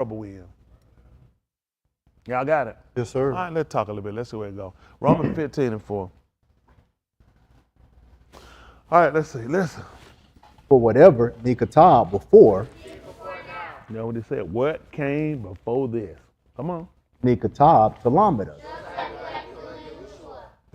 trouble we in. Y'all got it? Yes, sir. All right, let's talk a little bit. Let's see where it goes. Romans 15:4. All right, let's see. Listen. For whatever Nikatab before, You know what he said? What came before this? Come on. Nikatab Talamedas.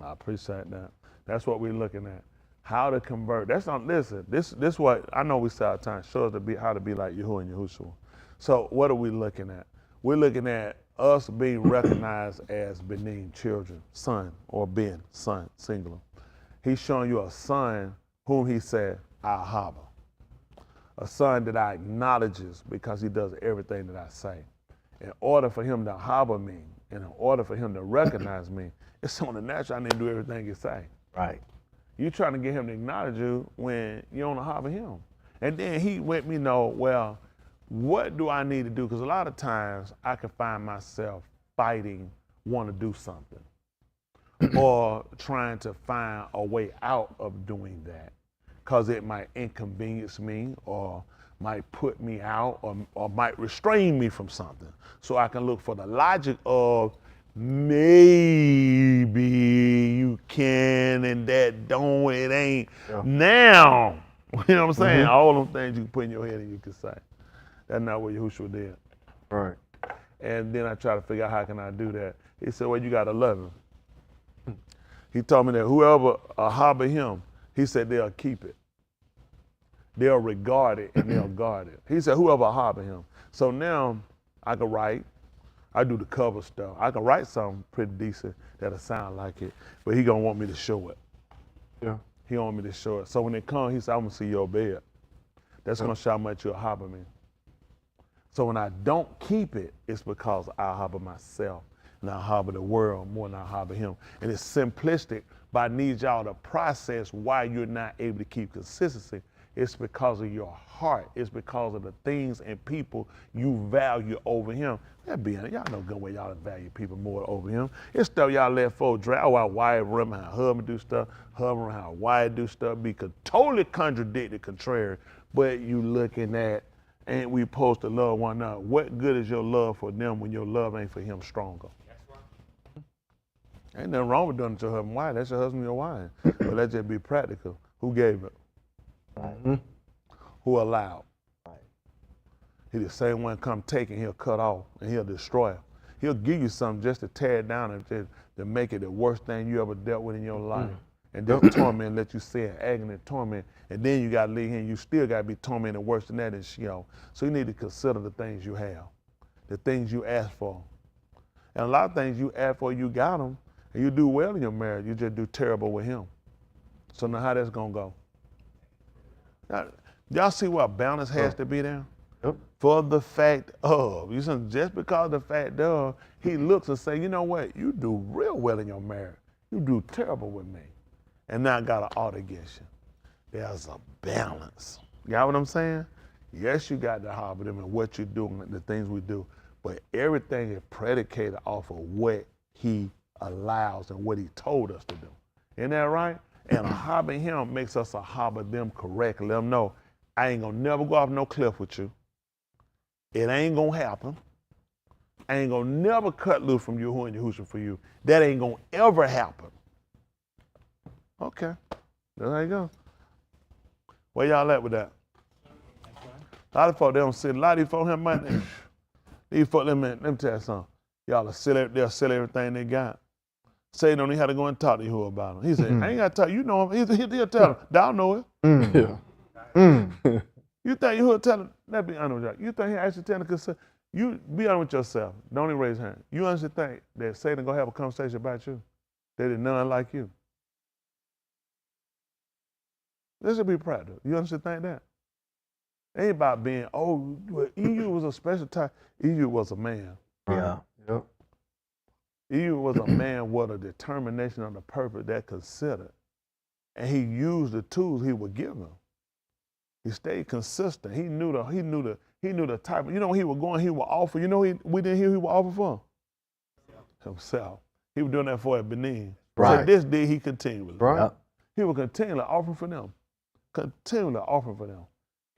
I appreciate that. That's what we're looking at. How to convert. That's not, listen, this what I know we say all the time, show us to be how to be like Yahuwah and Yahusha. So what are we looking at? We're looking at us being recognized as Benin children, son, or Ben, son, singular. He's showing you a son whom he said, I harbor. A son that I acknowledges because he does everything that I say. In order for him to harbor me, and in order for him to recognize me, it's on the natural, I need to do everything you say. Right. You trying to get him to acknowledge you when you don't harbor him. And then he let me know, well, what do I need to do? Because a lot of times I can find myself fighting, want to do something, or trying to find a way out of doing that, because it might inconvenience me or might put me out or might restrain me from something. So I can look for the logic of maybe you can and that don't, it ain't now. You know what I'm saying? All them things you can put in your head and you can say. That's not what Yahushua did. Right. And then I try to figure out how can I do that. He said, well, you got to love him. He told me that whoever harbor him, he said they'll keep it. They'll regard it and they'll guard it. He said whoever harbor him. So now I can write. I do the cover stuff. I can write something pretty decent that'll sound like it, but he gonna want me to show it. Yeah. He want me to show it. So when it comes, he said, I'm gonna see your bed. That's gonna show how much you'll harbor me. So when I don't keep it, it's because I harbor myself and I harbor the world more than I harbor him. And it's simplistic, but I need y'all to process why you're not able to keep consistency. It's because of your heart. It's because of the things and people you value over him. That be y'all know good way y'all value people more over him. It's stuff y'all let folks drag. Oh, our wife remember how husband do stuff, husband how wife do stuff, be totally contradicted, contrary. But you looking at, ain't we supposed to love one another? What good is your love for them when your love ain't for him stronger? That's right. Ain't nothing wrong with doing it to your husband and wife. That's your husband and your wife. But let's just be practical. Who gave it? Right. Who allowed? Right. He the same one come take and he'll cut off and he'll destroy it. He'll give you something just to tear it down and just to make it the worst thing you ever dealt with in your life. And just torment, let you see in agony and torment. And then you got to leave here and you still got to be tormented worse than that in Sheol. So you need to consider the things you have, the things you ask for. And a lot of things you ask for, you got them, and you do well in your marriage. You just do terrible with him. So now how that's going to go? Now, y'all see what balance has to be there? Yep. For the fact of, you see, just because of the fact of, he looks and say, you know what, you do real well in your marriage. You do terrible with me. And now I got an ought against you. There's a balance. You got what I'm saying? Yes, you got to harbor them and what you're doing, the things we do, but everything is predicated off of what he allows and what he told us to do. Isn't that right? And harboring him makes us harbor them correctly. Let them know, I ain't gonna never go off no cliff with you. It ain't gonna happen. I ain't gonna never cut loose from Yahuwah and Yahusha for you. That ain't gonna ever happen. Okay, that's how you go. Where y'all at with that? A lot of folks, they don't see, a lot of these folks have money. These folks, let me tell you something. Y'all they'll sell everything they got. Say don't even have to go and talk to Yahuwah about him. He said, I ain't got to talk, you know him. He'll tell him, thou know it. Yeah. You think Yahuwah tell him, let be honest with you. You think he actually tell him, because you be honest with yourself. Don't even raise your hand. You honestly think that Satan gonna have a conversation about you? That is none like you. This should be practical. You honestly think that? It ain't about being, oh, EU was a special type. EU was a man. Yeah. Yep. EU was a man with a determination on the purpose that considered. And he used the tools he would give him. He stayed consistent. He knew the type. You know, he was going, he would offer. You know, we didn't hear he would offer for himself. He was doing that for Benin. Right. So this did he continually. Right. Yep. He would continually offer for them. Continually offer for them.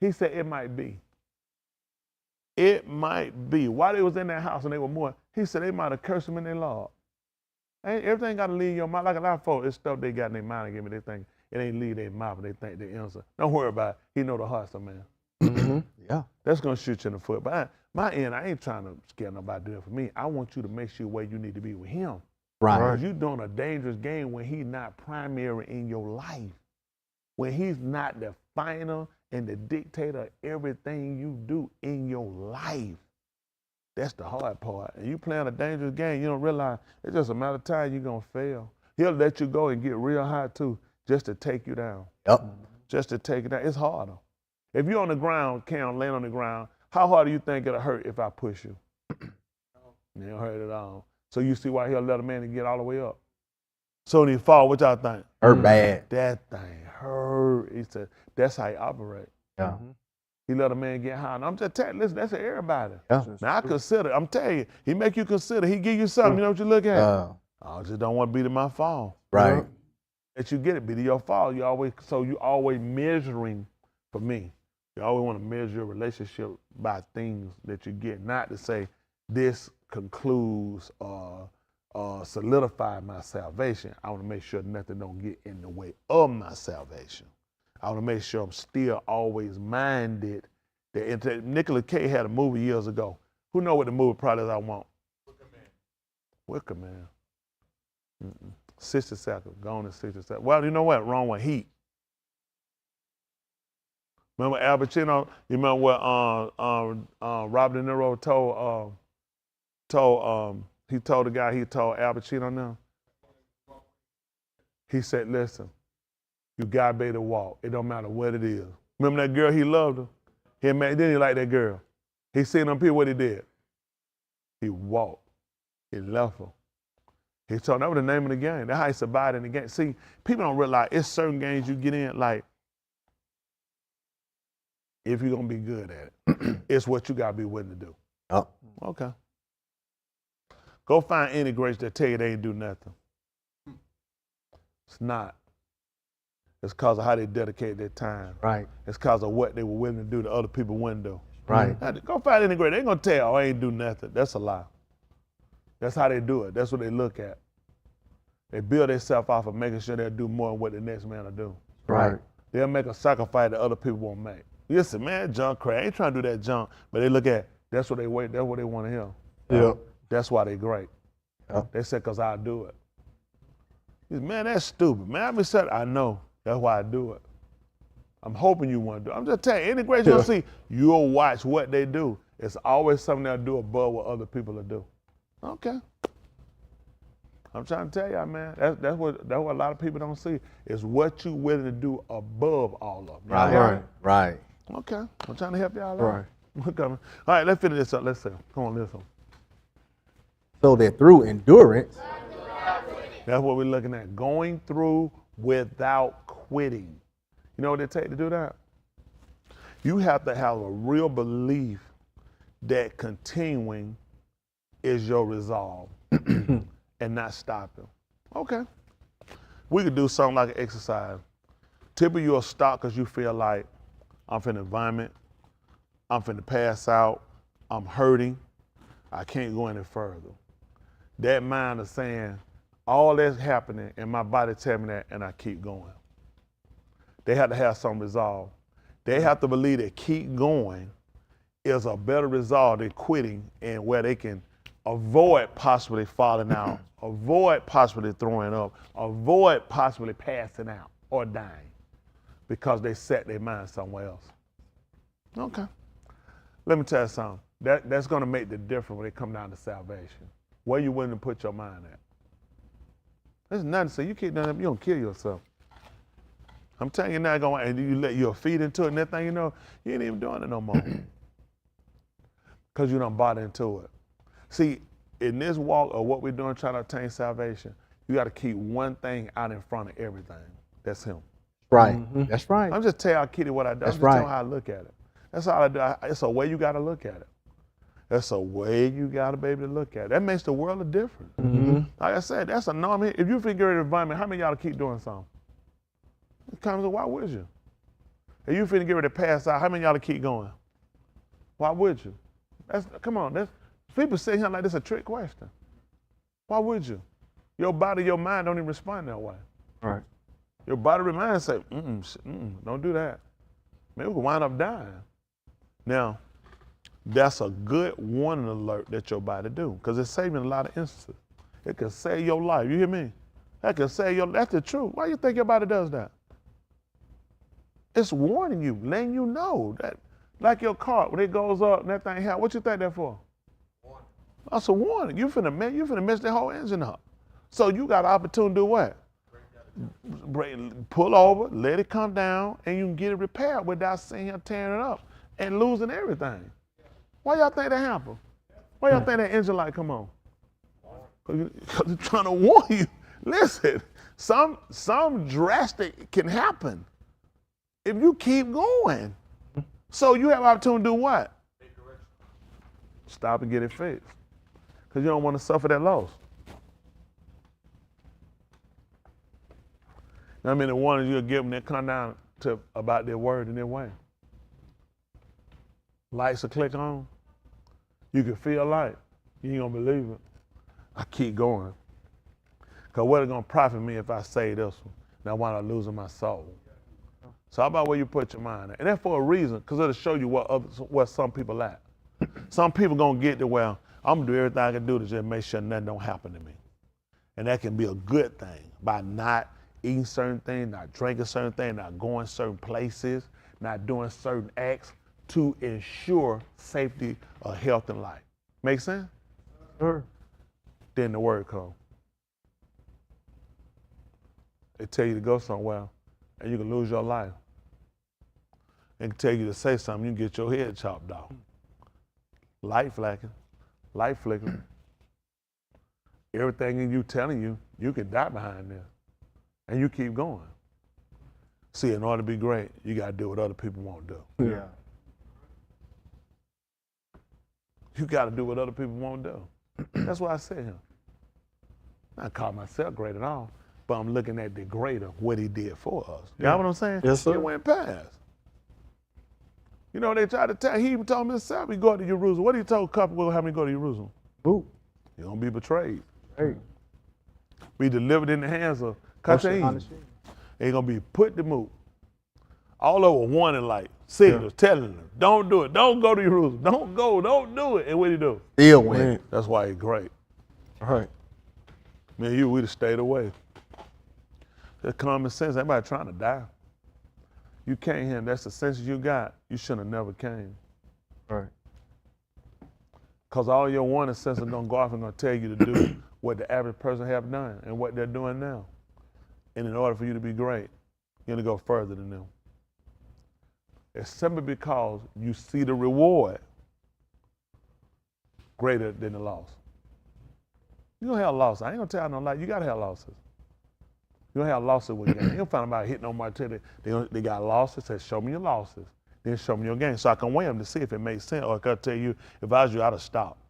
He said it might be. It might be. While they was in that house and they were more, he said they might have cursed him in their Lord. Ain't everything got to leave your mouth. Like a lot of folks, it's stuff they got in their mind and give me, they think it ain't leave their mouth and they think they answer. Don't worry about it. He know the hearts of man. Mm-hmm. Yeah. That's going to shoot you in the foot. But my end, I ain't trying to scare nobody doing it for me. I want you to make sure where you need to be with him. Right. Because you're doing a dangerous game when he's not primary in your life. When he's not the final and the dictator of everything you do in your life. That's the hard part. And you playing a dangerous game, you don't realize it's just a matter of time you're going to fail. He'll let you go and get real high too, just to take you down. Yep. Just to take it down. It's harder. If you're on the ground, Cam, laying on the ground, how hard do you think it'll hurt if I push you? It don't hurt at all. So you see why he'll let a man get all the way up. So when he fall, what y'all think? Hurt bad. That thing hurt. He said, that's how he operate. Yeah. He let a man get high. And I'm just telling you, listen, that's everybody. Yeah. Now I consider, I'm telling you, he make you consider. He give you something, you know what you look at? I just don't want to be to my fall. Right. You know? That you get it, be to your fall. You always measuring for me. You always want to measure your relationship by things that you get, not to say this concludes solidify my salvation. I want to make sure nothing don't get in the way of my salvation. I want to make sure I'm still always minded. That Nicolas Cage had a movie years ago. Who know what the movie product is I want? Wicker Man. 60 seconds. Gone in 60 seconds. Well, you know what? Wrong one. Heat. Remember Al Pacino? You remember what Robert De Niro told the guy, he told Al Pacino now? He said, listen, you gotta be able to walk. It don't matter what it is. Remember that girl, he loved her? Then he liked that girl. He seen them people, what he did? He walked. He left her. He told that was the name of the game. That's how he survived in the game. See, people don't realize it's certain games you get in, like, if you're gonna be good at it, it's what you gotta be willing to do. Oh. Okay. Go find any grace that tell you they ain't do nothing. It's not. It's because of how they dedicate their time. Right. It's because of what they were willing to do that other people wouldn't do. Right. Now, go find any grace. They ain't gonna tell you, oh, I ain't do nothing. That's a lie. That's how they do it. That's what they look at. They build themselves off of making sure they'll do more than what the next man will do. Right. They'll make a sacrifice that other people won't make. You say, man, junk crazy. I ain't trying to do that junk. But they look at, that's what they wait, that's what they want to hear. Yeah. That's why they great. Yep. They said, because I do it. He said, man, that's stupid. Man, I been said, I know. That's why I do it. I'm hoping you want to do it. I'm just telling you, any grace you'll see, you'll watch what they do. It's always something they'll do above what other people will do. Okay. I'm trying to tell y'all, man, that's what a lot of people don't see, is what you willing to do above all of them. Right. Right. Right. Okay. I'm trying to help y'all out. Right. We're coming. All right, let's finish this up. Let's see. Come on, listen. So that through endurance, That's what we're looking at. Going through without quitting. You know what it takes to do that? You have to have a real belief that continuing is your resolve and not stopping. Okay. We could do something like an exercise. Typically you'll stop because you feel like I'm finna vomit, I'm finna pass out, I'm hurting, I can't go any further. That mind is saying, all that's happening and my body telling me that and I keep going. They have to have some resolve. They have to believe that keep going is a better resolve than quitting, and where they can avoid possibly falling out, avoid possibly throwing up, avoid possibly passing out or dying because they set their mind somewhere else. Okay. Let me tell you something. That's going to make the difference when it comes down to salvation. Where you willing to put your mind at? There's nothing to say. You keep doing that, you're going to kill yourself. I'm telling you now, and you let your feet into it and that thing, you know, you ain't even doing it no more. Because you done bought into it. See, in this walk of what we're doing, trying to obtain salvation, you got to keep one thing out in front of everything. That's him. right. That's right. I'm just telling Kitty what I do. I'm That's just telling right. how I look at it. That's all I do. It's a way you got to look at it. That's a way you got to be able to look at it. That makes the world a difference. Like I said, that's a norm. If you figure it environment, how many of y'all keep doing something? It comes to, why would you? If you finna get ready to pass out, how many of y'all keep going? Why would you? Come on. People sit here like this a trick question. Why would you? Your body, your mind don't even respond that way. Right. Your body and mind say, don't do that. Maybe we could wind up dying. Now, that's a good warning alert that your body do, because it's saving a lot of instances. It can save your life. You hear me? That can save your life. That's the truth. Why do you think your body does that? It's warning you, letting you know that, like your car, when it goes up and that thing happens, what you think that for? Warning. That's a warning. You finna mess the whole engine up. So you got an opportunity to do what? Pull over, let it come down, and you can get it repaired without sitting here tearing it up and losing everything. Why y'all think that happened? Why y'all think that engine light come on? Because it's trying to warn you. Listen, some drastic can happen if you keep going. So you have an opportunity to do what? Stop and get it fixed. Because you don't want to suffer that loss. I mean, the warnings you'll give them that come down to about their word and their way. Lights will click on. You can feel light. You ain't gonna believe it. I keep going. Because what is gonna profit me if I say this one? Now why am I losing my soul? So how about where you put your mind at? And that's for a reason, because it'll show you what some people at. Some people gonna get to where I'm gonna do everything I can do to just make sure nothing don't happen to me. And that can be a good thing by not eating certain things, not drinking certain things, not going certain places, not doing certain acts to ensure safety of health and life. Make sense? Sure. Then the word comes. They tell you to go somewhere and you can lose your life. They can tell you to say something, you can get your head chopped off. Light flickering, light flickering. Everything in you telling you, you can die behind this. And you keep going. See, in order to be great, you got to do what other people won't do. Yeah. You got to do what other people won't do. That's why I said him. I call myself great at all, but I'm looking at the greater, what he did for us. You know what I'm saying? Yes, sir. It went past. You know, they tried to tell, he even told me himself, he go to Jerusalem. What did he tell a couple will have me go to Jerusalem? Ooh. You're going to be betrayed. Hey. Be delivered in the hands of Colossians. They're going to be put to move. All over warning light, signals telling them, don't do it. Don't go to Jerusalem. Don't go. Don't do it. And what do you do? Still win. That's why he's great. All right. Man, we'd have stayed away. That's common sense. Everybody trying to die. You can't hear him. That's the sense you got. You should have never came. All right. Because all your warning senses don't go off and going to tell you to do what the average person have done and what they're doing now. And in order for you to be great, you're going to go further than them. It's simply because you see the reward greater than the loss. You're going to have losses. I ain't going to tell you no lie. You got to have losses. You're going to have losses with gains. You don't find about hitting on my titty. They got losses. Say, show me your losses. Then show me your gains. So I can weigh them to see if it makes sense. Or I can tell you, if I was you, I'd have stopped.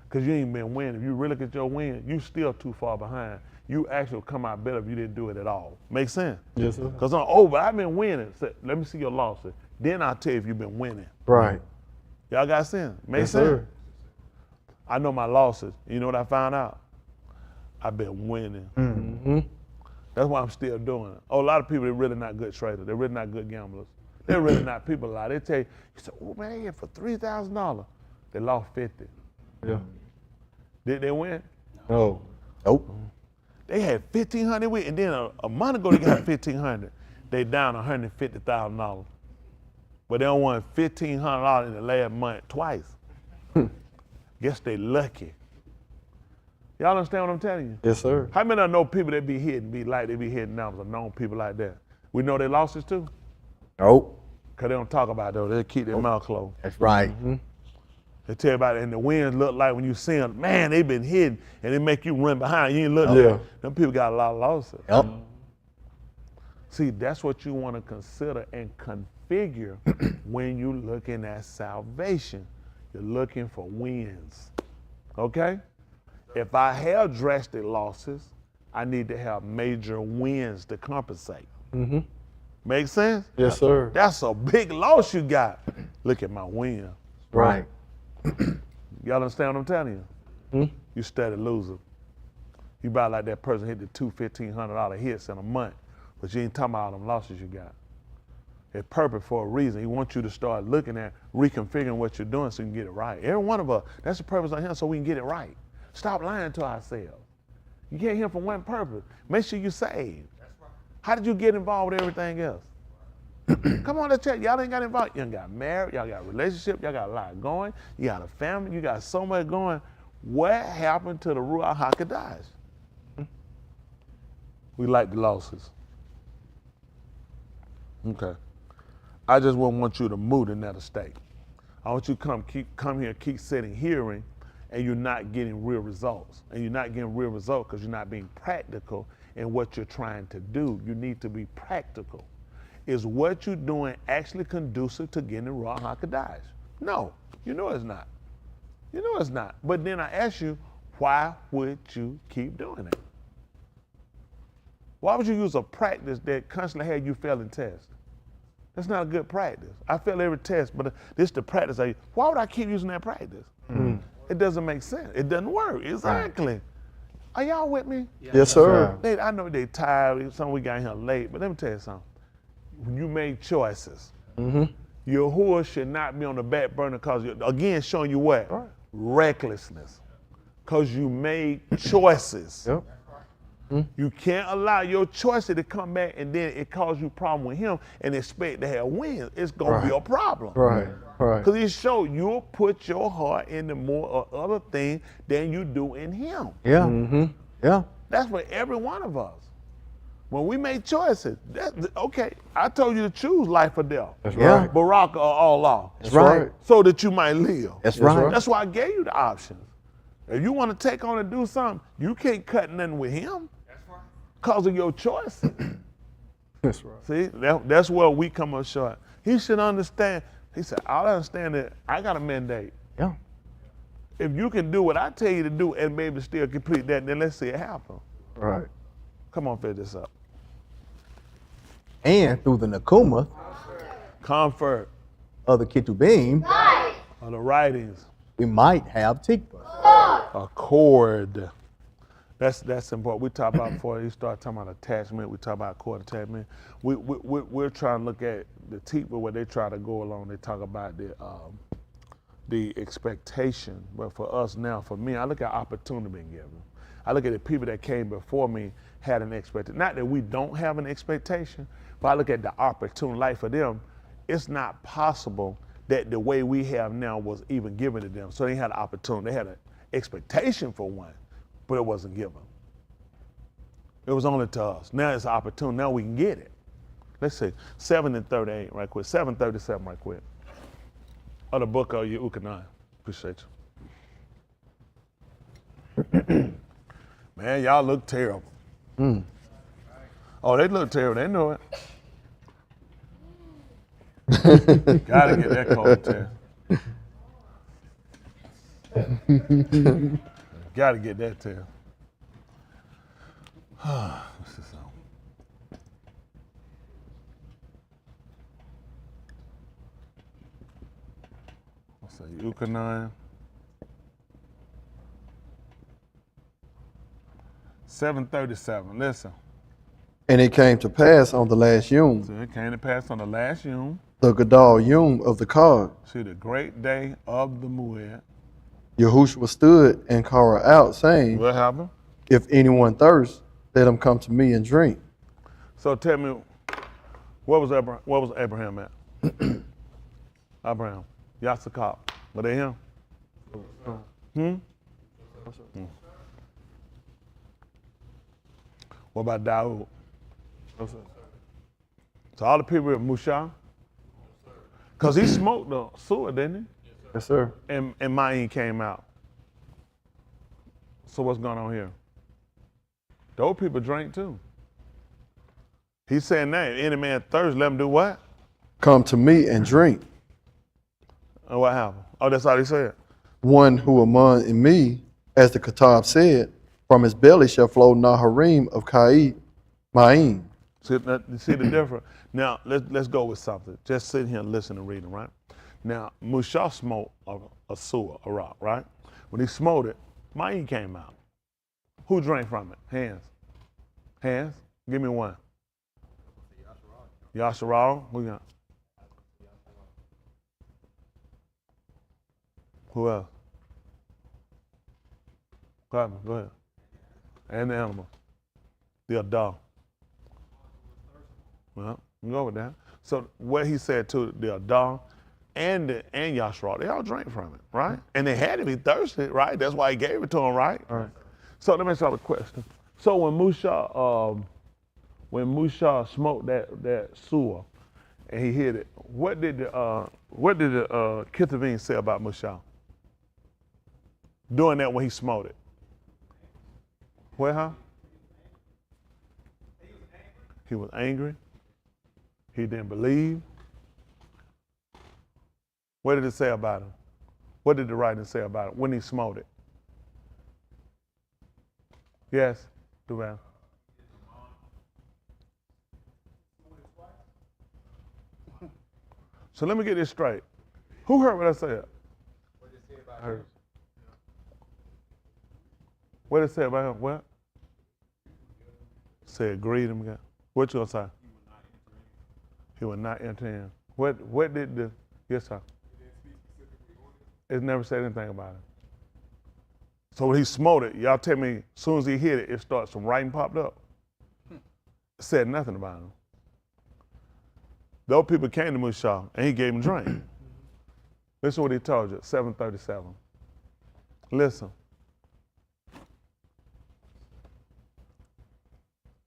Because you ain't been winning. If you really get your win, you still too far behind. You actually come out better if you didn't do it at all. Make sense? Yes, sir. Because I've been winning. So let me see your losses. Then I'll tell you if you've been winning. Right. Y'all got sense? Make Yes, sense? sir. I know my losses. You know what I found out? I've been winning. Mm-hmm. That's why I'm still doing it. Oh, a lot of people, they're really not good traders. They're really not good gamblers. They're really not people a lot. They tell you, oh man, they hit for $3,000. They lost 50. Yeah. Did they win? No. Nope. They had 1,500 win, and then a month ago they got 1,500. They down $150,000. But they don't want $1,500 in the last month twice. Guess they lucky. Y'all understand what I'm telling you? Yes, sir. How many of know people that be hitting, they be hitting numbers, or known people like that? We know their losses too? Nope. Because they don't talk about it though. They keep their mouth closed. That's right. Mm-hmm. They tell you about it, and the winds look like when you see them, man, they been hitting, and they make you run behind. You ain't look Yeah. there. Them people got a lot of losses. Yep. See, that's what you want to consider and configure when you're looking at salvation. You're looking for wins, okay? If I have drastic losses, I need to have major wins to compensate. Mm-hmm. Make sense? Yes, sir. That's a big loss you got. Look at my win. Right. Y'all understand what I'm telling you? Hmm? You steady loser. You about like that person hit the two $1,500 hits in a month, but you ain't talking about all them losses you got. It's perfect for a reason. He wants you to start looking at reconfiguring what you're doing so you can get it right. Every one of us, that's the purpose of him, so we can get it right. Stop lying to ourselves. You can't hear from one purpose. Make sure you're saved. How did you get involved with everything else? Come on, let's check. Y'all ain't got involved. Y'all got married. Y'all got a relationship. Y'all got a lot going. You got a family. You got so much going. What happened to the Ruach HaKodesh? We like the losses. Okay. I just wouldn't want you to move in that state. I want you to come here, keep sitting, hearing, and you're not getting real results. And you're not getting real results because you're not being practical in what you're trying to do. You need to be practical. Is what you're doing actually conducive to getting the Ruach HaKodesh? No, you know it's not. You know it's not. But then I ask you, why would you keep doing it? Why would you use a practice that constantly had you failing tests? That's not a good practice. I fail every test, but this is the practice I use. Why would I keep using that practice? Mm. It doesn't make sense. It doesn't work. Exactly. Right. Are y'all with me? Yes, sir. I know they tired. Some we got here late, but let me tell you something. When you make choices, Yahuwah should not be on the back burner because, again, showing you what? Right. Recklessness. Because you made choices. Yep. You can't allow your choices to come back and then it cause you problem with him and expect to have wins. It's going to be a problem. Right. Because he showed you'll put your heart into more or other things than you do in him. Yeah. Yeah. That's for every one of us. When we make choices, okay, I told you to choose life or death. That's right. Barak or Allah. That's right. So that you might live. That's right. That's why I gave you the options. If you want to take on and do something, you can't cut nothing with him. Because of your choices. That's right. See, that's where we come up short. He should understand. He said, I understand that I got a mandate. Yeah. If you can do what I tell you to do and maybe still complete that, then let's see it happen. Right. Come on, fill this up. And through the Nakuma Comfort of the Ketubim, of the writings. we might have Tikva. Accord. That's important. We talk about before you start talking about attachment. We talk about cord attachment. We're trying to look at the tikva where they try to go along. They talk about the expectation. But for us now, for me, I look at opportunity being given. I look at the people that came before me had an expectation. Not that we don't have an expectation, but I look at the opportunity. Like for them, it's not possible that the way we have now was even given to them. So they had an opportunity. They had an expectation for one. But it wasn't given. It was only to us. Now it's an opportunity. Now we can get it. Let's see. 7:38 right quick. 7:37 right quick. Of the book of Yahuchanan. Appreciate you. Man, y'all look terrible. Oh, they look terrible. They know it. Gotta get that cold test. Gotta get that tail. What's this on? What's that? Yahuchanan. 7:37. Listen. And it came to pass on the last Yom, So it came to pass on the last Yom. the Gadol Yom of the card, See the great day of the Mu'ed. Yahusha stood and called out, saying, What happened? if anyone thirsts, let him come to me and drink. So tell me, where was Abraham at? Abraham. Yatsakop. Were they him? What about Daoud? So all the people at Masha? Because he smoked the sewer, didn't he? Yes, sir. And Ma'in came out. So what's going on here? Those people drank too. He's saying that if any man thirst, let him do what? Come to me and drink. And what happened? Oh, that's all he said. One who among in me, as the Kitab said, from his belly shall flow Naharim of Kaid Ma'in. See the difference? Now, let's go with something. Just sit here and listen and read them, right? Now, Masha smoked a sewer, a rock, right? When he smoked it, mine came out. Who drank from it? Hands. Hands? Give me one. Yahusha. Who got? Who else? Go ahead. And the animal. The adult. Well, we go with that. So what he said to the adult and Yahusha, they all drank from it, right? And they had to be thirsty, right? That's why he gave it to them, right? All right. So let me ask you a question. So when Masha smoked that sewer and he hit it, what did the Ketuvim say about Masha? Doing that when he smoked it. What, huh? He was angry. He didn't believe. What did it say about him? What did the writing say about him when he smote it? Yes, Duval. So let me get this straight. Who heard what I said? I heard. What did it say about him? What? Said greet him again. What you gonna say? He would not enter in. What did the, yes sir? It never said anything about it. So when he smote it, y'all tell me, as soon as he hit it, it starts, some writing popped up. It said nothing about him. Those people came to Masha and he gave him drink. Listen what he told you, 737. Listen.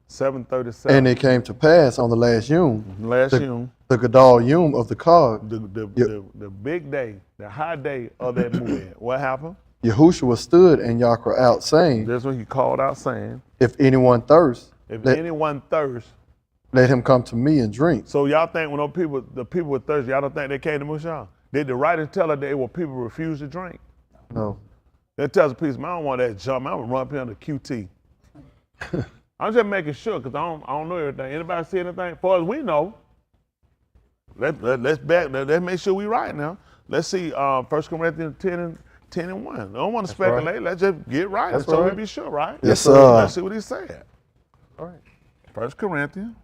737. And it came to pass on the last yom, the Gadol yom of the card, the big day, the high day of that movement. What happened? Yahusha was stood and Yakra out, saying, That's what he called out saying, if anyone thirsts, anyone thirsts, let him come to me and drink. So y'all think when the people were thirsty, y'all don't think they came to Masha? Did the writers tell her that people refused to drink? No. That tells a piece, man, I don't want that jump. I'm gonna run up here on the QT. I'm just making sure because I don't know everything. Anybody see anything? As far as we know, let's make sure we right now. Let's see 1 Corinthians 10 and 1. I don't want to speculate. Right. Let's just get right That's so right. we be sure, right? Yes, sir. Let's see what he said. All right. 1 Corinthians.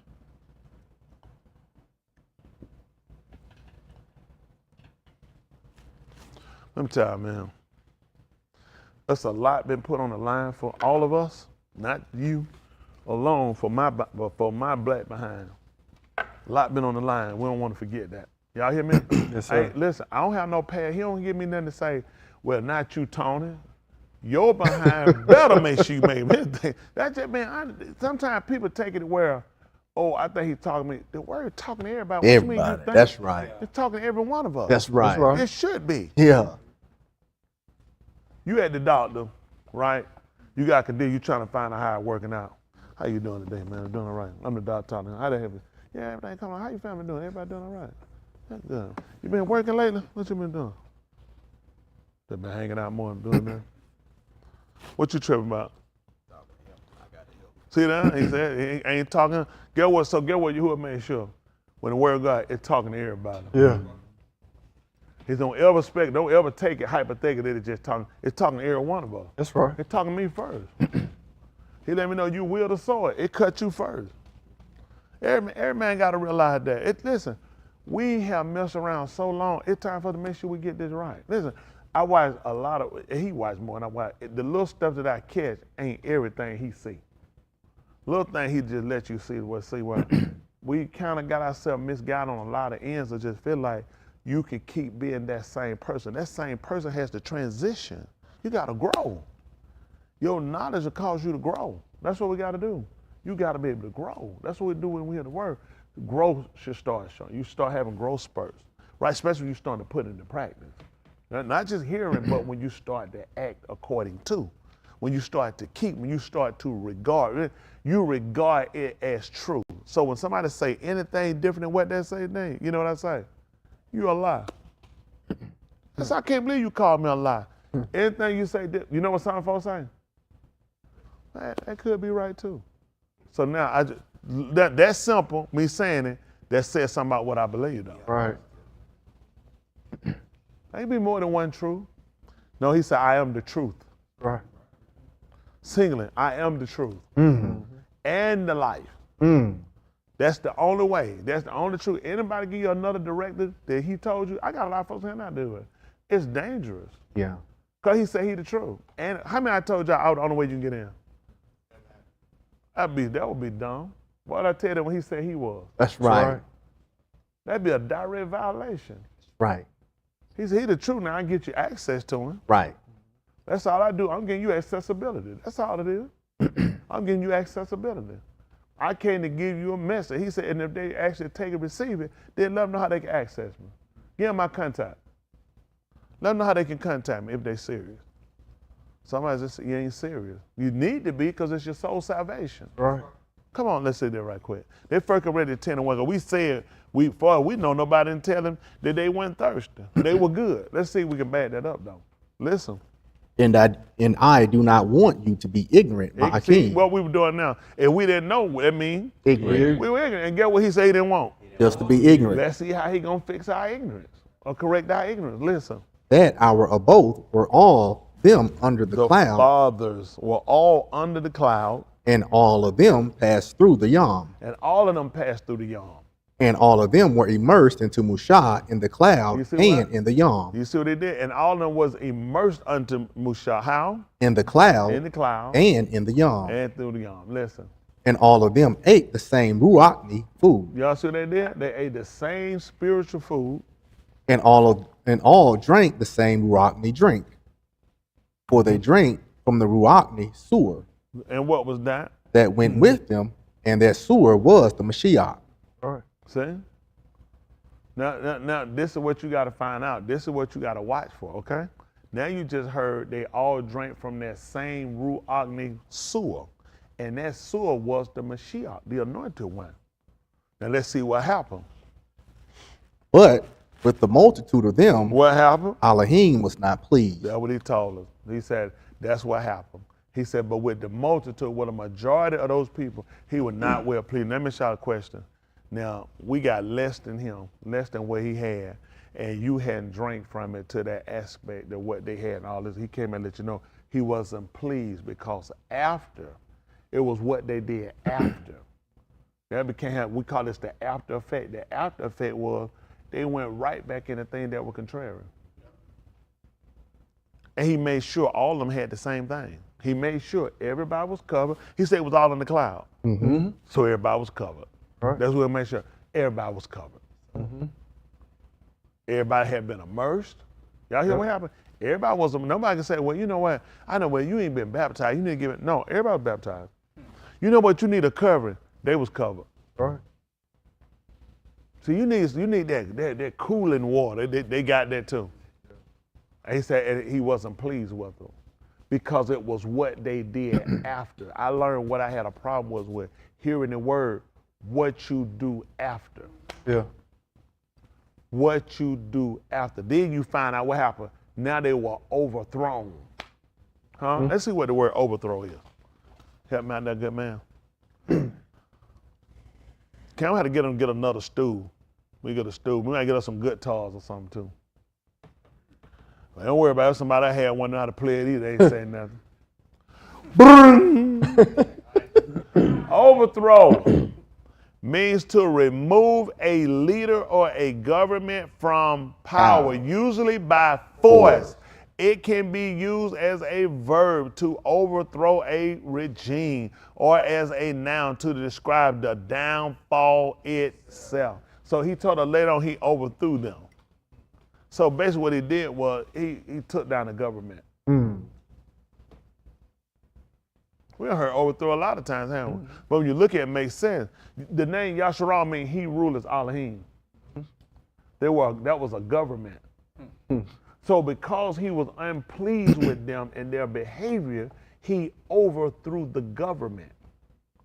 Let me tell you, man. That's a lot been put on the line for all of us, not you alone, for my black behind. A lot been on the line. We don't want to forget that. Y'all hear me? Yes, sir. Hey, listen, I don't have no pad. He don't give me nothing to say, well, not you, Tony. Your behind better make sure you make me. That's just, man, sometimes people take it where, oh, I think he's talking to me. The word talking to everybody. What you mean you Everybody. think? That's right. It's talking to every one of us. That's right. right. It should be. Yeah. You at the doctor, right? You got condition, you trying to find out how it's working out. How you doing today, man? I'm doing all right. I'm the doctor talking. How they help you? Yeah, everything coming on. How your family doing? Everybody doing all right? That's good. You been working lately? What you been doing? They been hanging out more and doing that. What you tripping about? See that? He said he ain't talking. Get what? So get what? You would make sure when the word of God is talking to everybody. Yeah. He don't ever take it hypothetically that it's just talking. It's talking to every one of us. That's right. It's talking to me first. He let me know you wield the sword. It cut you first. Every man got to realize that. Listen, we have messed around so long. It's time for us to make sure we get this right. Listen, I watch a lot of. He watch more than I watch. The little stuff that I catch ain't everything he see. Little thing he just let you see what we kind of got ourselves misguided on a lot of ends. Or just feel like you can keep being that same person. That same person has to transition. You got to grow. Your knowledge will cause you to grow. That's what we got to do. You got to be able to grow. That's what we do when we hear the word. Growth should start showing. You start having growth spurts, right? Especially when you start to put it into practice. Not just hearing, but when you start to act according to. When you start to keep, when you start to regard it, you regard it as true. So when somebody say anything different than what they say, you know what I say? You a lie. That's I can't believe you called me a lie. Anything you say, you know what some folks say? That could be right too. So now that's simple. Me saying it, that says something about what I believe though. Right. There ain't be more than one truth. No, he said, I am the truth. Right. Singular, I am the truth. And the life. Mm. That's the only way. That's the only truth. Anybody give you another directive that he told you, I got a lot of folks saying I do it. It's dangerous. Yeah. Because he said he the truth. And how many I told y'all the only way you can get in? That would be dumb. What did I tell them when he said he was? That's right. That'd be a direct violation. Right. He said he the truth, now I can get you access to him. Right. That's all I do. I'm getting you accessibility. That's all it is. I'm getting you accessibility. I came to give you a message. He said, and if they actually take and receive it, then let them know how they can access me. Give them my contact. Let them know how they can contact me if they're serious. Somebody just said, you ain't serious. You need to be because it's your soul salvation. Right. Come on, let's say that right quick. They 1 Corinthians 10 and 1. We said, we know nobody didn't tell them that they weren't thirsty. They were good. Let's see if we can back that up, though. Listen. And I do not want you to be ignorant, my See king. what we were doing now. If we didn't know what it means, Ignorant. we were ignorant. And get what he said he didn't want. Just to be ignorant. Let's see how he gonna fix our ignorance or correct our ignorance. Listen. That our abode were all them under the cloud, fathers were all under the cloud, and all of them passed through the Yam. and all of them passed through the Yom. And all of them were immersed into Masha in the cloud You see and what? in the Yam. You see what they did? And all of them was immersed unto Masha. How? In the cloud In the cloud and in the Yam. and through the Yom. Listen. And all of them ate the same Ruachni food. Y'all see what they did? They ate the same spiritual food. And all drank the same Ruachni drink. For they drank from the Ruachni sewer And what was that? that went with them, and that sewer was the Mashiach. All right. See? Now, this is what you got to find out. This is what you got to watch for, okay? Now you just heard they all drank from that same Ruachni sewer. And that sewer was the Mashiach, the anointed one. Now let's see what happened. But with the multitude of them, What happened? Elohim was not pleased. That's what he told us. He said, that's what happened. He said, but with the multitude, with a majority of those people, he was not well pleased. Let me shout a question. Now, we got less than him, less than what he had, and you hadn't drank from it to that aspect of what they had and all this. He came and let you know he wasn't pleased because after, it was what they did after. That became, we call this the after effect. The after effect was they went right back in the thing that were contrary. And he made sure all of them had the same thing. He made sure everybody was covered. He said it was all in the cloud. Mm-hmm. So everybody was covered. Right. That's what he made sure everybody was covered. Everybody had been immersed. Y'all hear what happened? Everybody was, nobody can say, well, you know what? I know, well, you ain't been baptized. You need to give it. No, everybody was baptized. You know what? You need a covering. They was covered. All right. So you need that cooling water. They got that too. And he said and he wasn't pleased with them because it was what they did after. I learned what I had a problem was with hearing the word, what you do after. Yeah. What you do after. Then you find out what happened. Now they were overthrown. Huh? Let's see what the word overthrow is. Help me out there, good man. Can we have to get them get another stool? We get a stool. We might get us some guitars or something too. But don't worry about it. Somebody I had one know how to play it either. They ain't saying nothing. Overthrow means to remove a leader or a government from power, usually by force. It can be used as a verb to overthrow a regime or as a noun to describe the downfall itself. So he told her later on he overthrew them. So basically what he did was he took down the government. We heard overthrow a lot of times, haven't we? But when you look at it, it makes sense. The name Yahusha means he rulers Elohim. That was a government. So because he was unpleased with them and their behavior, he overthrew the government.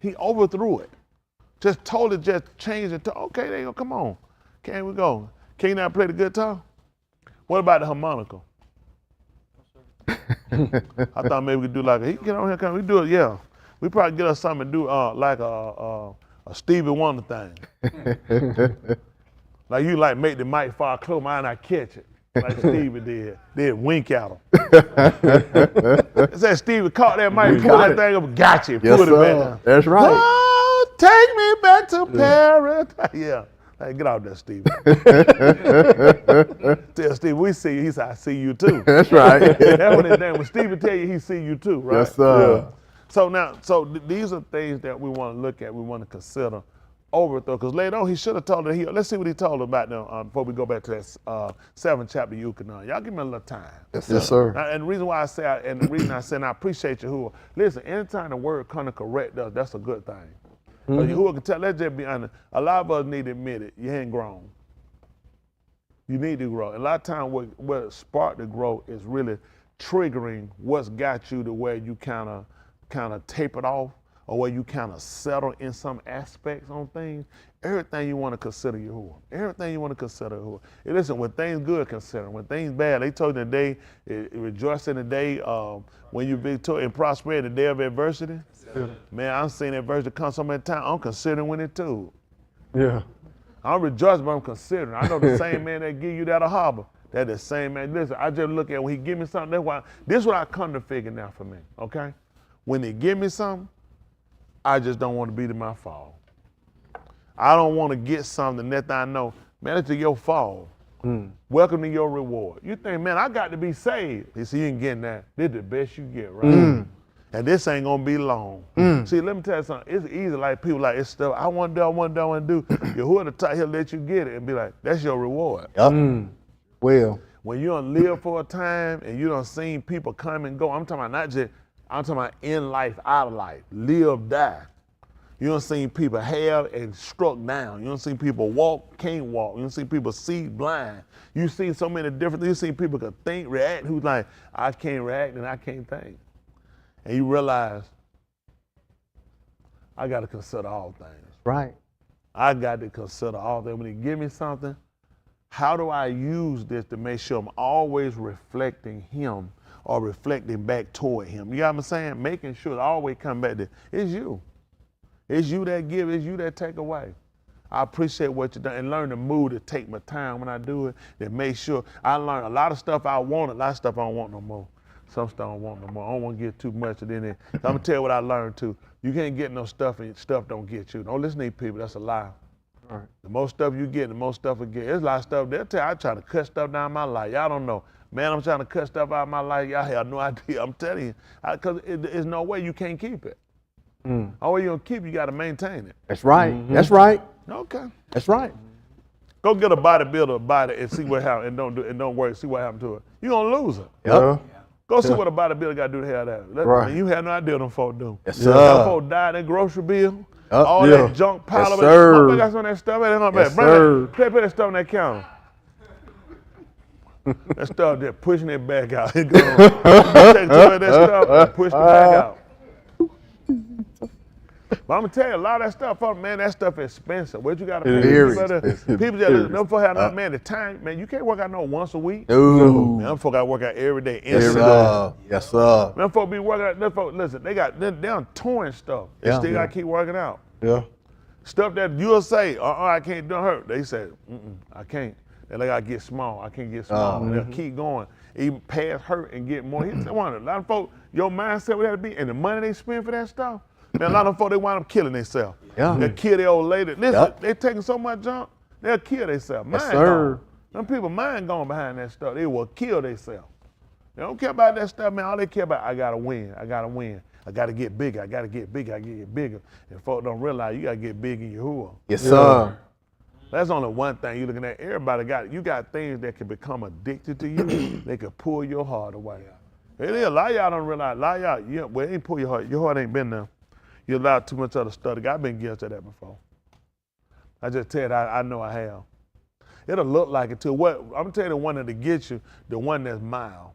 He overthrew it. Just changed it to, okay, there you go, come on. Can we go? Can you not play the guitar? What about the harmonica? I thought maybe we could do like, he get on here, can we do it? Yeah. We probably get us something to do like a Stevie Wonder thing. Like you like make the mic fall close, mine I catch it. like Stevie did. Then wink at him. It said Stevie caught that mic, pulled that thing up, got you, Yes, put it back sir. down. That's right. Oh, take me back to paradise. Yeah. Hey, get out there, Stevie. Tell Stevie, we see you. He said, I see you too. That's right. That's what his name. When Stevie tell you, he see you too, right? Yes, sir. So now, these are things that we want to look at, we want to consider overthrow. Because later on, he should have told her, let's see what he told her about them before we go back to that 7th chapter of Yahuchanan. Y'all give me a little time. Yes, sir. Now, and the reason why I say, and the reason I said, and I appreciate Yahuwah. Listen, anytime the word kind of correct us, that's a good thing. Yahuwah can tell, let's just be honest, a lot of us need to admit it, you ain't grown. You need to grow. And a lot of times what sparked the growth is really triggering what's got you to where you kind of tapered off, or where you kind of settle in some aspects on things. Everything you want to consider Yahuwah. Everything you want to consider Yahuwah. And listen, when things good, consider. When things bad, they told you the day, rejoice in the day when you be in prosperity, the day of adversity. Yeah. Man, I've seen adversity come so many times, I'm considering when it too. Yeah. I'm rejoicing, but I'm considering. I know the same man that give you that a harbor, that the same man. Listen, I just look at when he give me something, that's why, this is what I come to figure now for me, okay? When they give me something, I just don't want to be to my fall. I don't want to get something that I know, man, it's your fall. Welcome to your reward. You think, man, I got to be saved. You see, you ain't getting that. This is the best you get, right? And this ain't gonna be long. See, let me tell you something. It's easy, like people like, it's stuff I want to do, I want to do. Yahuwah the top, he'll let you get it and be like, that's your reward. Well, When you don't live for a time and you don't seen people come and go, I'm talking about I'm talking about in life, out of life, live, die. You don't see people have and struck down. You don't see people walk, can't walk. You don't see people see blind. You see so many different things. You see people can think, react, who's like, I can't react and I can't think. And you realize, I got to consider all things. right. I got to consider all things. When he give me something, how do I use this to make sure I'm always reflecting him or reflecting back toward him? You know what I'm saying? Making sure I always come back to, it's you. It's you that give, it's you that take away. I appreciate what you've done and learn to move to take my time when I do it, to make sure I learn a lot of stuff I want, a lot of stuff I don't want no more. Some stuff I don't want no more. I don't want to get too much of it in it. I'm going to tell you what I learned too. You can't get no stuff and stuff don't get you. Don't listen to these people, that's a lie. All right. The more stuff you get, the more stuff you get. There's a lot of stuff, they'll tell you, I try to cut stuff down my life. Y'all don't know. Man, I'm trying to cut stuff out of my life. Y'all have no idea. I'm telling you. Because there's no way you can't keep it. All way you're going to keep it, you got to maintain it. That's right. That's right. Okay. That's right. Go get a bodybuilder, body and see what happens, and don't work, see what happened to it. You're going to lose it. Yeah. Go see what a bodybuilder got to do to have that. Right. Man, you have no idea what them folk do. Yes, Them sir. folk died in grocery bill. Yup. All Yeah. that junk pile Yes, of sir. it. Got some of that stuff. Yes, Bring sir. put that stuff on that counter. That stuff there, pushing it back out. It goes. Take some of that stuff and push it back out. But I'm gonna tell you, a lot of that stuff, man, that stuff is expensive. What you gotta pay? Very People expensive. just, them folk have, man, the time, man, you can't work out no once a week. No. Man, them folk gotta work out every day. Yes, Every day. sir. Yes, sir. Them folk be working out, them folk, listen, they done touring stuff. They Yeah. still gotta keep working out. Yeah. Stuff that you'll say, I can't do hurt. They say, I can't. Then they gotta get small. I can't get small. And they'll keep going, even past hurt and get more. A lot of folks, your mindset would have to be, and the money they spend for that stuff, man, a lot of folks, they wind up killing themselves. Yeah. They'll kill their old lady. Listen, Yep. they taking so much junk, they'll kill themselves. Yes, Mind sir. gone. Them people mind gone behind that stuff. They will kill themselves. They don't care about that stuff, man. All they care about, I gotta win. I gotta win. I gotta get bigger. I gotta get bigger. I gotta get bigger. And folks don't realize you gotta get big in Yahuwah. Yes, sir. That's only one thing you're looking at. Everybody you got things that can become addicted to you. They can pull your heart away. It is, a lot of y'all don't realize, a lot of y'all, well, it ain't pull your heart. Your heart ain't been there. You allow too much other stuff. I've been guilty of that before. I just tell you, I know I have. It'll look like it too. I'm gonna tell you the one that'll get you, the one that's mild.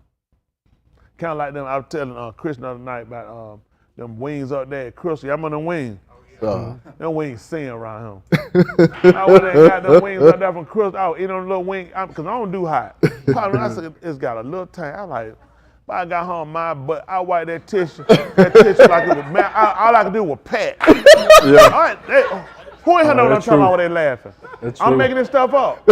Kind of like them, I was telling Chris the other night about them wings up there at Crystal. I'm on them wings. Them wings sing around him. I went there and got them wings up there from Crystal. I was eating on a little wing, because I don't do hot. Probably I said, it's got a little tang. I like, but I got home my butt. I wiped that tissue like it was, man, all I could do was pat. Yeah. All right, Who ain't had no that's talking about true. what they laughing? That's I'm true. making this stuff up.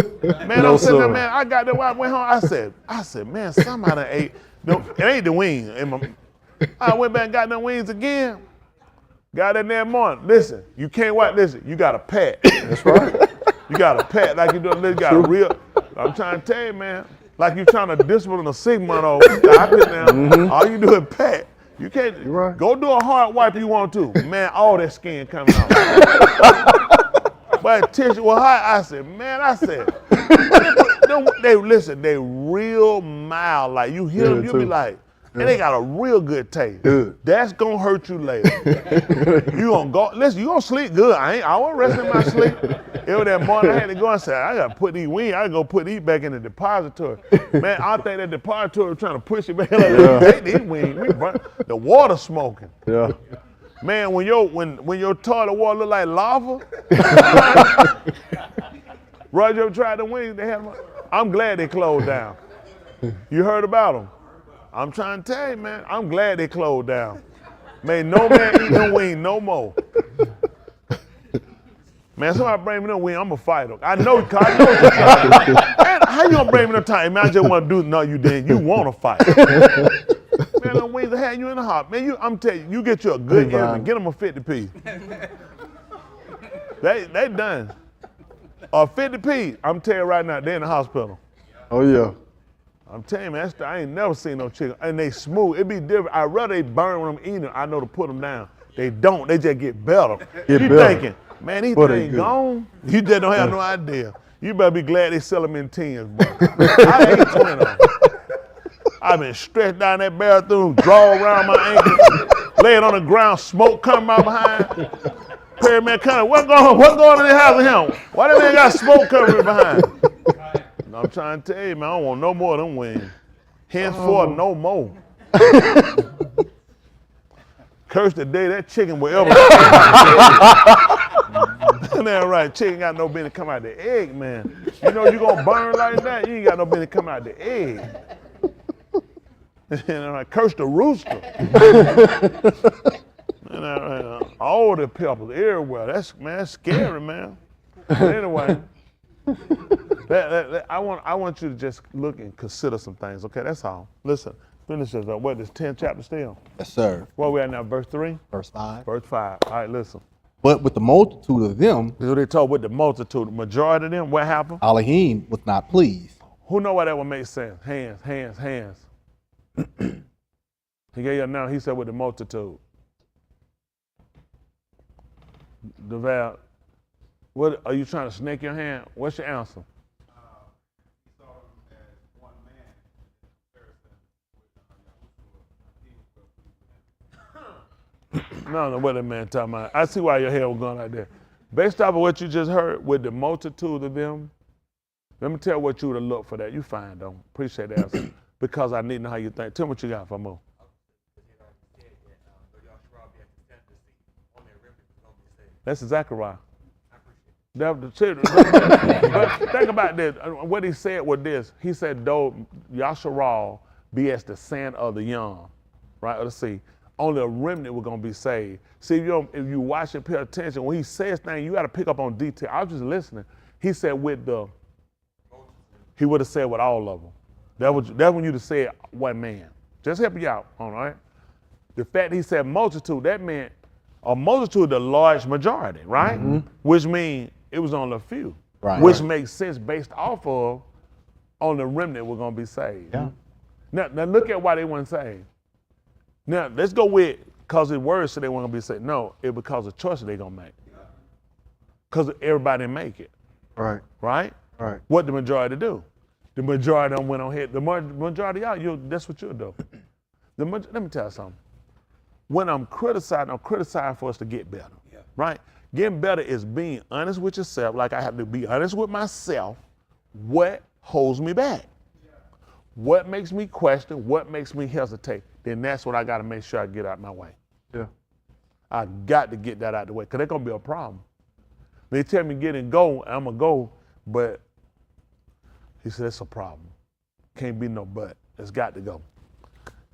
Man, No, I'm sitting there, sir. man. I got there when I went home. I said, man, somebody ate. No, it ain't the wings. I went back and got them wings again. Got in there morning. Listen, you can't watch. Listen, you got to pat. That's right. You got to pat like you do. You got a real. I'm trying to tell you, man. Like you trying to discipline a 6-month-old. Stop it now. All you do is pat. You can't right. go do a hard wipe if you want to. Man, all that skin coming out. But tissue was hot. I said, they listen, they real mild. Like you hear them, you be like, and they got a real good taste. Good. That's gonna hurt you later. You gonna go, listen, you gonna sleep good. I wasn't resting in my sleep. It was that morning I had to go and say, I gotta put these wings, I gotta go put these back in the depository. Man, I think that depository was trying to push it back. Like, take these wings. The water smoking. Yeah. Man, when your toilet water look like lava, Roger ever tried the wings? They had them. I'm glad they closed down. You heard about them? I'm trying to tell you, man. I'm glad they closed down. May no man eat no wing no more. Man, somebody bring me no wing, I'm a fighter. I know what you're trying to do. Man, how you gonna bring me no time? Man, I just want to do. No, you didn't. You want to fight. Man, the wings are having you in the hot. Man, I'm telling you, you get you a good enemy. Get them a 50 piece. They done. A 50 piece. I'm telling you right now, they in the hospital. Oh yeah. I'm telling you, man, I ain't never seen no chicken. And they smooth. It be different. I'd rather they burn when I'm eating them. I know to put them down. They don't. They just get better. You thinking, man, these things gone? You just don't have no idea. You better be glad they sell them in tins, bro. I ate 20 of them. I've been stretched down that bathroom, draw around my ankle, lay it on the ground, smoke coming out behind. Pyramid coming. What's going on in the house of him? Why that man got smoke covering behind? I'm trying to tell you, man, I don't want no more of them wings. Henceforth, no more. Curse the day that chicken will ever That's right, chicken got no business come out the egg, man. You know you gonna burn like that, you ain't got no business come out the egg. Curse the rooster. All the peppers everywhere. That's scary, man. But anyway, I want you to just look and consider some things. Okay, that's all. Listen, finish this up. What, this 10th chapter still? Yes, sir. Where we at now? Verse 3? Verse 5. Verse 5. All right, listen. But with the multitude of them, This is what they told with the multitude. The majority of them, what happened? Elohim was not pleased. Who know why that would make sense? Hands. He gave you a noun. He said with the multitude. Devout. What are you trying to snake your hand? What's your answer? He saw him as one man in comparison with No, what that man talking about. I see why your head was going like that. Based off of what you just heard with the multitude of them, let me tell you what you would have looked for that. You fine, though. Appreciate the answer. Because I need to know how you think. Tell me what you got for more. That's exactly right. But think about this. What he said was this. He said, though Yahusha be as the sand of the young, right, of the sea, only a remnant was going to be saved. See, if you watch and pay attention, when he says things, you got to pick up on detail. I was just listening. He said he would have said with all of them. That's when you'd have said one man. Just help you out, all right? The fact he said multitude, that meant a multitude, the large majority, right? Mm-hmm. Which means it was only a few. Right. Which makes sense based off of only the remnant were going to be saved. Yeah. Now look at why they weren't saved. Now let's go with because the word said they weren't going to be saved. No, it's because of choices they're going to make. Because everybody didn't make it. Right. Right? Right. What the majority do? The majority of them went on ahead. The majority of y'all, that's what you'll do. Let me tell you something. When I'm criticizing for us to get better, right? Getting better is being honest with yourself, like I have to be honest with myself. What holds me back? What makes me question? What makes me hesitate? Then that's what I got to make sure I get out of my way. Yeah. I got to get that out of the way because that's going to be a problem. They tell me get and go, I'm going to go, but he said it's a problem. Can't be no but. It's got to go.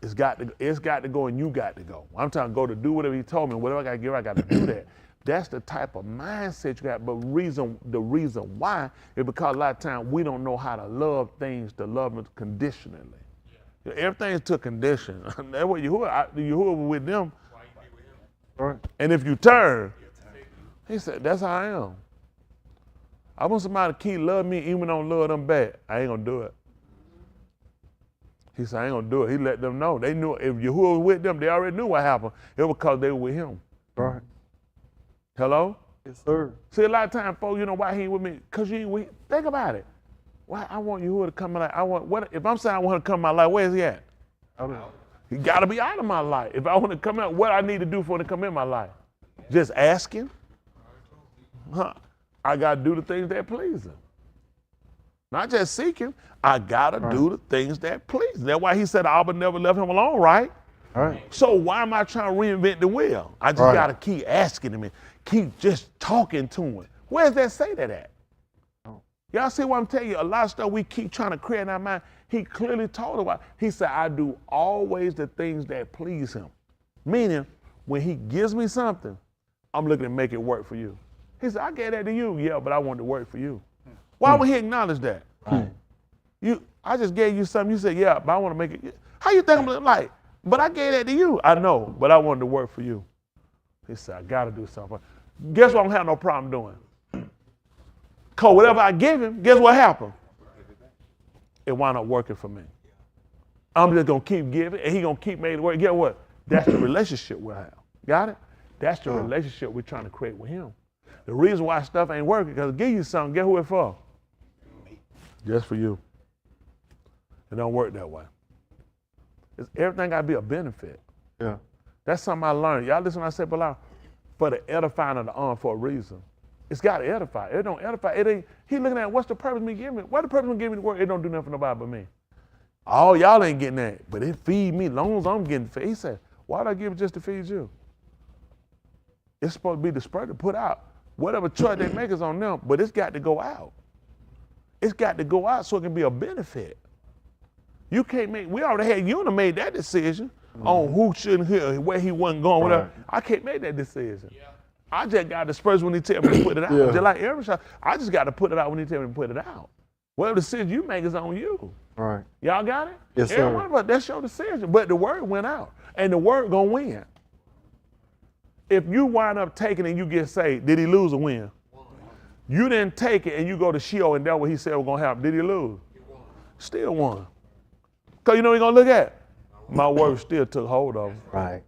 It's got to go and you got to go. I'm trying to go to do whatever he told me. Whatever I got to give, I got to do that. That's the type of mindset you got. But the reason why is because a lot of times we don't know how to love things, to love them conditionally. Yeah. Everything's to condition. That's what Yahuwah with them. Right. And if you turn, he said, that's how I am. I want somebody to keep loving me even when I don't love them back. I ain't gonna do it. He said, I ain't gonna do it. He let them know. They knew if Yahuwah was with them, they already knew what happened. It was because they were with him. Right. Hello? Yes, sir. See, a lot of times, folks, you know why he ain't with me? Because you ain't with him. Think about it. Why I want Yahuwah to come in my life. If I'm saying I want him to come in my life, where is he at? I don't know. He got to be out of my life. If I want to come out, what I need to do for him to come in my life? Just ask him? Huh? I got to do the things that please him. Not just seek him. I got to do the things that please him. That's why he said Abba never left him alone, right? All right. So why am I trying to reinvent the wheel? I just got to keep asking him and keep just talking to him. Where does that say that at? Y'all see what I'm telling you? A lot of stuff we keep trying to create in our mind. He clearly told us about. He said, I do always the things that please him. Meaning, when he gives me something, I'm looking to make it work for you. He said, I gave that to you. Yeah, but I want it to work for you. Why would he acknowledge that? I just gave you something. You said, yeah, but I want to make it. How you think I'm looking like? But I gave that to you. I know, but I wanted to work for you. He said, I got to do something. Guess what I don't have no problem doing? Because whatever I give him, guess what happened? It wound up working for me. I'm just going to keep giving, and he's going to keep making it work. Guess what? That's the relationship we'll have. Got it? That's the relationship we're trying to create with him. The reason why stuff ain't working, because I give you something, guess who it's for? Just for you. It don't work that way. Everything got to be a benefit. Yeah. That's something I learned. Y'all listen when I say below, for the edifying of the arm for a reason. It's got to edify. It don't edify. It ain't. He looking at what's the purpose of me giving me? What the purpose of giving me the word? It don't do nothing for nobody but me. All y'all ain't getting that, but it feed me long as I'm getting fed. He said, why did I give it just to feed you? It's supposed to be the spread to put out. Whatever choice they make is on them, but it's got to go out. It's got to go out so it can be a benefit. You can't make, we already had Una made that decision on who shouldn't hear, where he wasn't going, whatever. I can't make that decision. Yeah. I just got to disperse when he tell me to put it out. Just like every shot, I just got to put it out when he tell me to put it out. Whatever decision you make is on you. Right. Y'all got it? Yes, sir. Every one of us, that's your decision. But the word went out, and the word gonna win. If you wind up taking it and you get saved, did he lose or win? You didn't take it and you go to Sheol and that's what he said was gonna happen. Did he lose? Still won. Because you know what he's gonna look at? My word still took hold of him. Right.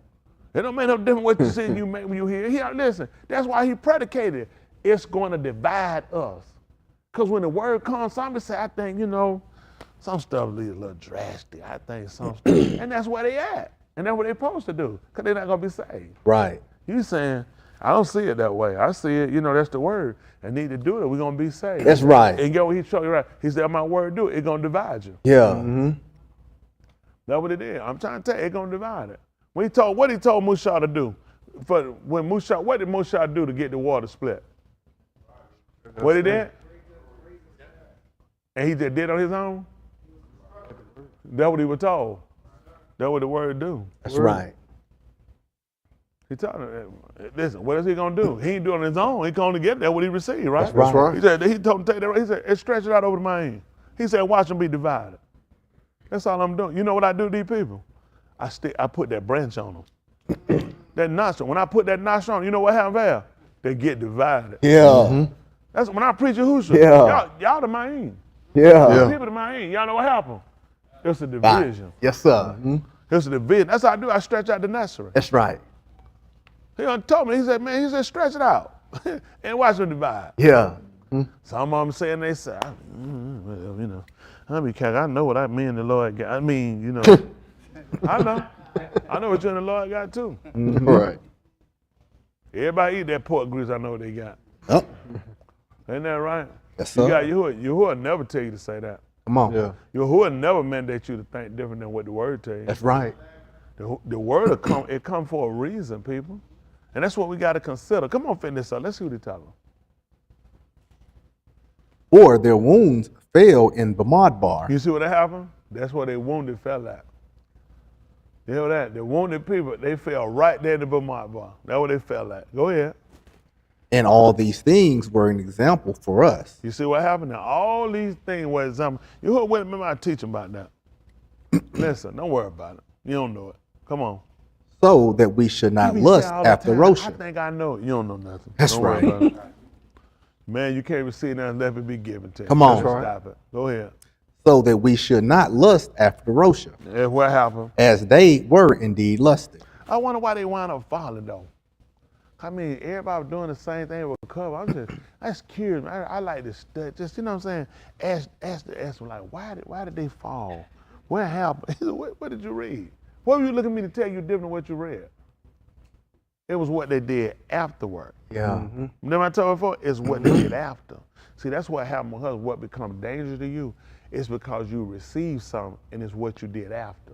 It don't make no difference what decision you make when you hear. Listen, that's why he predicated. It's going to divide us. Because when the word comes, somebody say, I think, some stuff is a little drastic. I think some stuff. And that's where they at. And that's what they're supposed to do. Because they're not going to be saved. Right. You saying, I don't see it that way. I see it, that's the word. I need to do it. We're going to be saved. That's right. And get what he showed you right. He said, my word do it. It's going to divide you. Yeah. Mm-hmm. That's what it is. I'm trying to tell you, it's going to divide it. What he told Masha to do? What did Masha do to get the water split? What he did? And he just did on his own? That's what he was told. That's what the word do. That's right. He told him, listen, what is he going to do? He ain't doing it on his own. He can only get that what he received, right? That's right. He told him to take that. He said, stretch it out over to my end. He said, watch them be divided. That's all I'm doing. You know what I do to these people? I put that branch on them. That nostril. When I put that nostril on, you know what happens there? They get divided. Yeah. Mm-hmm. That's when I preach Yahusha. Yeah. Y'all the main. Yeah. People the main. Y'all know what happened? It's a division. Yes, sir. Mm-hmm. It's a division. That's how I do. I stretch out the nostril. That's right. He done told me. He said, stretch it out and watch them divide. Yeah. Some of them saying they say, I be careful. I know what I mean. The Lord got. I know what you and the Lord got too. Mm-hmm. Right. Everybody eat that pork grease. I know what they got. Oh. Ain't that right? Yes, sir. You got Yahuwah never tell you to say that. Come on. Yeah. Yahuwah never mandate you to think different than what the word tell you. That's right. The word will come. It come for a reason, people, and that's what we got to consider. Come on, finish this up. Let's see what he telling. Or their wounds fell in Bamidbar. You see what happened? That's where they wounded fell at. You know that? The wounded people, they fell right there in the Bamidbar. That's where they fell at. Go ahead. And all these things were an example for us, You see what happened now? All these things were example. You heard, remember I teaching about that. Listen, don't worry about it. You don't know it. Come on. so that we should You not be lust saying all the after time, I Rosha. think I know it. You don't know nothing. That's Don't worry right. about it. Man, you can't receive nothing left it be given to you. Come on. Just stop it. Go ahead. So that we should not lust after Rosha, Yeah, what happened? as they were indeed lusted. I wonder why they wound up falling though. I mean, everybody doing the same thing with cover. I'm just curious. I like to study. Just, you know what I'm saying? Ask them like, why did they fall? What happened? What did you read? What were you looking at me to tell you different than what you read? It was what they did afterward. Yeah. Remember I told you before? It's what they did after. See, that's what happened with us. What becomes dangerous to you is because you received something and it's what you did after.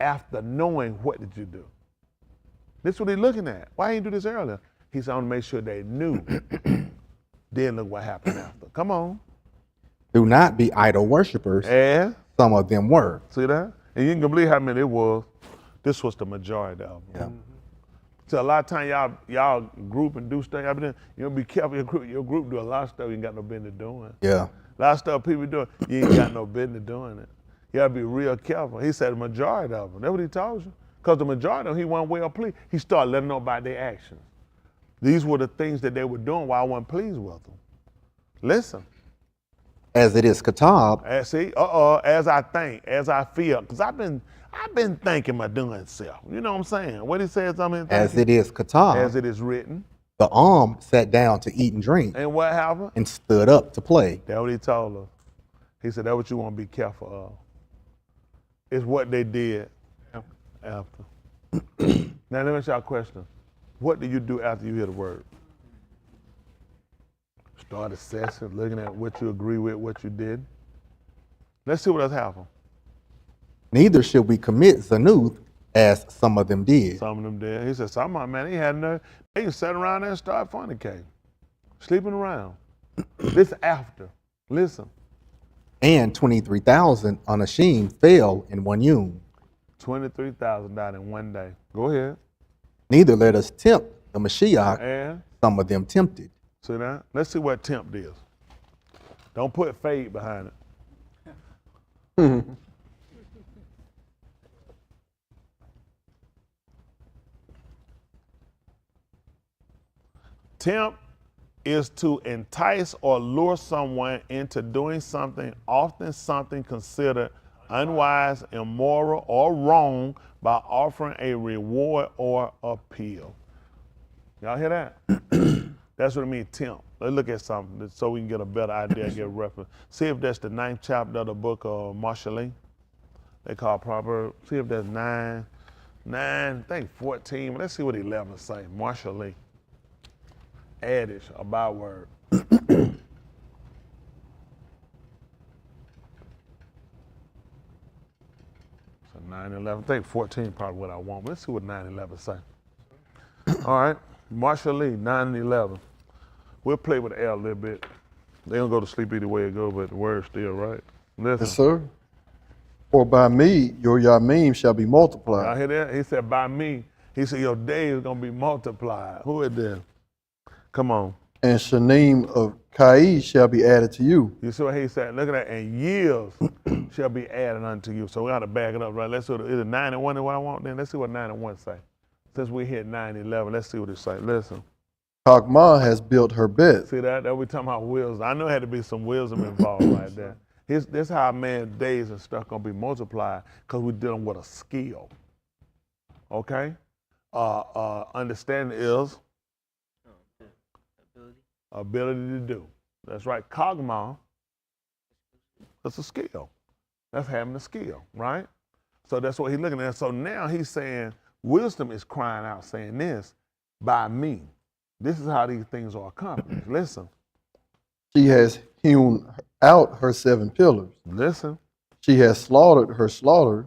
After knowing, what did you do? This is what he's looking at. Why didn't you do this earlier? He's trying to make sure they knew. Then look what happened after. Come on. Do not be idol worshippers. And Some of them were. see that? And you can believe how many it was. This was the majority of them. So a lot of times y'all group and do stuff. Be careful. Your group do a lot of stuff you ain't got no business doing. Yeah. A lot of stuff people doing, you ain't got no business doing it. You gotta be real careful. He said the majority of them. That's what he told you. Because the majority of them, he wasn't well pleased. He started letting them know about their actions. These were the things that they were doing while I wasn't pleased with them. Listen. As it is katab, As I think, as I feel. Because I've been thinking my doing self. You know what I'm saying? What he says, as it is katab, as it is written. the sat down to eat and drink And what happened? and stood up to play. That's what he told us. He said, that's what you want to be careful of. It's what they did after. Now, let me ask y'all a question. What do you do after you hear the word? Start assessing, looking at what you agree with, what you did. Let's see what else happened. Neither should we commit zanuth, as some of them did. Some of them did. He said, some of them, man, they can sit around there and start fornicating, sleeping around. This after. Listen. And 23,000 unashamed fell in one yom. 23,000 died in one day. Go ahead. Neither let us tempt the Mashiach, And some of them tempted. see that? Let's see what tempt is. Don't put fade behind it. Tempt is to entice or lure someone into doing something, often something considered unwise, immoral, or wrong by offering a reward or appeal. Y'all hear that? That's what it means, tempt. Let's look at something so we can get a better idea, get a reference. See if that's the 9th chapter of the book of Mashaly. They call Proverbs. See if that's 9, I think 14. Let's see what 11 say. Mashaly. Adage, a byword. So 9-11, I think 14 probably what I want. But let's see what 9-11 say. All right, Mashaly, 9-11. We'll play with L a little bit. They don't go to sleep either way it go, but the word's still right. Listen. Yes, sir. For by me your yamim shall be Y'all multiplied. hear that? He said, by me. He said, your day is going to be multiplied. Who is this? Come on. And shanim of Kai shall be added to you. You see what he said? Look at that. And years shall be added unto you. So we got to back it up, right? Let's see what, is it 9-1 is what I want then? Let's see what 9-1 say. Since we hit 9-11, let's see what it say. Listen. Chokmah has built her bed. See that? That we talking about wisdom. I know there had to be some wisdom involved right there. This how a man's days and stuff going to be multiplied because we're dealing with a skill. Okay? Understanding is ability to do. That's right. Cogma, that's a skill. That's having a skill, right? So that's what he's looking at. So now he's saying wisdom is crying out saying this, by me. This is how these things are accomplished. Listen. She has hewn out her 7 pillars. Listen. She has slaughtered her slaughter.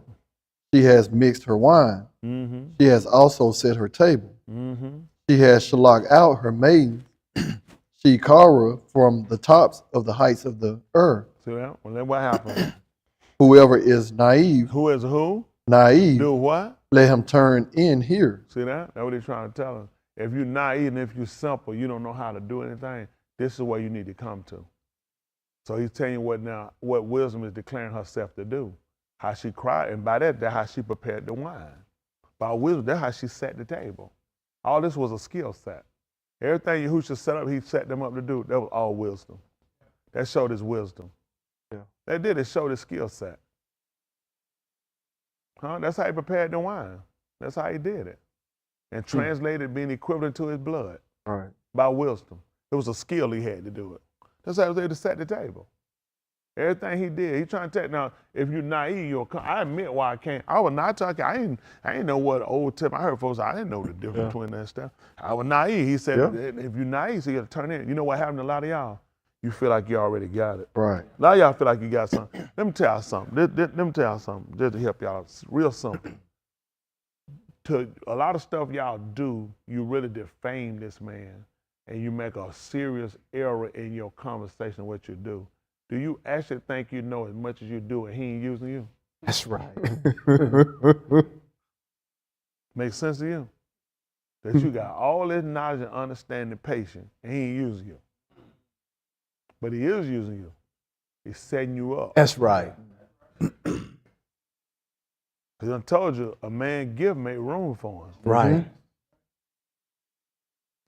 She has mixed her wine. Mm-hmm. She has also set her table. Mm-hmm. She has shalak out her maidens. She kara from the tops of the heights of the earth. See that? Well, then what happened? Whoever is naive, Who is who? naive, Do what? let him turn in here. See that? That's what he's trying to tell us. If you're naive and if you're simple, you don't know how to do anything, this is where you need to come to. So he's telling you what wisdom is declaring herself to do. How she cried, and by that's how she prepared the wine. By wisdom, that's how she set the table. All this was a skill set. Everything Yahusha set up, he set them up to do. That was all wisdom. That showed his wisdom. Yeah. That did, it showed his skill set. That's how he prepared the wine. That's how he did it. And translated being equivalent to his blood. Right. By wisdom. It was a skill he had to do it. That's how he was able to set the table. Everything he did, he trying to take, now, if you're naive, you'll come. I admit why I can't. I was not talking, I ain't know what old tip. I heard folks, I didn't know the difference between that stuff. I was naive. He said, if you're naive, so you got to turn in. You know what happened to a lot of y'all? You feel like you already got it. Right. A lot of y'all feel like you got something. Let me tell y'all something. Let me tell y'all something, just to help y'all. It's real simple. To a lot of stuff y'all do, you really defame this man, and you make a serious error in your conversation, what you do. Do you actually think you know as much as you do and he ain't using you? That's right. Makes sense to you? That you got all this knowledge and understanding and patience and he ain't using you. But he is using you. He's setting you up. That's right. Because I told you, a man give make room for him. Right.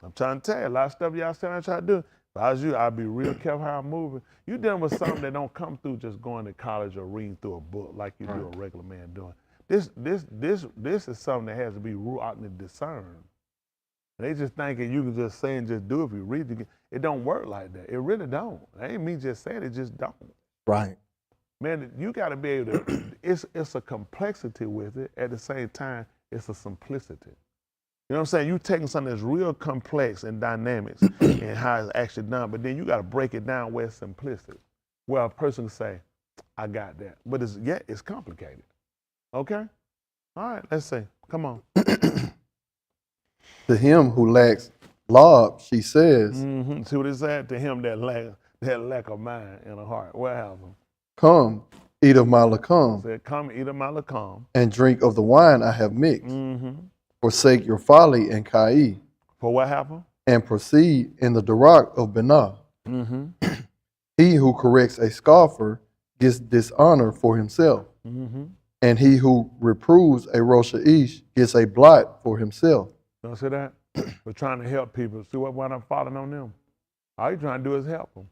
I'm trying to tell you, a lot of stuff y'all saying I try to do. If I was you, I'd be real careful how I'm moving. You dealing with something that don't come through just going to college or reading through a book like you do a regular man doing. This is something that has to be ruach and discerned. They just thinking you can just say and just do it if you read it. It don't work like that. It really don't. That ain't me just saying it, just don't. Right. Man, you got to be able to, it's a complexity with it. At the same time, it's a simplicity. You know what I'm saying? You taking something that's real complex and dynamics and how it's actually done, but then you got to break it down where it's simplistic, where a person can say, I got that. But it's complicated. Okay? All right, let's see. Come on. To him who lacks lob, she says, See what it said? To him that lack of mind and a heart. What happened? come, eat of my lacam, Said, come eat of my lacam. and drink of the wine I have mixed. Forsake your folly and Kai, For what happened? and proceed in the Darak of Benah. He who corrects a scoffer gets dishonor for himself, and he who reproves a Rosh Ish gets a blot for himself. You don't see that? We're trying to help people. See what I'm falling on them? All you're trying to do is help them.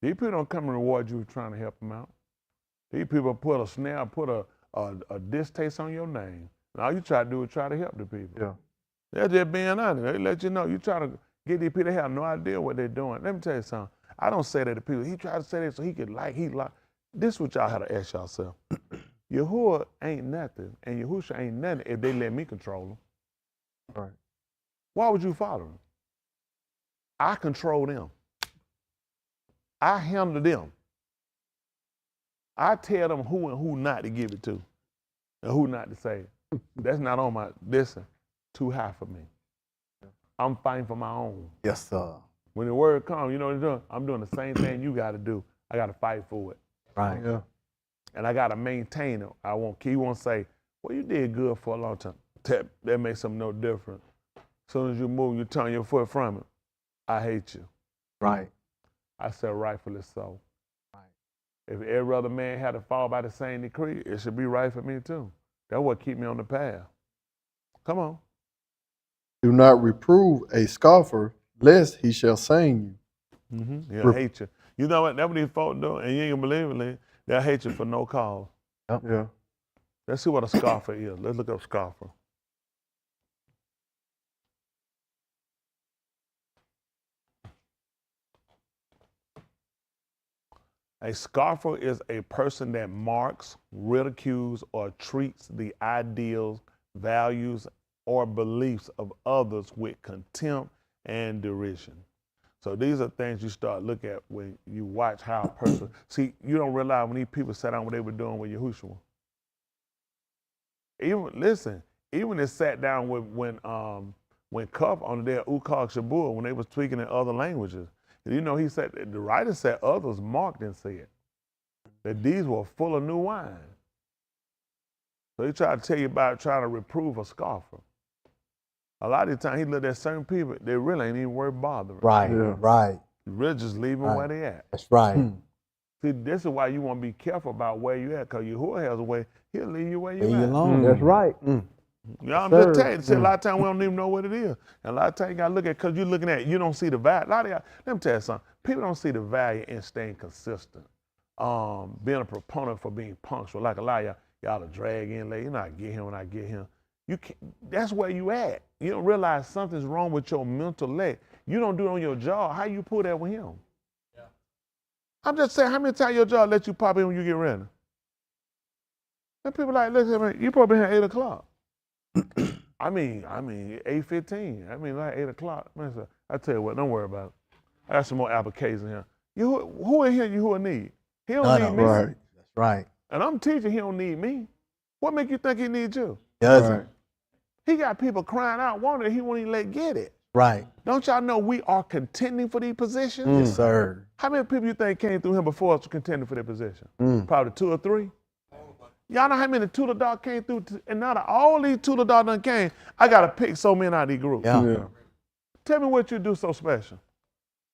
These people don't come and reward you for trying to help them out. These people put a snare, put a distaste on your name. And all you try to do is try to help the people. Yeah. They're just being honest. They let you know. You try to get these people, they have no idea what they're doing. Let me tell you something. I don't say that to people. He tried to say that so he could like. This is what y'all have to ask yourself. Yahuwah ain't nothing, and Yahusha ain't nothing if they let me control them. Right. Why would you follow them? I control them. I handle them. I tell them who and who not to give it to and who not to say. That's not on my, listen, too high for me. I'm fighting for my own. Yes, sir. When the word comes, you know what I'm doing? I'm doing the same thing you got to do. I got to fight for it. Right. Yeah. And I got to maintain it. He won't say, well, you did good for a long time. That makes something no different. As soon as you move, you turn your foot from it. I hate you. Right. I said, rightfully so. Right. If every other man had to fall by the same decree, it should be right for me too. That's what keep me on the path. Come on. Do not reprove a scoffer, lest he shall sing you. He'll hate you. You know what? That's what these folks do, and you ain't gonna believe it. They'll hate you for no cause. Yeah. Let's see what a scoffer is. Let's look up scoffer. A scoffer is a person that marks, ridicules, or treats the ideals, values, or beliefs of others with contempt and derision. So these are things you start looking at when you watch how a person, see, you don't realize when these people sat down what they were doing with Yahushua. Even they sat down with when Cup on their Ukak Shabur, when they was speaking in other languages. You know, he said, the writer said others marked and said that these were full of new wine. So he tried to tell you about trying to reprove a scoffer. A lot of the time he looked at certain people, they really ain't even worth bothering. Right. Yeah. Right. You really just leave them where they at. That's right. See, this is why you want to be careful about where you at, because Yahuwah has a way, he'll leave you where you Leave at. you alone. That's right. You know, I'm Sir. just telling you, see, a lot of times we don't even know what it is. And a lot of times you got to look at, because you're looking at, you don't see the value. A lot of y'all, let me tell you something. People don't see the value in staying consistent. Being a proponent for being punctual. Like a lot of y'all to drag in late. You know, I get him when I get him. You can't, that's where you at. You don't realize something's wrong with your mental leg. You don't do it on your job. How you pull that with him? Yeah. I'm just saying, how many times your job let you pop in when you get ready? And people like, listen, you probably here at 8 o'clock. I mean, 8:15. I mean, like 8 o'clock. Man, so I tell you what, don't worry about it. I got some more applications here. Who in here you who need? He don't need me. Right. That's right. And I'm teaching he don't need me. What make you think he needs you? Doesn't. Right. He got people crying out, wanting he won't even let get it. Right. Don't y'all know we are contending for these positions? Yes, sir. How many people you think came through him before us contending for their position? Probably 2 or 3. Y'all know how many Tula Dog came through, and now that all these Tula Dog done came, I got to pick so many out of these groups. Yeah. Yeah. Tell me what you do so special.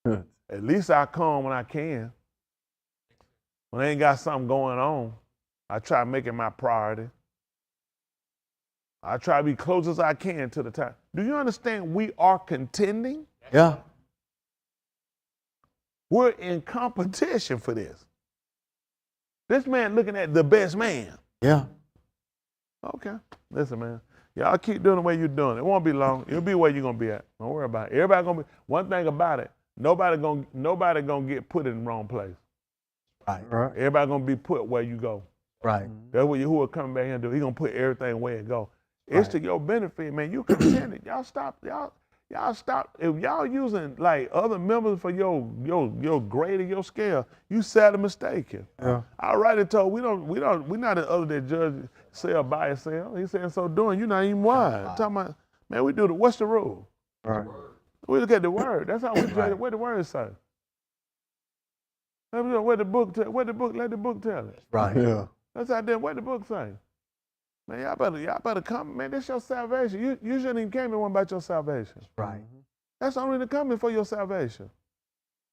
At least I come when I can. When I ain't got something going on, I try to make it my priority. I try to be close as I can to the time. Do you understand we are contending? Yeah. We're in competition for this. This man looking at the best man. Yeah. Okay, listen, man. Y'all keep doing the way you're doing. It won't be long. It'll be where you're gonna be at. Don't worry about it. Everybody gonna be. One thing about it, nobody gonna get put in the wrong place. Right. Right. Everybody gonna be put where you go. Right. That's what Yahuwah coming back here and do. He gonna put everything where it go. It's Right. to your benefit, man. You contended. Y'all stop. Y'all stop. If y'all using like other members for your grade or your scale, you sadly mistaken. Yeah. I already told we not the other that judge sell by itself. He saying so doing, you're not even wise. Talking about, man, we do the what's the rule? Right. We look at the word. That's how we judge it. What the word say? Let me know what the book tell. Let the book tell it. Right. Yeah. That's out there. What the book say? Man, y'all better come. Man, this your salvation. You shouldn't even came and one about your salvation. Right. That's the only reason coming for your salvation.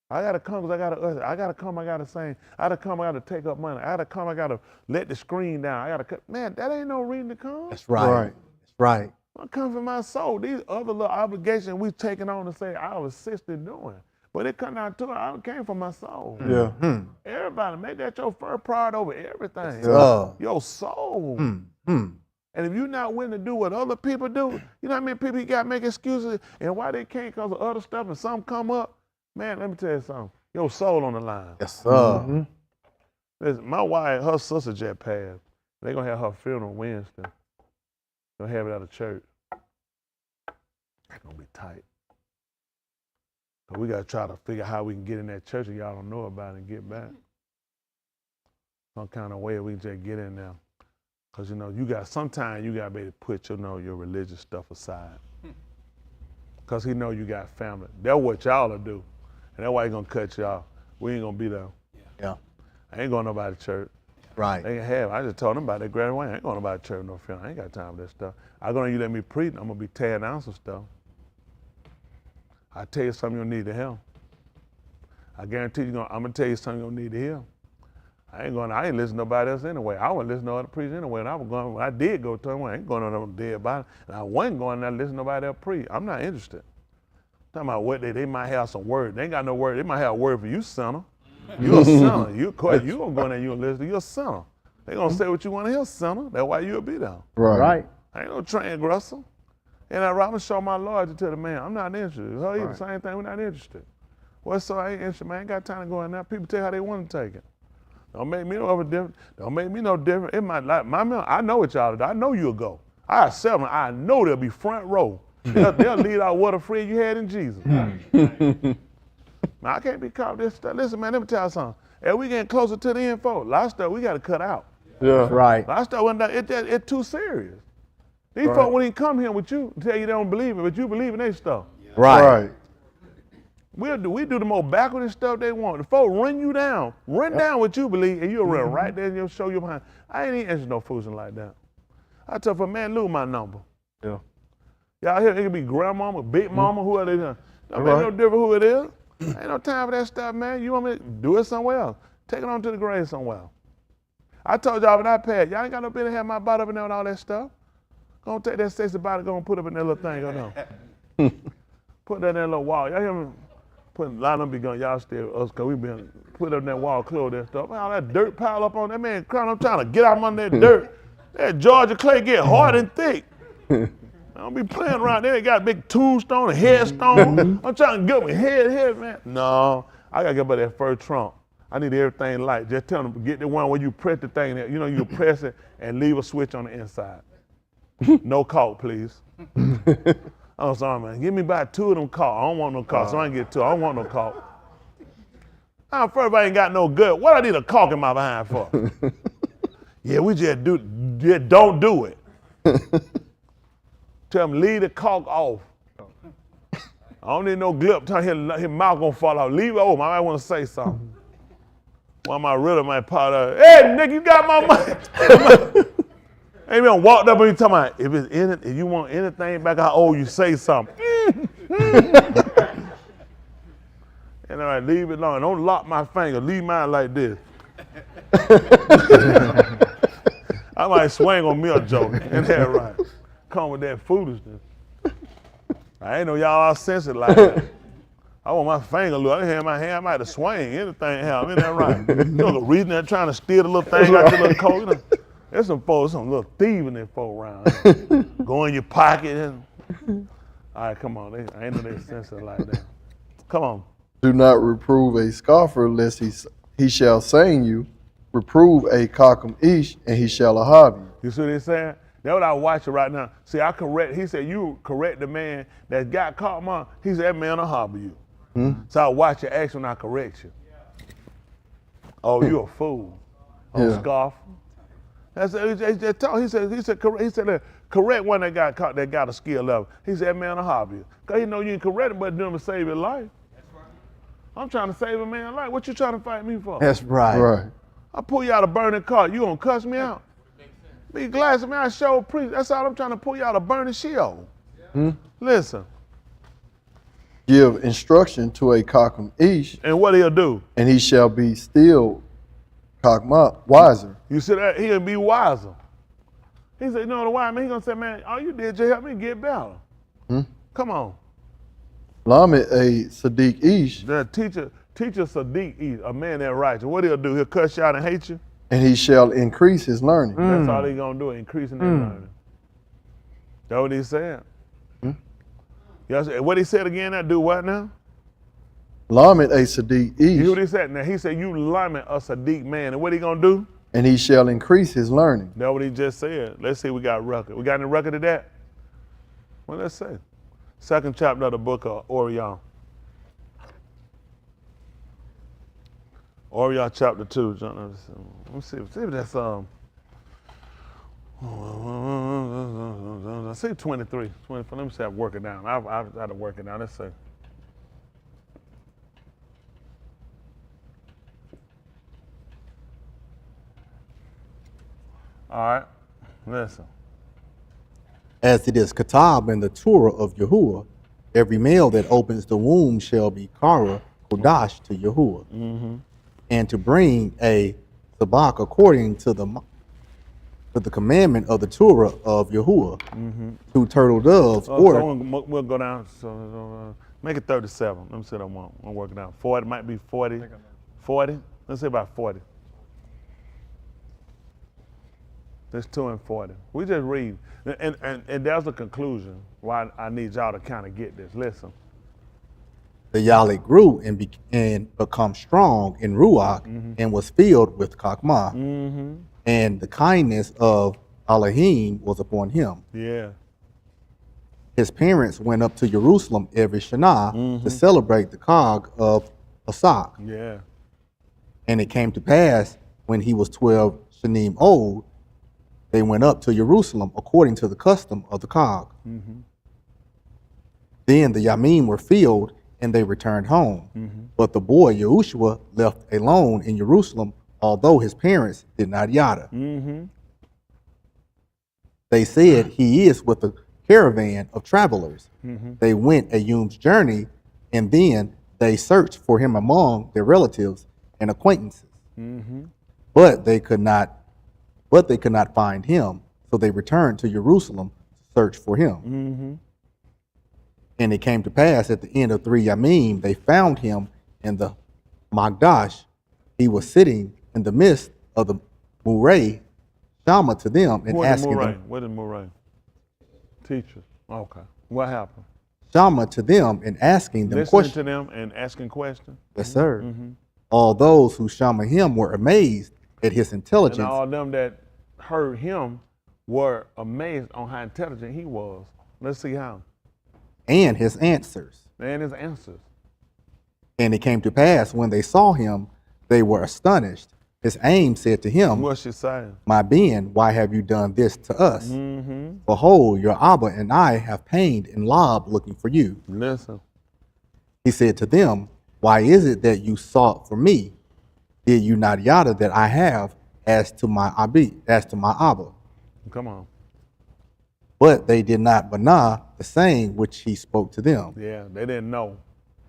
I gotta come because I gotta come, I gotta sing. I gotta come, I gotta take up money. I gotta come, I gotta let the screen down. I gotta come. Man, that ain't no reason to come. That's right. Right. That's right. I come for my soul. These other little obligations we taking on to say I was assisted doing. But it come down to it, I came for my soul. Yeah. Everybody, make that your first priority over everything. Your soul. And if you're not willing to do what other people do, you know how many people you got to make excuses and why they can't because of other stuff and something come up? Man, let me tell you something. Your soul on the line. Yes, sir. Listen, my wife, her sister just passed. They're going to have her funeral Wednesday. They'll have it at a church. It's going to be tight. So we got to try to figure out how we can get in that church that y'all don't know about and get back. Some kind of way we can just get in there. Because, you know, sometimes you got to be able to put, your religious stuff aside. Because he know you got family. That's what y'all will do. And that's why he going to cut y'all. We ain't going to be there. Yeah. I ain't going to nobody church. Right. They can have. I just told them about that graduation. I ain't going to nobody church no funeral. I ain't got time for that stuff. I'm going to you let me preach. I'm going to be tearing down some stuff. I tell you something you'll need to hear. I guarantee I'm going to tell you something you'll need to hear. I ain't listen to nobody else anyway. I wasn't listening to other preachers anyway. And I did go to him. I ain't going on no dead body. And I wasn't going there to listen to nobody else preach. I'm not interested. Talking about what they might have some word. They ain't got no word. They might have a word for you, sinner. You're a sinner. You gonna go in there, you gonna listen. You're a sinner. They gonna say what you want to hear, sinner. That's why you'll be there. Right. I ain't no transgressor. And I'm gonna show my loyalty to the man. I'm not interested. So the same thing, we're not interested. Well, so I ain't interested, man. I ain't got time to go in there. People take how they want to take it. Don't make me no different. Don't make me no different. It might like my man. I know what y'all do. I know you'll go. I accept them. I know they'll be front row. They'll lead out what a friend you had in Jesus. Now I can't be caught this stuff. Listen, man. Let me tell you something. As we getting closer to the end, folks, a lot of stuff we got to cut out. Yeah. Right. A lot of stuff it's too serious. These folks wouldn't even come here with you and tell you they don't believe it, but you believe in their stuff. Right. We do the most backward stuff they want. The folks run you down. Run down what you believe, and you'll run right there and you'll show you behind. I ain't even interested in no fooling like that. I tell for man, lose my number. Yeah. Y'all here, it could be grandmama, big mama, whoever it is. Don't make Right. no difference who it is. Ain't no time for that stuff, man. You want me to do it somewhere else? Take it on to the grave somewhere. I told y'all when I passed, y'all ain't got no business having my body up in there with all that stuff. Go take that sexy body, go and put up in that little thing. Go down. Put that in that little wall. Y'all hear me? Put a lot of them be going, y'all still us, because we been put up in that wall, close that stuff. All that dirt pile up on that man crying. I'm trying to get out from under that dirt. That Georgia clay get hard and thick. I don't be playing around there. They got a big tombstone, a headstone. I'm trying to get my head, man. No, I got to get by that first trunk. I need everything light. Just tell them, get the one where you press the thing, you know, you press it and leave a switch on the inside. No caulk, please. I'm sorry, man. Give me about 2 of them caulk. I don't want no caulk, so I ain't get 2. I don't want no caulk. First, I ain't got no good. What I need a caulk in my behind for? Yeah, we just don't do it. Tell him, leave the caulk off. I don't need no glip. Tell him his mouth gonna fall off. Leave it off. I might want to say something. One of my realtor might pop out. Hey, nigga, you got my money. Ain't even walked up and you talking about, if you want anything back I owe you, say something. And all right, leave it alone. Don't lock my finger. Leave mine like this. I might swing on me a joke. Ain't that right? Come with that foolishness. I ain't know y'all all sensitive like that. I want my finger look. I had my hand, I might have swing. Anything help. Ain't that right? You know the reason they're trying to steal the little thing out your little coat. You know, there's some folks, some little thieving that folk around. Go in your pocket. And, all right, come on. I ain't know they sensitive like that. Come on. Do not reprove a scoffer, lest he shall saying you. Reprove a Kakum Ish, and he shall ahab you. You see what he's saying? That's what I watching right now. See, he said, you correct the man that got caught, man. He said, that man will harbor you. So I watch your action when I correct you. Oh, you a fool. Oh, scoffer. That's he said, correct one that got caught, that got a skill level. He said, that man will harbor you. Because he know you ain't correct him, but doing to save his life. That's right. I'm trying to save a man's life. What you trying to fight me for? That's right. Right. I pull you out of burning car. You gonna cuss me out? Be glad to me. I show preach. That's all I'm trying to pull you out of burning Sheol. Listen. Give instruction to a Kakum Ish, And what he'll do? and he shall be still Kakma, wiser. You see that? He'll be wiser. He said, you know the why, man? He gonna say, man, all you did just help me get better. Come on. Lamed a Sadiq Ish, The teacher Sadiq, a man that righteous. What he'll do? He'll cuss you out and hate you. and he shall increase his learning. That's all he's gonna do, increasing their learning. That's what he said. Yes, what he said again, that do what now? Lamed a Sadiq You hear what Ish, he said? Now he said, you lament a Sadiq man. And what he gonna do? and he shall increase his learning. That's what he just said. Let's see, we got record. We got any record of that? Well, let's see. Second chapter of the book of Auryah. Auryah chapter 2. Let me see if that's I see 23. 24. Let me see. I work it down. I've got to work it down. Let's see. All right. Listen. As it is Katab in the Torah of Yahuwah, every male that opens the womb shall be Kara, Kodash to Yahuwah. And to bring a Sabak according to the commandment of the Torah of Yahuwah, 2 turtle doves, or So we'll go down. So make it 37. Let me see what I want. I'm working out. 40 might be 40. 40. Let's say about 40. There's 2 and 40. We just read, and there's the conclusion why I need y'all to kind of get this. Listen. the Yalik grew and become strong in Ruach and was filled with Kakma. And the kindness of Elohim was upon him. Yeah. His parents went up to Jerusalem every Shana to celebrate the Chag of Pesach. Yeah. And it came to pass when he was 12 Shanim old, they went up to Jerusalem according to the custom of the Chag. Then the Yamim were filled and they returned home. But the boy Yahusha left alone in Jerusalem, although his parents did not yada. They said, he is with the caravan of travelers. They went a year's journey, and then they searched for him among their relatives and acquaintances. But they could not find him, so they returned to Jerusalem to search for him. And it came to pass at the end of 3 Yamim, they found him in the Magdash. He was sitting in the midst of the Muray, Shama to them and asking them. What is Muray? Teacher. Okay. What happened? Shama to them and asking them Listening questions. to them and asking questions. Yes, sir. All those who Shama him were amazed at his intelligence. And all them that heard him were amazed on how intelligent he was. Let's see how. And his answers. And his answers. And it came to pass when they saw him, they were astonished. His aim said to him, What's she saying? My being, why have you done this to us? Behold, your Abba and I have pained and lobbed looking for you. Listen. He said to them, Why is it that you sought for me? Did you not yada that I have as to my Abba? Come on. But they did not bana the saying which he spoke to them. Yeah, they didn't know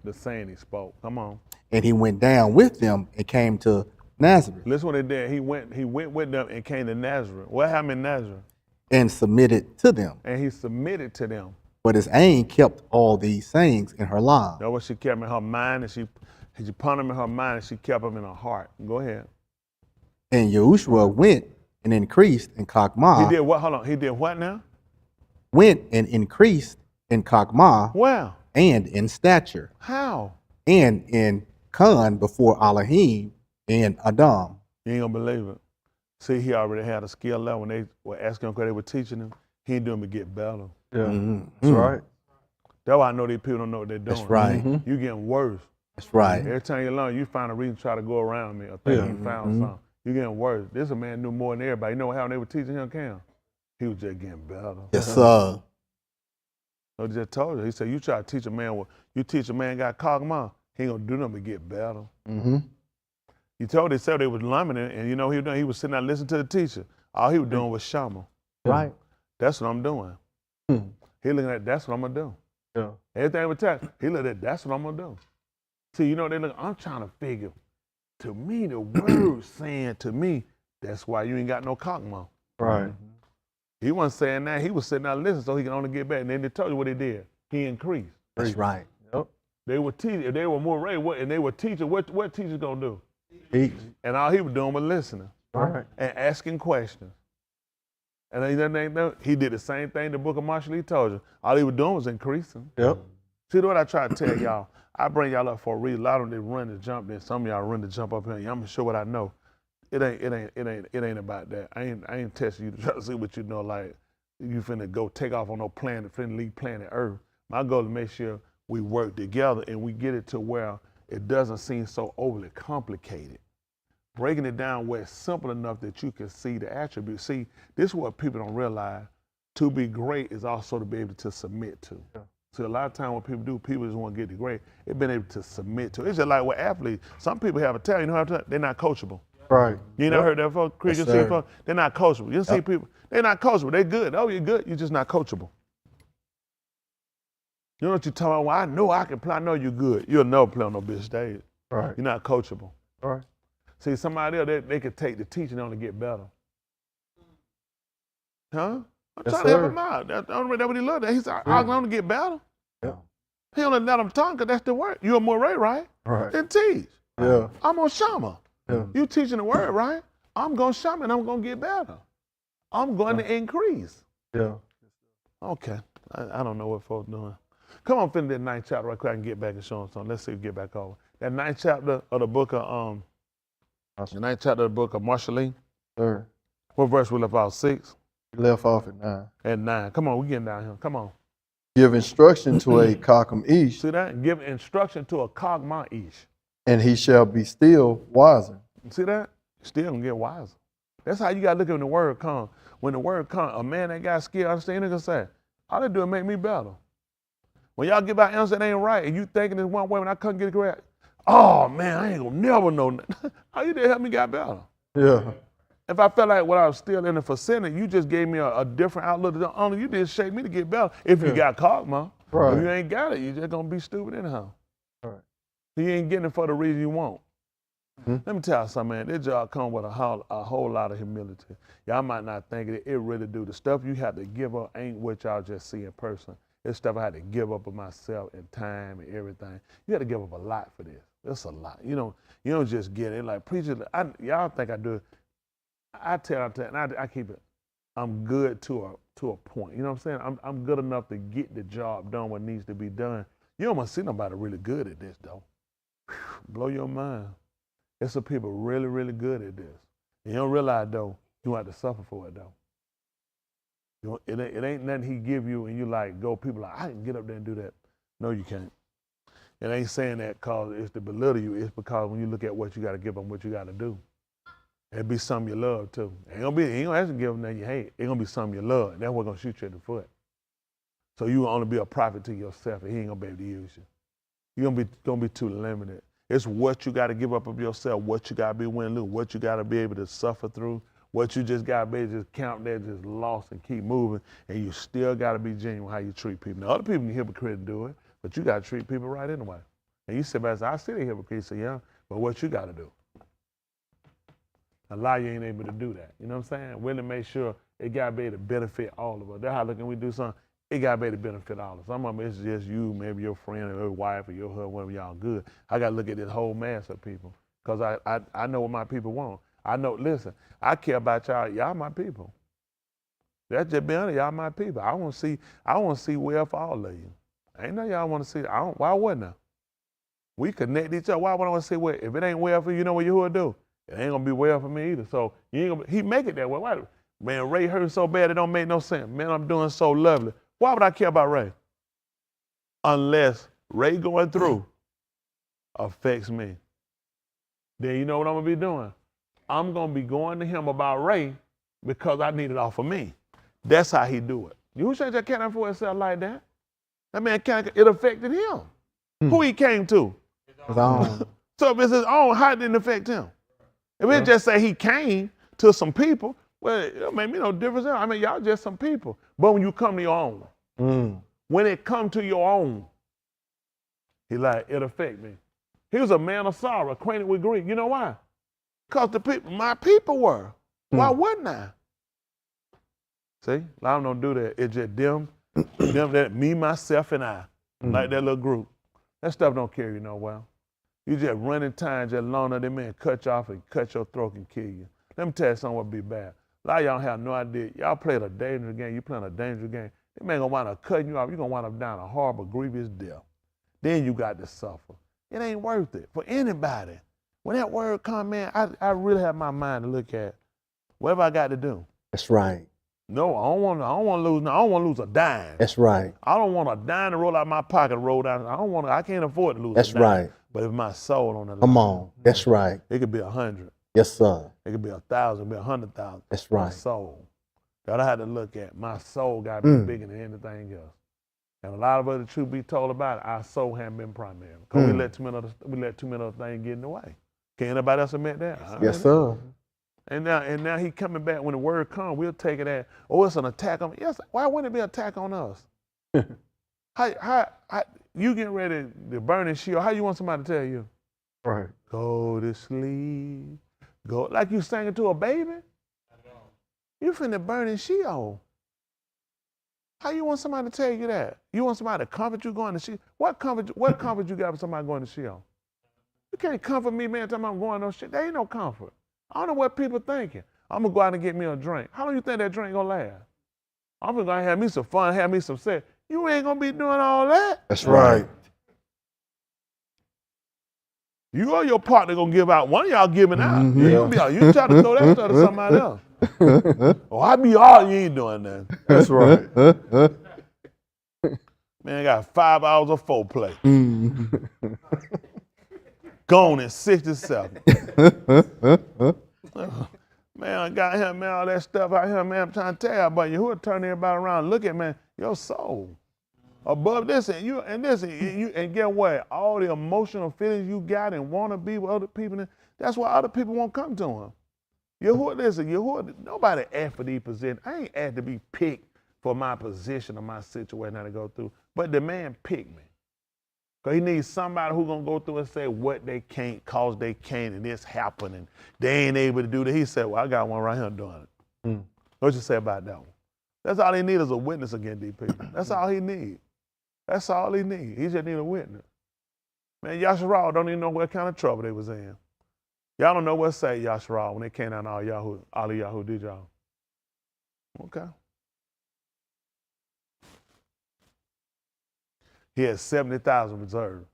the saying he spoke. Come on. And he went down with them and came to Nazareth. Listen what they did. He went with them and came to Nazareth. What happened in Nazareth? And submitted to them. And he submitted to them. But his aim kept all these sayings in her mind. That's what she kept in her mind, and she put them in her mind, and she kept them in her heart. Go ahead. And Yahushua went and increased in Chokmah. He did what? Hold on. He did what now? Went and increased in Chokmah. Wow. And in stature. How? And in Khan before Elohim and Adam. You ain't gonna believe it. See, he already had a skill level. When they were asking him because they were teaching him, he didn't do him to get better. Yeah, that's right. That's why I know these people don't know what they're doing. That's right. You getting worse. That's right. Every time you learn, you find a reason to try to go around me or think you found something. You getting worse. This a man knew more than everybody. You know how they were teaching him, Cam? He was just getting better. Yes, sir. I just told you. He said, you try to teach a man you teach a man got Chokmah, he ain't gonna do nothing but get better. You told they said they was lumbering, and you know he was doing. He was sitting there listening to the teacher. All he was doing was Shama. Right. That's what I'm doing. He looking at that's what I'm gonna do. Yeah. Everything was tell he looked at that's what I'm gonna do. See, you know they look. I'm trying to figure. To me, the word saying to me, that's why you ain't got no Chokmah. Right. He wasn't saying that. He was sitting there listening so he can only get back. And then they told you what he did. He increased. That's right. Yep. They were teaching. If they were more ready, and they were teaching, what teachers gonna do? Teach. And all he was doing was listening. Right. And asking questions. And he did the same thing the book of Mashaly told you. All he was doing was increasing. Yep. See what I try to tell y'all? I bring y'all up for a reason. A lot of them they run to jump, then some of y'all run to jump up here. I'm gonna show what I know. It ain't about that. I ain't testing you to try to see what you know. Like you finna go take off on no planet, finna leave planet Earth. My goal is to make sure we work together and we get it to where it doesn't seem so overly complicated. Breaking it down where it's simple enough that you can see the attributes. See, this is what people don't realize. To be great is also to be able to submit to. Yeah. See, a lot of times what people do, people just want to get the great. They've been able to submit to. It's just like with athletes. Some people have a talent, you know how they're not coachable. Right. You never heard that before? Chris, Yes, you see sir. folks, they're not coachable. You see people, they're not coachable. They're good. Oh, you're good. You're just not coachable. You know what you're talking about? Well, I know I can play. I know you're good. You'll never play on no big stage. Right. You're not coachable. Right. See, somebody else, they could take the teaching on to get better. Huh? I'm Yes, trying to help sir. him out. That's what he loved. He said, I'm going to get better. Yeah. He only let him talk because that's the word. You're a Moray, right? Right. Then teach. Yeah. I'm on Shama. Yeah. You teaching the word, right? I'm going to Shama and I'm going to get better. I'm going to increase. Yeah. Okay. I don't know what folks doing. Come on, finish that 9th chapter right quick. I can get back and show them something. Let's see if we get back over. That 9th chapter of the book of the 9th chapter of the book of Mashaly. Sir. What verse we left out? 6 He left off at 9. and 9. Come on, we getting down here. Come on. Give instruction to a Chokmah Ish, See that? Give instruction to a Chokmah Ish. and he shall be still wiser. See that? Still gonna get wiser. That's how you gotta look at when the word comes. When the word comes, a man that got skill, understand it, gonna say, all they do is make me better. When y'all give out answer that ain't right, and you thinking this one way, when I couldn't get it correct, oh man, I ain't gonna never know nothing. How you did help me get better? Yeah. If I felt like when I was still in the vicinity, you just gave me a different outlook. Only you did shake me to get better. If you got caught, man. Right. If you ain't got it, you just gonna be stupid anyhow. Right. You ain't getting it for the reason you want. Hmm. Let me tell you something, man. This job comes with a whole lot of humility. Y'all might not think it. It really do. The stuff you have to give up ain't what y'all just see in person. It's stuff I had to give up of myself and time and everything. You had to give up a lot for this. It's a lot. You don't just get it. Like preachers, y'all think I do it. I tell, and I keep it. I'm good to a point. You know what I'm saying? I'm good enough to get the job done what needs to be done. You don't want to see nobody really good at this though. Whew, blow your mind. There's some people really, really good at this. And you don't realize though, you have to suffer for it though. It ain't nothing he give you and you like go, people like, I can get up there and do that. No, you can't. It ain't saying that because it's to belittle you. It's because when you look at what you got to give them, what you got to do. It'll be something you love too. He ain't gonna actually give them that you hate. It's gonna be something you love. That's what's gonna shoot you in the foot. So you will only be a prophet to yourself and he ain't gonna be able to use you. You're gonna be too limited. It's what you gotta give up of yourself, what you gotta be willing to lose, what you gotta be able to suffer through, what you just gotta be able to just count there, just lost and keep moving, and you still gotta be genuine how you treat people. Now other people can hypocrite and do it, but you gotta treat people right anyway. And you sit back and say, I see the hypocrite, say, yeah, but what you gotta do? A lot of you ain't able to do that. You know what I'm saying? Really make sure it got to be able to benefit all of us. That's how looking we do something. It got to be able to benefit all of us. Some of them it's just you, maybe your friend or your wife or your husband, whatever y'all good. I got to look at this whole mass of people because I know what my people want. I know, listen, I care about y'all. Y'all my people. That's just being honest. Y'all my people. I want to see well for all of you. Ain't no y'all want to see. Why wouldn't I? We connect each other. Why would I want to see well? If it ain't well for you, you know what Yahuwah do? It ain't gonna be well for me either. So he make it that way. Why? Man, Ray hurt so bad it don't make no sense. Man, I'm doing so lovely. Why would I care about Ray? Unless Ray going through affects me. Then you know what I'm gonna be doing? I'm gonna be going to him about Ray because I need it off of me. That's how he do it. Yahusha just can't afford himself like that. That man it affected him. Who he came to? His own. So if it's his own, how did it affect him? If it just say he came to some people, well, it don't make me no difference. I mean, y'all just some people. But when you come to your own, when it come to your own, he like, it affect me. He was a man of sorrow, acquainted with grief. You know why? Because my people were. Why wouldn't I? See, a lot of them don't do that. It's just them, that me, myself, and I, like that little group. That stuff don't carry you nowhere. You just running time just long enough, that man cut you off and cut your throat and kill you. Let me tell you something what be bad. A lot of y'all have no idea. Y'all played a dangerous game. You playing a dangerous game. That man gonna wind up cutting you off. You gonna wind up down a horrible, grievous death. Then you got to suffer. It ain't worth it for anybody. When that word come, man, I really have my mind to look at whatever I got to do. That's right. No, I don't want to lose a dime. That's right. I don't want a dime to roll out my pocket and roll down. I can't afford to lose That's a dime. right. But if my soul on the line. Come on. That's right. It could be 100. Yes, sir. It could be 1,000, it could be 100,000. That's My right. soul. That I had to look at. My soul got to be bigger than anything else. And a lot of us, the truth be told about it, our soul hadn't been primary. Because we let too many other things get in the way. Can anybody else admit that? Yes, sir. And now he coming back when the word comes, we'll take it as, oh, it's an attack on me. Yes, why wouldn't it be an attack on us? how you getting ready to burn in Sheol, how you want somebody to tell you? Right. Go to sleep. Go like you singing to a baby? You finna burn in Sheol. How you want somebody to tell you that? You want somebody to comfort you going to Sheol? What comfort you got for somebody going to Sheol? You can't comfort me, man, talking about I'm going no shit. There ain't no comfort. I don't know what people thinking. I'm gonna go out and get me a drink. How long you think that drink gonna last? I'm gonna have me some fun, have me some sex. You ain't gonna be doing all that. That's right. You or your partner gonna give out. One of y'all giving out. You ain't gonna be out. You try to throw that stuff to somebody else. Oh, I be all you ain't doing that. That's right. Man, I got 5 hours of foreplay. Gone in 67. Man, I got him, man, all that stuff out here, man. I'm trying to tell you about you. Who'll turn everybody around and look at, man, your soul. Above this and this and get what? All the emotional feelings you got and want to be with other people, that's why other people won't come to him. Yahuwah, listen, Yahuwah, nobody asked for these positions. I ain't asked to be picked for my position or my situation to go through. But the man picked me. Because he needs somebody who's going to go through and say what they can't, cause they can't, and it's happening. They ain't able to do that. He said, well, I got one right here doing it. What you say about that one? That's all he needs is a witness against these people. That's all he needs. That's all he needs. He just need a witness. Man, Yahusha don't even know what kind of trouble they was in. Y'all don't know what say Yahusha when they came down all of Yahoo, did y'all? Okay. He had 70,000 reserved.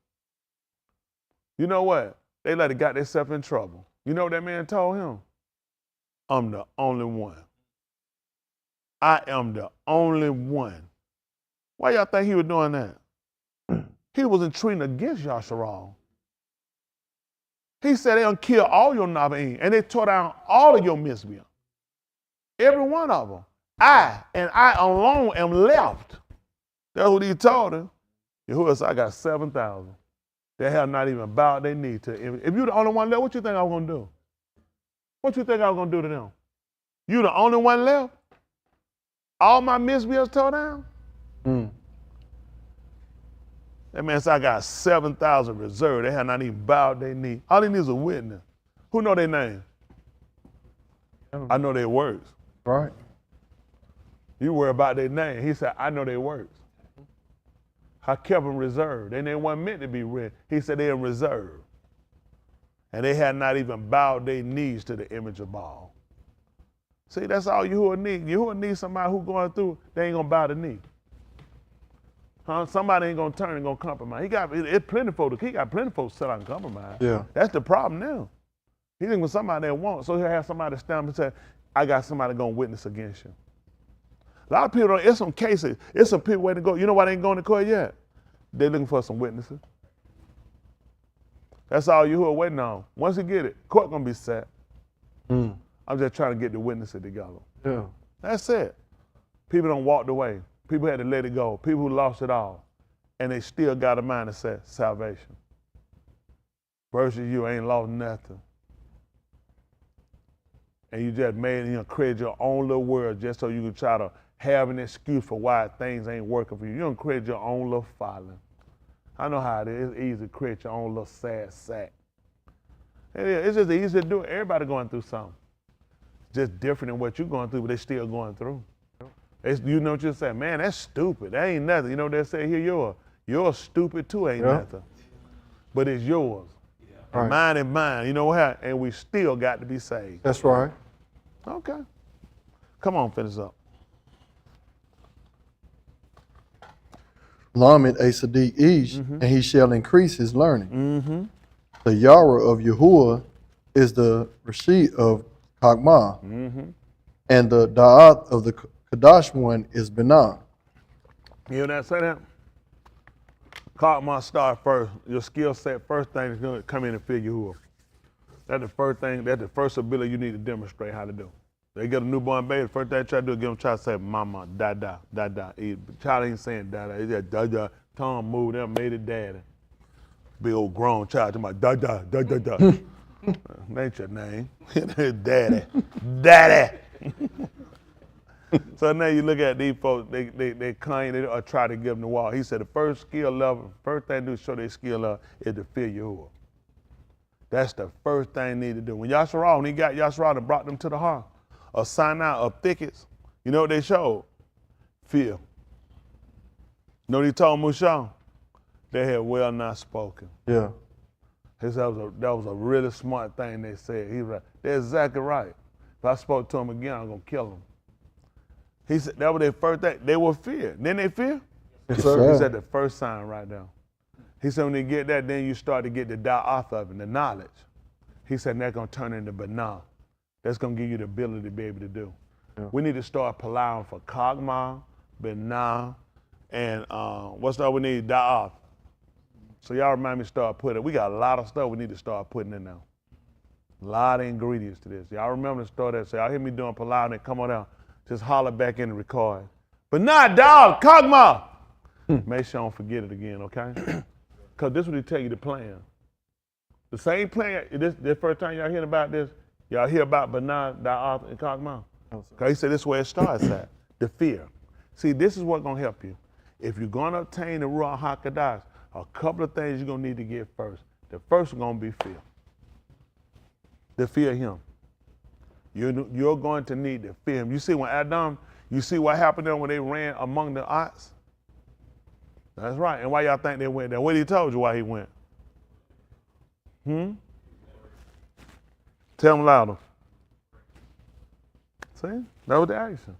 You know what? They let it got themselves in trouble. You know what that man told him? I'm the only one. I am the only one. Why y'all think he was doing that? He wasn't treating against Yahusha. He said they gonna kill all your Navaim, and they tore down all of your Mizbeah. Every one of them. I alone am left. That's what he told him. Yahuwah said, I got 7,000. They have not even bowed their knee to him. If you're the only one left, what you think I was gonna do? What you think I was gonna do to them? You the only one left? All my Mizbeahs tore down? That man said, I got 7,000 reserved. They have not even bowed their knee. All they need is a witness. Who know their name? I know their works. Right. You worry about their name. He said, I know their works. I kept them reserved. And they weren't meant to be read. He said they're in reserve. And they had not even bowed their knees to the image of Baal. See, that's all Yahuwah need. Yahuwah needs somebody who going through, they ain't gonna bow the knee. Somebody ain't gonna turn and gonna compromise. He got plenty folks set out and compromise. Yeah. That's the problem now. He thinking with somebody that wants, so he'll have somebody stand up and say, I got somebody gonna witness against you. A lot of people don't, it's some cases, it's some people waiting to go. You know why they ain't going to court yet? They're looking for some witnesses. That's all Yahuwah waiting on. Once you get it, court gonna be set. I'm just trying to get the witnesses together. Yeah. That's it. People don't walk away. People had to let it go. People who lost it all. And they still got a mind to say salvation. Versus you ain't lost nothing. And you just create your own little world just so you can try to have an excuse for why things ain't working for you. You don't create your own little filing. I know how it is. It's easy to create your own little sad sack. It's just easy to do it. Everybody going through something. Just different than what you're going through, but they're still going through. You know what you're saying? Man, that's stupid. That ain't nothing. You know what they say here? You're stupid too, ain't nothing. But it's yours. Right. Mine and mine. You know what? And we still got to be saved. That's right. Okay. Come on, finish up. Lamed a Sadiq Ish, and he shall increase his learning. The Yara of Yahuwah is the Rashid of Chagmah, and the Da'at of the Kadash one is Binah. You hear that? Say that? Chagmah start first. Your skill set, first thing is going to come in and fill Yahuwah. That's the first thing, that's the first ability you need to demonstrate how to do. They get a newborn baby, the first thing they try to do is get them try to say mama, da-da, da-da. The child ain't saying da-da, it's just da-da. Tongue moved, they made it daddy. Big old grown child, talking about da-da, da-da-da. That ain't your name. Daddy, daddy. So now you look at these folks, they claim, they try to give them the wall. He said the first skill level, first thing to show their skill level is to fear Yahuwah. That's the first thing they need to do. When Yahusha, when he got Yahusha and brought them to the heart, of Sinai, of thickets, you know what they showed? Fear. You know what he told Masha? They had well not spoken. Yeah. He said that was a really smart thing they said. He was like, they're exactly right. If I spoke to him again, I'm going to kill him. He said that was their first thing. They were fear. Didn't they fear? Yes, sir. He said the first sign right there. He said when they get that, then you start to get the da'ath of it, the knowledge. He said that's going to turn into banah. That's going to give you the ability to be able to do. Yeah. We need to start allowing for Chagmah, banah, and what's the other we need? Da'ath. So y'all remind me to start putting, we got a lot of stuff we need to start putting in now. A lot of ingredients to this. Y'all remember the story that say, y'all hear me doing palau and they come on out, just holler back in the record. But not dog, Chagmah. Make sure I don't forget it again, okay? Because this is what he tell you the plan. The same plan, this first time y'all hearing about this, Y'all hear about Bernard, thy author in Cogmouth? Okay, he said this is where it starts at, the fear. See, this is what's going to help you. If you're going to obtain the Ruach HaKodesh, a couple of things you're going to need to get first. The first is going to be fear. The fear him. You're going to need to fear him. You see when Adam, you see what happened there when they ran among the ox? That's right. And why y'all think they went there? What he told you why he went? Tell him louder. See? That was the action.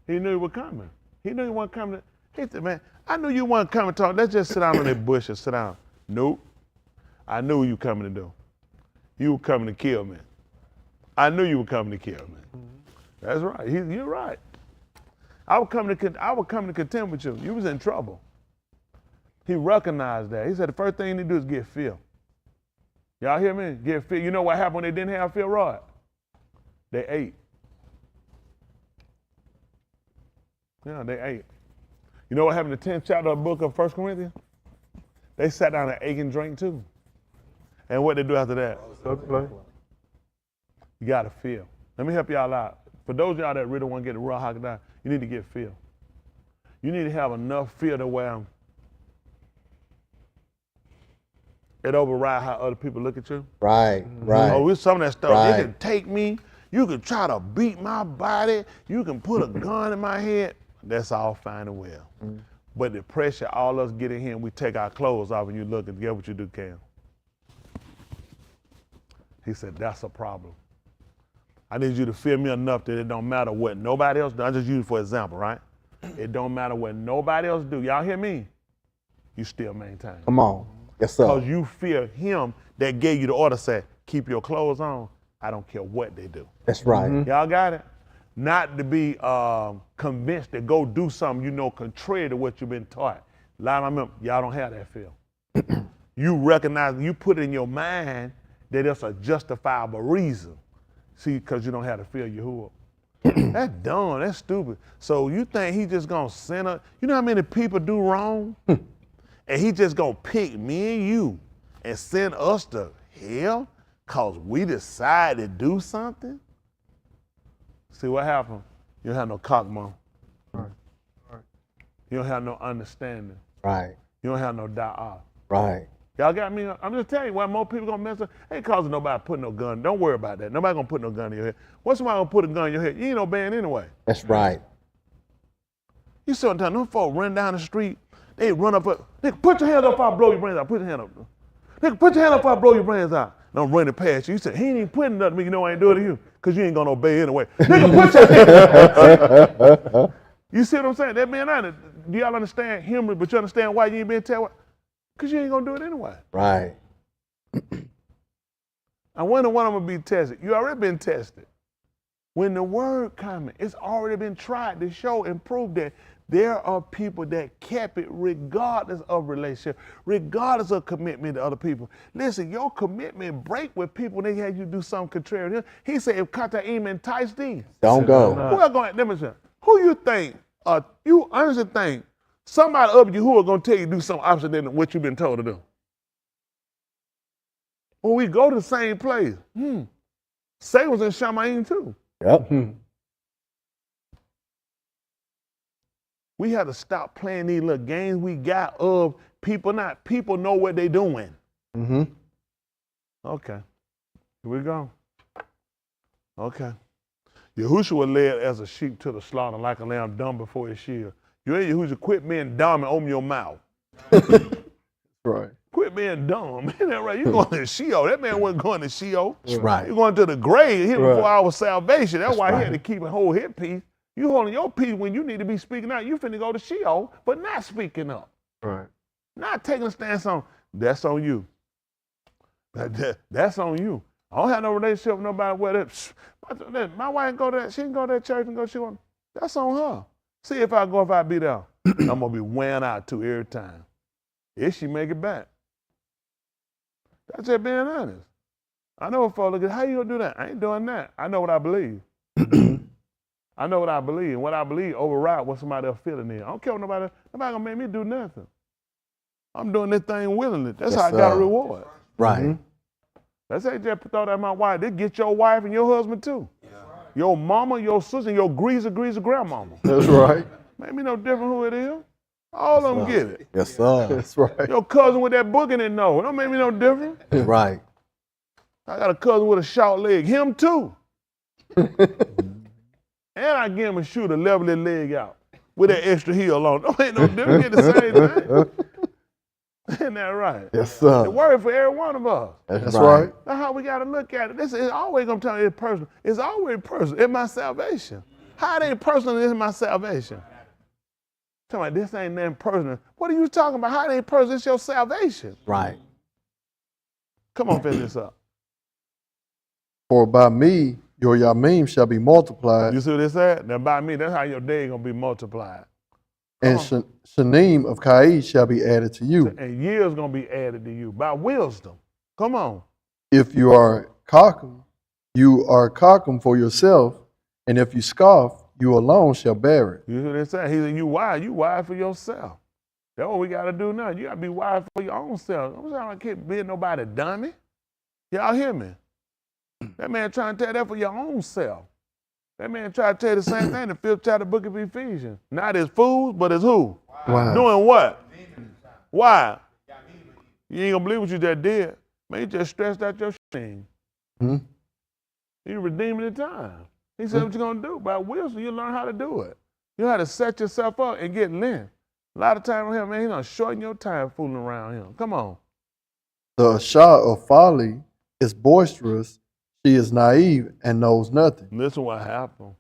He knew he was coming. He knew he wasn't coming. He said, man, I knew you weren't coming to talk. Let's just sit down on that bush and sit down. Nope. I knew what you were coming to do. You were coming to kill me. I knew you were coming to kill me. That's right. You're right. I was coming to contend with you. You was in trouble. He recognized that. He said the first thing you need to do is get fear. Y'all hear me? Get fear. You know what happened when they didn't have fear, Rod? They ate. Yeah, they ate. You know what happened in the 10th chapter of the book of 1 Corinthians? They sat down and ate and drank too. And what they do after that? You got to feel. Let me help y'all out. For those of y'all that really want to get the Ruach HaKodesh, you need to get feel. You need to have enough fear to where it override how other people look at you. Right, right. Oh, with some of that stuff, Right. you can take me, you can try to beat my body, you can put a gun in my head. That's all fine and well. But the pressure, all us get in here and we take our clothes off and you look and get what you do, Cam. He said, that's a problem. I need you to fear me enough that it don't matter what nobody else does. I just use it for example, right? It don't matter what nobody else do. Y'all hear me? You still maintain. Come on. Yes, sir. Because you fear him that gave you the order, said, keep your clothes on. I don't care what they do. That's right. Y'all got it? Not to be convinced to go do something you know contrary to what you've been taught. A lot of them, y'all don't have that fear. You recognize, you put it in your mind that it's a justifiable reason. See, because you don't have to fear Yahuwah. That's dumb, that's stupid. So you think he just gonna send us, you know how many people do wrong? And he just gonna pick me and you and send us to hell because we decide to do something? See what happened? You don't have no cockmon. Right. You don't have no understanding. Right, You don't have no da'ah. right. Y'all got me? I'm just telling you why more people gonna mess up. Ain't causing nobody putting no gun. Don't worry about that. Nobody gonna put no gun in your head. What's somebody gonna put a gun in your head? You ain't no band anyway. That's right. You sometimes them folks run down the street, they run up, nigga, put your hand up before I blow your brains out. Put your hand up. Nigga, put your hand up before I blow your brains out. And I'm running past you. You said, he ain't even putting nothing to me, you know I ain't doing it to you, because you ain't gonna obey anyway. Nigga, put your hand. You see what I'm saying? That man honest. Do y'all understand humor, but you understand why you ain't been tell? Because you ain't gonna do it anyway. Right. I wonder when I'm gonna be tested. You already been tested. When the word comes, it's already been tried to show and prove that there are people that kept it regardless of relationship, regardless of commitment to other people. Listen, your commitment break with people when they had you do something contrary to him. He said, if Kata'im entice thee, Don't go. who are going to demonstrate? Who you think, you honestly think somebody up you who are going to tell you to do something opposite than what you've been told to do? When we go to the same place, Say was in Shamayim too. Yep. We had to stop playing these little games we got of people know what they doing. Mm-hmm. Okay, here we go. Okay. Yahusha was led as a sheep to the slaughter, like a lamb dumb before his shear. You ain't Yahusha, quit being dumb and open your mouth. Right. Quit being dumb. Isn't that right? You going to Sheol. That man wasn't going to Sheol. That's right. You're going to the grave here Right. before our salvation. That's why right. he had to keep a whole his peace. You holding your peace when you need to be speaking out. You finna go to Sheol, but not speaking up. Right. Not taking a stance on, that's on you. That's on you. I don't have no relationship with nobody where that, my wife go to that, she can go to that church and go, that's on her. See if I be there. I'm gonna be wearing out too every time. If she make it back. That's just being honest. I know what folks look at, how you gonna do that? I ain't doing that. I know what I believe. I know what I believe, and what I believe override what somebody else feeling there. I don't care what nobody gonna make me do nothing. I'm doing this thing willingly. That's Yes, how I got a sir. reward. Right. Mhm. Let's say just throw that my wife. They get your wife and your husband too. Yeah. Your mama, your sister, your greaser grandmama. That's right. Make me no different who it is. All of them get it. Yes, sir. That's right. Your cousin with that book in it, no. It don't make me no different. Right. I got a cousin with a short leg. Him too. And I get him a shoe to level his leg out with that extra heel on. Don't make no difference. Get the same thing. Isn't that right? Yes, sir. It works for every one of us. That's right. That's how we got to look at it. This is always going to tell you it's personal. It's always personal. It's my salvation. How it ain't personal is my salvation? Talking about this ain't nothing personal. What are you talking about? How it ain't personal? It's your salvation. Right. Come on, finish this up. For by me your yamim shall be multiplied, You see what they said? Now by me, that's how your day going to be multiplied. and shanim of Kai shall be added to you. And years going to be added to you by wisdom. Come on. If you are cockum, you are cockum for yourself, and if you scoff, you alone shall bear it. You see what they said? He said, you wise for yourself. That's what we got to do now. You got to be wise for your own self. I'm saying I can't be nobody dummy. Y'all hear me? That man trying to tell that for your own self. That man trying to tell you the same thing in the 5th chapter of the book of Ephesians. Not as fools, but as who? Wow. Doing what? Why? You ain't gonna believe what you just did. Man, you just stressed out your thing. Hmm? You redeeming the time. He said, what you gonna do? By wisdom, you learn how to do it. You know how to set yourself up and get lent. A lot of time with him, man, he's gonna shorten your time fooling around him. Come on. The Shah of folly is boisterous, she is naive and knows nothing. Listen what happened.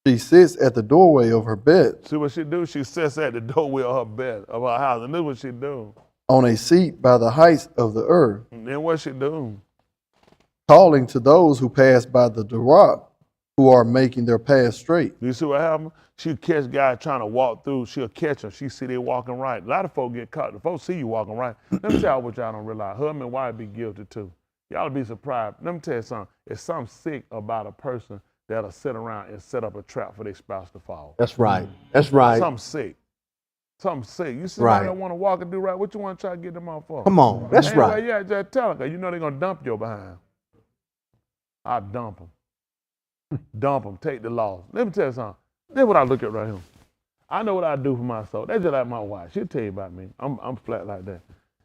She sits at the doorway of her bed, See what she do? She sits at the doorway of her bed, of her house, and this is what she do. on a seat by the heights of the earth, And then what she do? calling to those who pass by the Durak, who are making their path straight. You see what happened? She'll catch guys trying to walk through. She'll catch them. She see they walking right. A lot of folks get caught. The folks see you walking right. Let me tell you what y'all don't realize. Husband and wife be guilty too. Y'all be surprised. Let me tell you something. It's something sick about a person that'll sit around and set up a trap for their spouse to fall. That's right. That's right. Something sick. Something sick. You see Right. somebody that want to walk and do right, what you want to try to get them off for? Come on. That's Anyway, right. yeah, just tell them, because you know they're going to dump your behind. I dump them. Dump them. Take the loss. Let me tell you something. This is what I look at right here. I know what I do for my soul. That's just like my wife. She'll tell you about me. I'm flat like that.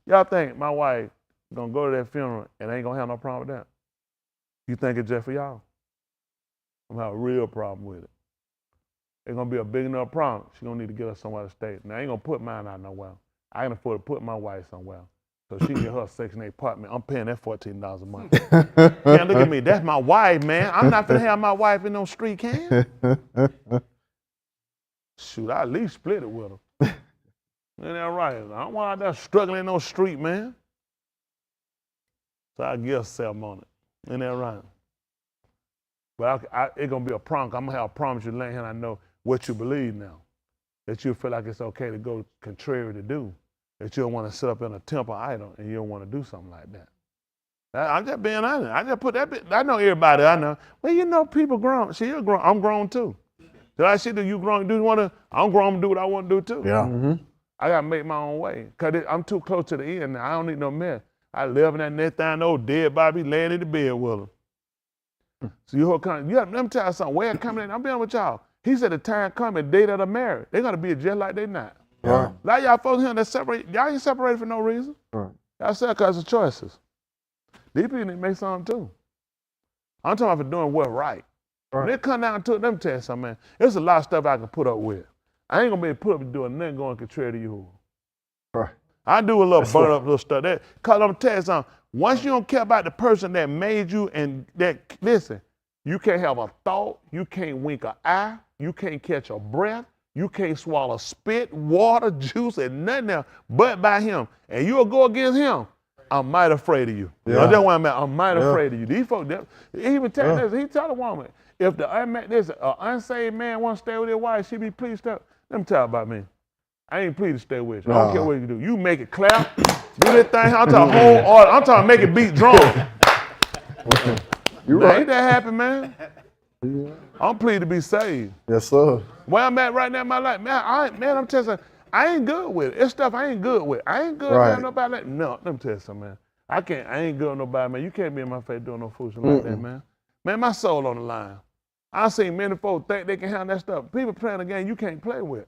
Y'all think my wife gonna go to that funeral and ain't gonna have no problem with that? You think it's just for y'all? I'm gonna have a real problem with it. It's gonna be a big enough problem. She's gonna need to get us somewhere to stay. Now I ain't gonna put mine out nowhere. I can afford to put my wife somewhere. So she get her a Section 8 apartment. I'm paying that $14 a month. Man, look at me. That's my wife, man. I'm not gonna have my wife in no street can. Shoot, I at least split it with her. Ain't that right? I don't want out there struggling in no street, man. So I give herself on it. Ain't that right? But it's going to be a promise. I'm going to have a promise you lay here and I know what you believe now. That you feel like it's okay to go contrary to do. That you don't want to sit up in a temple idol and you don't want to do something like that. I'm just being honest. I just put that bit. I know everybody I know. Well, you know, people grown. See, you're grown. I'm grown too. Did I see that you grown? Do you want to? I'm grown to do what I want to do too. Yeah. Mm-hmm. I got to make my own way. Because I'm too close to the end now. I don't need no mess. I live in that next thing, old dead Bobby laying in the bed with him. So you let me tell you something. Where it coming in, I'm being with y'all. He said the time coming, day that are married, they're going to be just like they not. Right. A lot of y'all folks here that separate, y'all ain't separated for no reason. Right. Y'all said because of choices. These people need to make something too. I'm talking about for doing what's right. When it come down to it, let me tell you something, man. There's a lot of stuff I can put up with. I ain't gonna be able to put up with doing nothing going contrary to you. Right. I do a little burn up little stuff. Cause I'm tell you something. Once you don't care about the person that made you and that, listen, you can't have a thought, you can't wink an eye, you can't catch a breath, you can't swallow spit, water, juice, and nothing else but by him. And you'll go against him. I'm mighty afraid of you. Yeah. That's why I'm mighty afraid of you. These folks, he even tell this, he tell the woman, if the unsaved man wants to stay with his wife, she be pleased to. Let me tell you about me. I ain't pleased to stay with you. I don't care what you do. You make it clap, do this thing. I'm talking whole order. I'm talking make it beat drum. You Now, right. ain't that happen, man? I'm pleased to be saved. Yes, sir. Where I'm at right now in my life, man, I'm telling you, I ain't good with it. It's stuff I ain't good with. I ain't good Right. with nobody like, no, let me tell you something, man. I ain't good on nobody, man. You can't be in my face doing no foolishness like that, man. Man, my soul on the line. I seen many folks think they can handle that stuff. People playing a game you can't play with.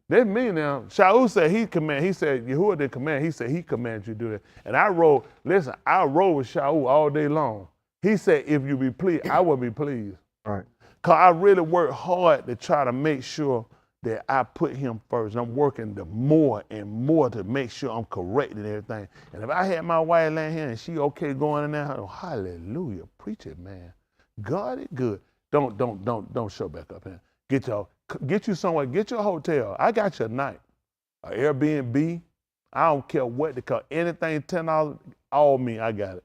That's me now. Shaul said he command. He said Yahuwah didn't command. He said he commanded you to do that. And I rode with Shaul all day long. He said, if you be pleased, I will be pleased. Right. Because I really work hard to try to make sure that I put him first. And I'm working the more and more to make sure I'm correcting everything. And if I had my wife laying here and she okay going in there, oh, hallelujah, preach it, man. God is good. Don't show back up here. Get you somewhere, get your hotel. I got you a night. An Airbnb. I don't care what they call anything, $10, all me, I got it.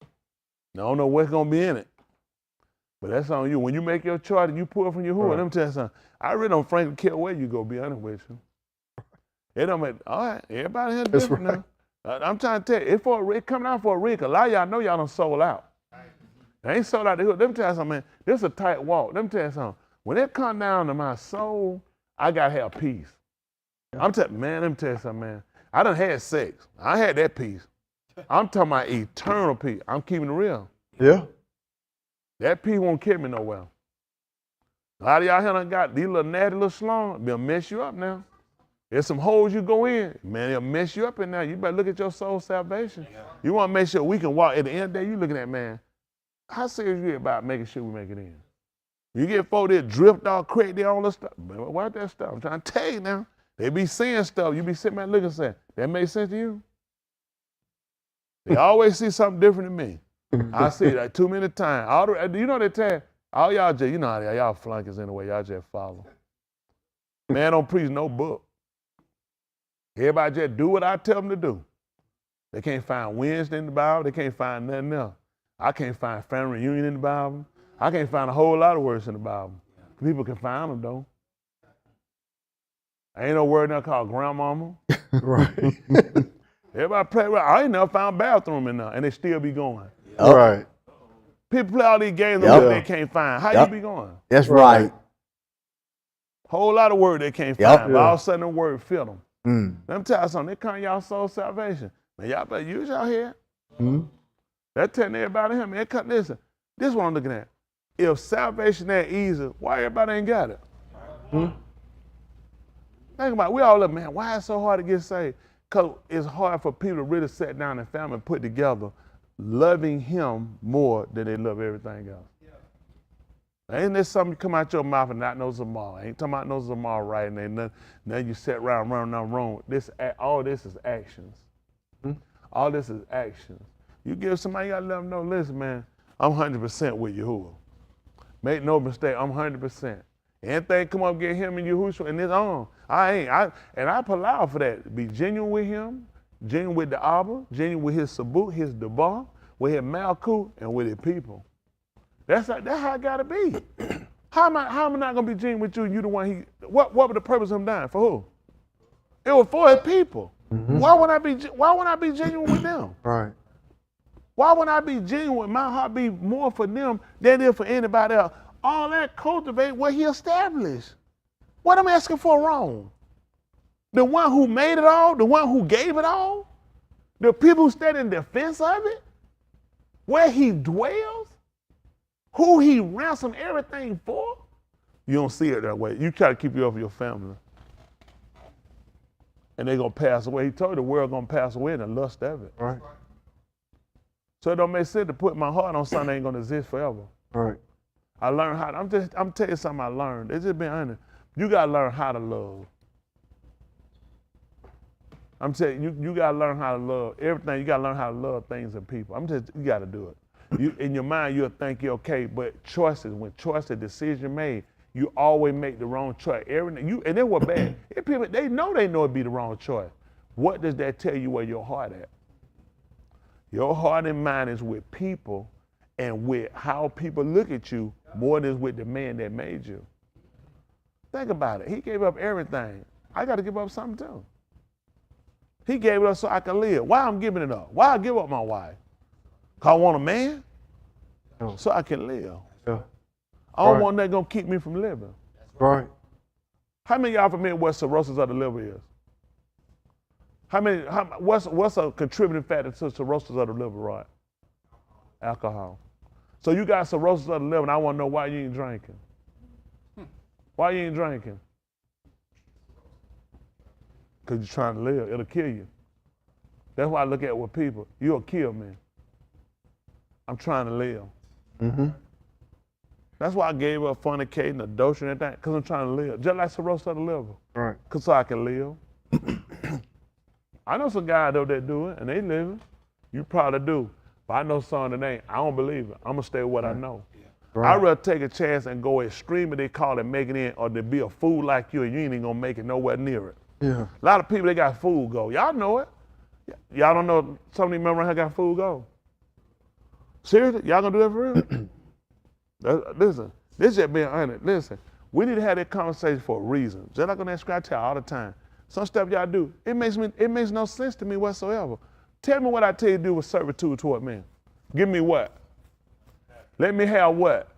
I don't know what's gonna be in it. But that's on you. When you make your choice and you pull from your hood, let me tell you something. I really don't frankly care where you go, be honest with you. It don't make, all right, everybody here different now. I'm trying to tell you, it's coming out for a reason. A lot of y'all know y'all done sold out. They ain't sold out the hood. Let me tell you something, man. This is a tight walk. Let me tell you something. When it come down to my soul, I gotta have peace. I'm telling, man, let me tell you something, man. I done had sex. I had that peace. I'm talking about eternal peace. I'm keeping it real. Yeah. That peace won't carry me nowhere. A lot of y'all here done got these little natty little slums. They'll mess you up now. There's some holes you go in. Man, they'll mess you up in there. You better look at your soul salvation. You want to make sure we can walk. At the end of the day, you looking at, man, how serious you about making sure we make it in? You get folk that drift off, crack there, all this stuff. Man, watch that stuff. I'm trying to tell you now. They be seeing stuff. You be sitting back looking and saying, that makes sense to you? They always see something different than me. I see it like too many times. You know that time, all y'all just, you know how y'all flunkers anyway, y'all just follow. Man don't preach no book. Everybody just do what I tell them to do. They can't find Wednesday in the Bible. They can't find nothing else. I can't find family reunion in the Bible. I can't find a whole lot of words in the Bible. People can find them though. Ain't no word now called grandmama. Right. Everybody play around. I ain't never found bathroom in there, and they still be going. Right. People play all these games that they can't find. How you be going? That's right. Whole lot of word they can't find, but all of a sudden the word fit them. Let me tell you something. They come y'all soul salvation. Man, y'all better use y'all head. They're telling everybody here, man, listen, this is what I'm looking at. If salvation that easy, why everybody ain't got it? Think about it. We all look, man, why is it so hard to get saved? Because it's hard for people to really sit down and family and put together loving him more than they love everything else. Ain't there something come out your mouth and not know tomorrow? Ain't talking about no tomorrow right, and then now you sit around running down wrong. All this is actions. All this is actions. You give somebody, you gotta let them know, listen, man, I'm 100% with Yahuwah. Make no mistake, I'm 100%. Anything come up, get him and Yahusha and his own. I allow for that. Be genuine with him, genuine with the Abba, genuine with his Sabut, his Debar, with his Malkut, and with his people. That's how it gotta be. How am I not gonna be genuine with you and you the one what was the purpose of him dying? For who? It was for his people. Why wouldn't I be genuine with them? Right. Why wouldn't I be genuine? My heart be more for them than it is for anybody else. All that cultivate what he established. What I'm asking for wrong? The one who made it all, the one who gave it all, the people who stand in defense of it, where he dwells, who he ransomed everything for. You don't see it that way. You try to keep it over your family. And they're going to pass away. He told you the world going to pass away in the lust of it. Right. So it don't make sense to put my heart on something that ain't going to exist forever. Right. I learned how, I'm telling you something I learned. It's just being honest. You got to learn how to love. I'm telling you, you got to learn how to love everything. You got to learn how to love things and people. You got to do it. In your mind, you'll think you're okay, but when decision made, you always make the wrong choice. And then what bad? If people, they know it'd be the wrong choice. What does that tell you where your heart at? Your heart and mind is with people and with how people look at you more than with the man that made you. Think about it. He gave up everything. I got to give up something too. He gave it up so I can live. Why I'm giving it up? Why I give up my wife? Because I want a man? So I can live. Yeah. I don't want nothing going to keep me from living. Right. How many of y'all familiar with what cirrhosis of the liver is? What's a contributing factor to cirrhosis of the liver, right? Alcohol. So you got cirrhosis of the liver, and I want to know why you ain't drinking. Why you ain't drinking? Because you're trying to live. It'll kill you. That's why I look at it with people. You'll kill me. I'm trying to live. Mm-hmm. That's why I gave up fornicating, adultery, and everything, because I'm trying to live. Just like cirrhosis of the liver. Right. Because so I can live. I know some guys though that do it, and they living. You probably do. But I know some that ain't. I don't believe it. I'm going to stay with what I know. Right. I'd rather take a chance and go extreme, they call it, make it in, or to be a fool like you, and you ain't even going to make it nowhere near it. Yeah. A lot of people, they got fool go. Y'all know it. Y'all don't know some of these men around here got fool go. Seriously? Y'all gonna do that for real? Listen, this just being honest. Listen, we need to have that conversation for a reason. Just like on that scratch out all the time. Some stuff y'all do, it makes no sense to me whatsoever. Tell me what I tell you to do with servitude toward men. Give me what? Let me have what?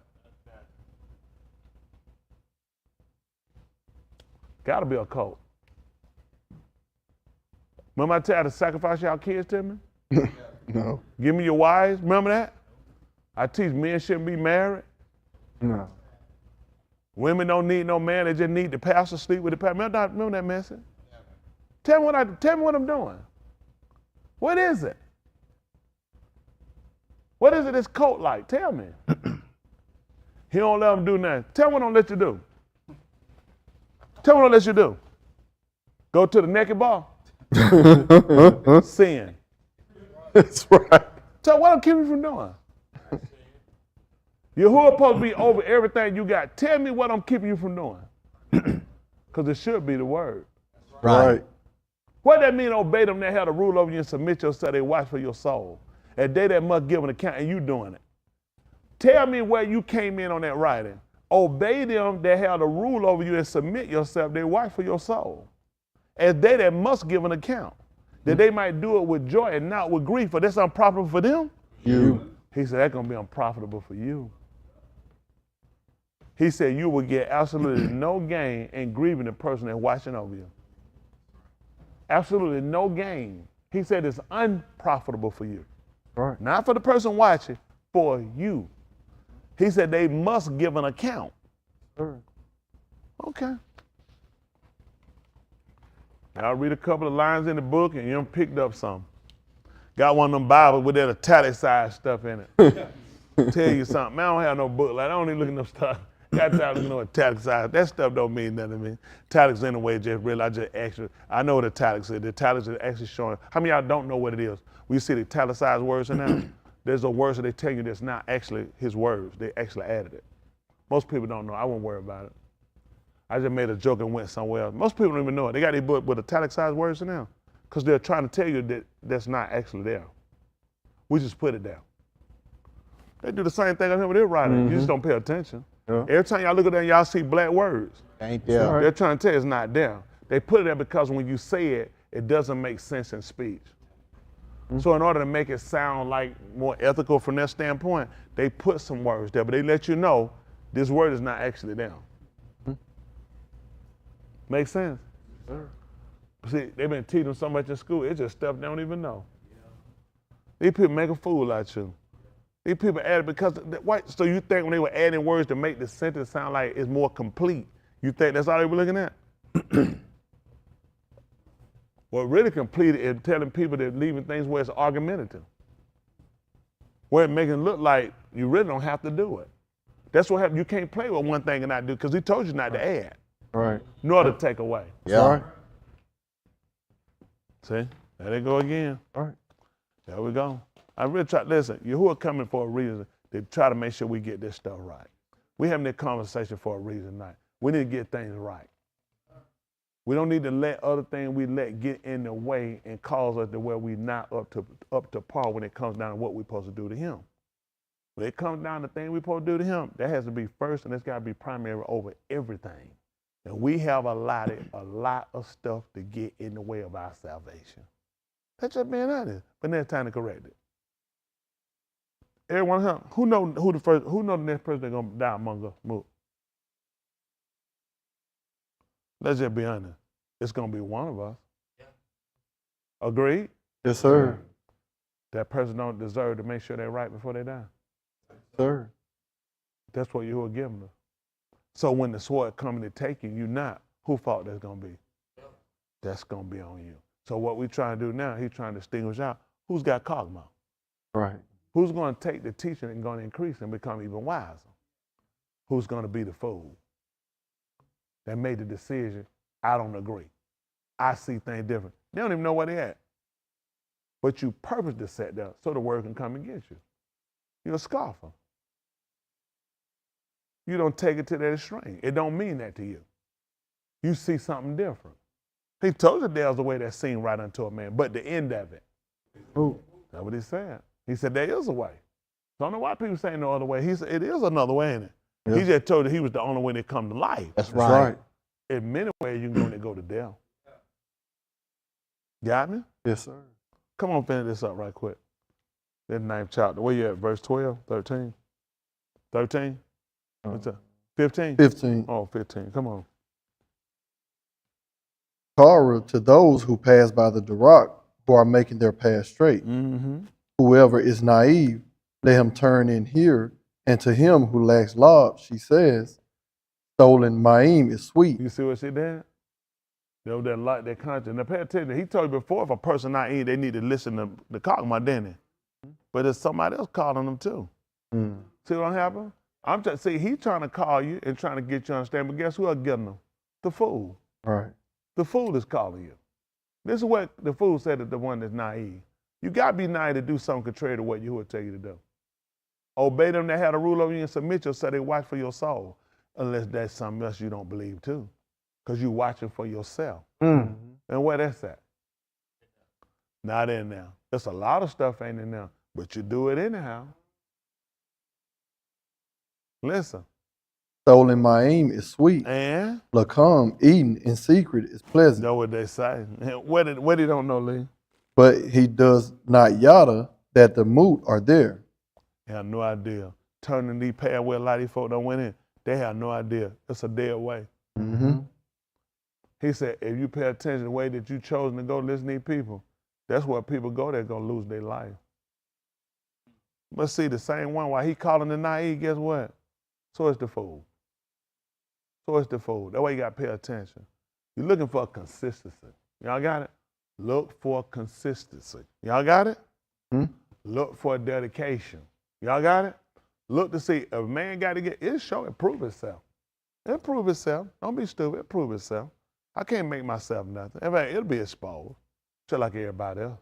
Gotta be a cult. Remember I tell you to sacrifice y'all kids to me? No. Give me your wives, remember that? I teach men shouldn't be married. No. Women don't need no man, they just need the pastor, sleep with the pastor. Remember that message? Tell me what I'm doing. What is it? What is it this cult like? Tell me. He don't let them do nothing. Tell me what don't let you do. Tell me what don't let you do. Go to the naked bar. Sin. That's right. So what I'm keeping you from doing? Yahuwah supposed to be over everything you got. Tell me what I'm keeping you from doing. Because it should be the word. Right. What that mean, obey them that have to rule over you and submit yourself, they watch for your soul. And they that must give an account, and you doing it. Tell me where you came in on that writing. Obey them that have to rule over you and submit yourself, they watch for your soul. As they that must give an account, that they might do it with joy and not with grief, for that's unprofitable for them. You. He said, that's going to be unprofitable for you. He said, you will get absolutely no gain in grieving the person that's watching over you. Absolutely no gain. He said it's unprofitable for you. Right. Not for the person watching, for you. He said they must give an account. Sure. Okay. I'll read a couple of lines in the book and you picked up some. Got one of them Bibles with that italicized stuff in it. Tell you something, man, I don't have no book. Like, I don't even look at no stuff. Got time to know italicized. That stuff don't mean nothing to me. Italics anyway, just really, I know what italics is. The italics is actually showing. How many of y'all don't know what it is? We see the italicized words in there. There's a words that they tell you that's not actually his words. They actually added it. Most people don't know. I won't worry about it. I just made a joke and went somewhere else. Most people don't even know it. They got these books with italicized words in there because they're trying to tell you that that's not actually there. We just put it there. They do the same thing up here with their writing. Mm-hmm. You just don't pay attention. Yeah. Every time y'all look at that, y'all see black words. Ain't there. Right. They're trying to tell you it's not there. They put it there because when you say it, it doesn't make sense in speech. Mm-hmm. So in order to make it sound like more ethical from their standpoint, they put some words there, but they let you know this word is not actually there. Mm-hmm. Make sense? Sure. See, they've been teaching them so much in school, it's just stuff they don't even know. Yeah. These people make a fool out of you. These people add because, so you think when they were adding words to make the sentence sound like it's more complete, you think that's all they were looking at? What really complete is telling people that leaving things where it's argumentative. Where it makes it look like you really don't have to do it. That's what happens. You can't play with one thing and not do because he told you not to add. Right. Nor to take away. Yeah. Right. See? There they go again. Right. There we go. I really try, listen, Yahuwah coming for a reason to try to make sure we get this stuff right. We having this conversation for a reason tonight. We need to get things right. We don't need to let other things we let get in the way and cause us to where we not up to par when it comes down to what we're supposed to do to him. When it comes down to things we're supposed to do to him, that has to be first and it's got to be primary over everything. And we have allotted a lot of stuff to get in the way of our salvation. That's just being honest. But now it's time to correct it. Everyone, who know the next person that's gonna die among us? Move. Let's just be honest. It's gonna be one of us. Agreed? Yes, sir. That person don't deserve to make sure they're right before they die. Sir. That's what you were given us. So when the sword coming to take you not, who fault that's going to be? That's going to be on you. So what we trying to do now, he's trying to distinguish out who's got cogma. Right. Who's going to take the teaching and going to increase and become even wiser? Who's going to be the fool that made the decision, I don't agree. I see things different. They don't even know where they at. But you purpose to set there so the word can come and get you. You're a scoffer. You don't take it to that extreme. It don't mean that to you. You see something different. He told you there's a way that seemed right unto a man, but the end of it. Ooh. That's what he said. He said there is a way. Don't know why people say no other way. He said it is another way, ain't it? Yeah. He just told you he was the only way that come to life. That's That's right. right. In many ways, you can only go to death. Got me? Yes, sir. Come on, finish this up right quick. That 9th chapter. Where you at? Verse 12, 13? 13? What's that? 15? 15. Oh, 15. Come on. Kara to those who pass by the Durak, who are making their path straight. Mm-hmm. Whoever is naive, let him turn in here. And to him who lacks love, she says, stolen Ma'im is sweet. You see what she did? They over there like their conscience. Now pay attention. He told you before, if a person not in, they need to listen to the cogma, didn't he? But there's somebody else calling them too. Mm. See what happened? I'm just see, he's trying to call you and trying to get you to understand, but guess who else getting them? The fool. Right. The fool is calling you. This is what the fool said to the one that's naive. You got to be naive to do something contrary to what Yahuwah tell you to do. Obey them that had a rule over you and submit yourself so they watch for your soul, unless that's something else you don't believe too, because you're watching for yourself. Mm. And where that's at? Not in there. There's a lot of stuff ain't in there, but you do it anyhow. Listen. Stolen Ma'im is sweet. And Lakam, eating in secret, is pleasant. know what they say. What he don't know, Lee? But he does not yada that the moot are there. They have no idea. Turning these paths where a lot of these folk don't went in, they have no idea. It's a dead way. Mm-hmm. He said, if you pay attention to the way that you chosen to go listen to these people, that's where people go, they're going to lose their life. But see, the same one, while he calling the naive, guess what? So is the fool. So is the fool. That's why you got to pay attention. You're looking for consistency. Y'all got it? Look for consistency. Y'all got it? Mm-hmm. Look for dedication. Y'all got it? Look to see if a man got to get, it show it prove itself. It prove itself. Don't be stupid. It prove itself. I can't make myself nothing. In fact, it'll be exposed, just like everybody else.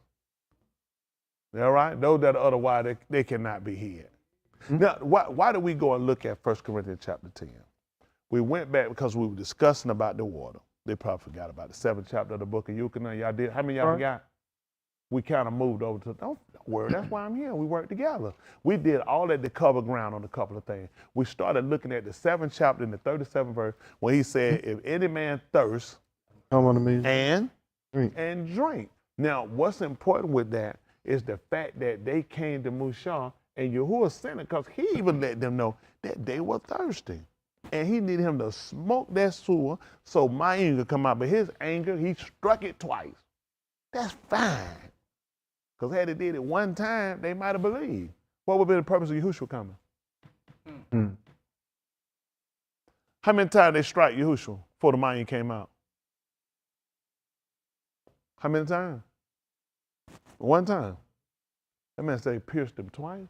All right? Those that are otherwise, they cannot be hid. Mm-hmm. Now, why did we go and look at 1 Corinthians chapter 10? We went back because we were discussing about the water. They probably forgot about the 7th chapter of the book of Yahuchanan. Y'all did? How many of y'all forgot? We kind of moved over to, don't worry, that's why I'm here. We worked together. We did all that to cover ground on a couple of things. We started looking at the 7th chapter in the 37th verse when he said, if any man thirst, Come on to me. and Drink. drink. Now, what's important with that is the fact that they came to Masha and Yahuwah sent it because he even let them know that they were thirsty. And he needed him to smoke that sewer so my anger could come out. But his anger, he struck it twice. That's fine. Because had they did it one time, they might have believed. What would be the purpose of Yahusha coming? Mm. How many times they strike Yahusha before the Mayan came out? How many times? One time. That man said he pierced him twice.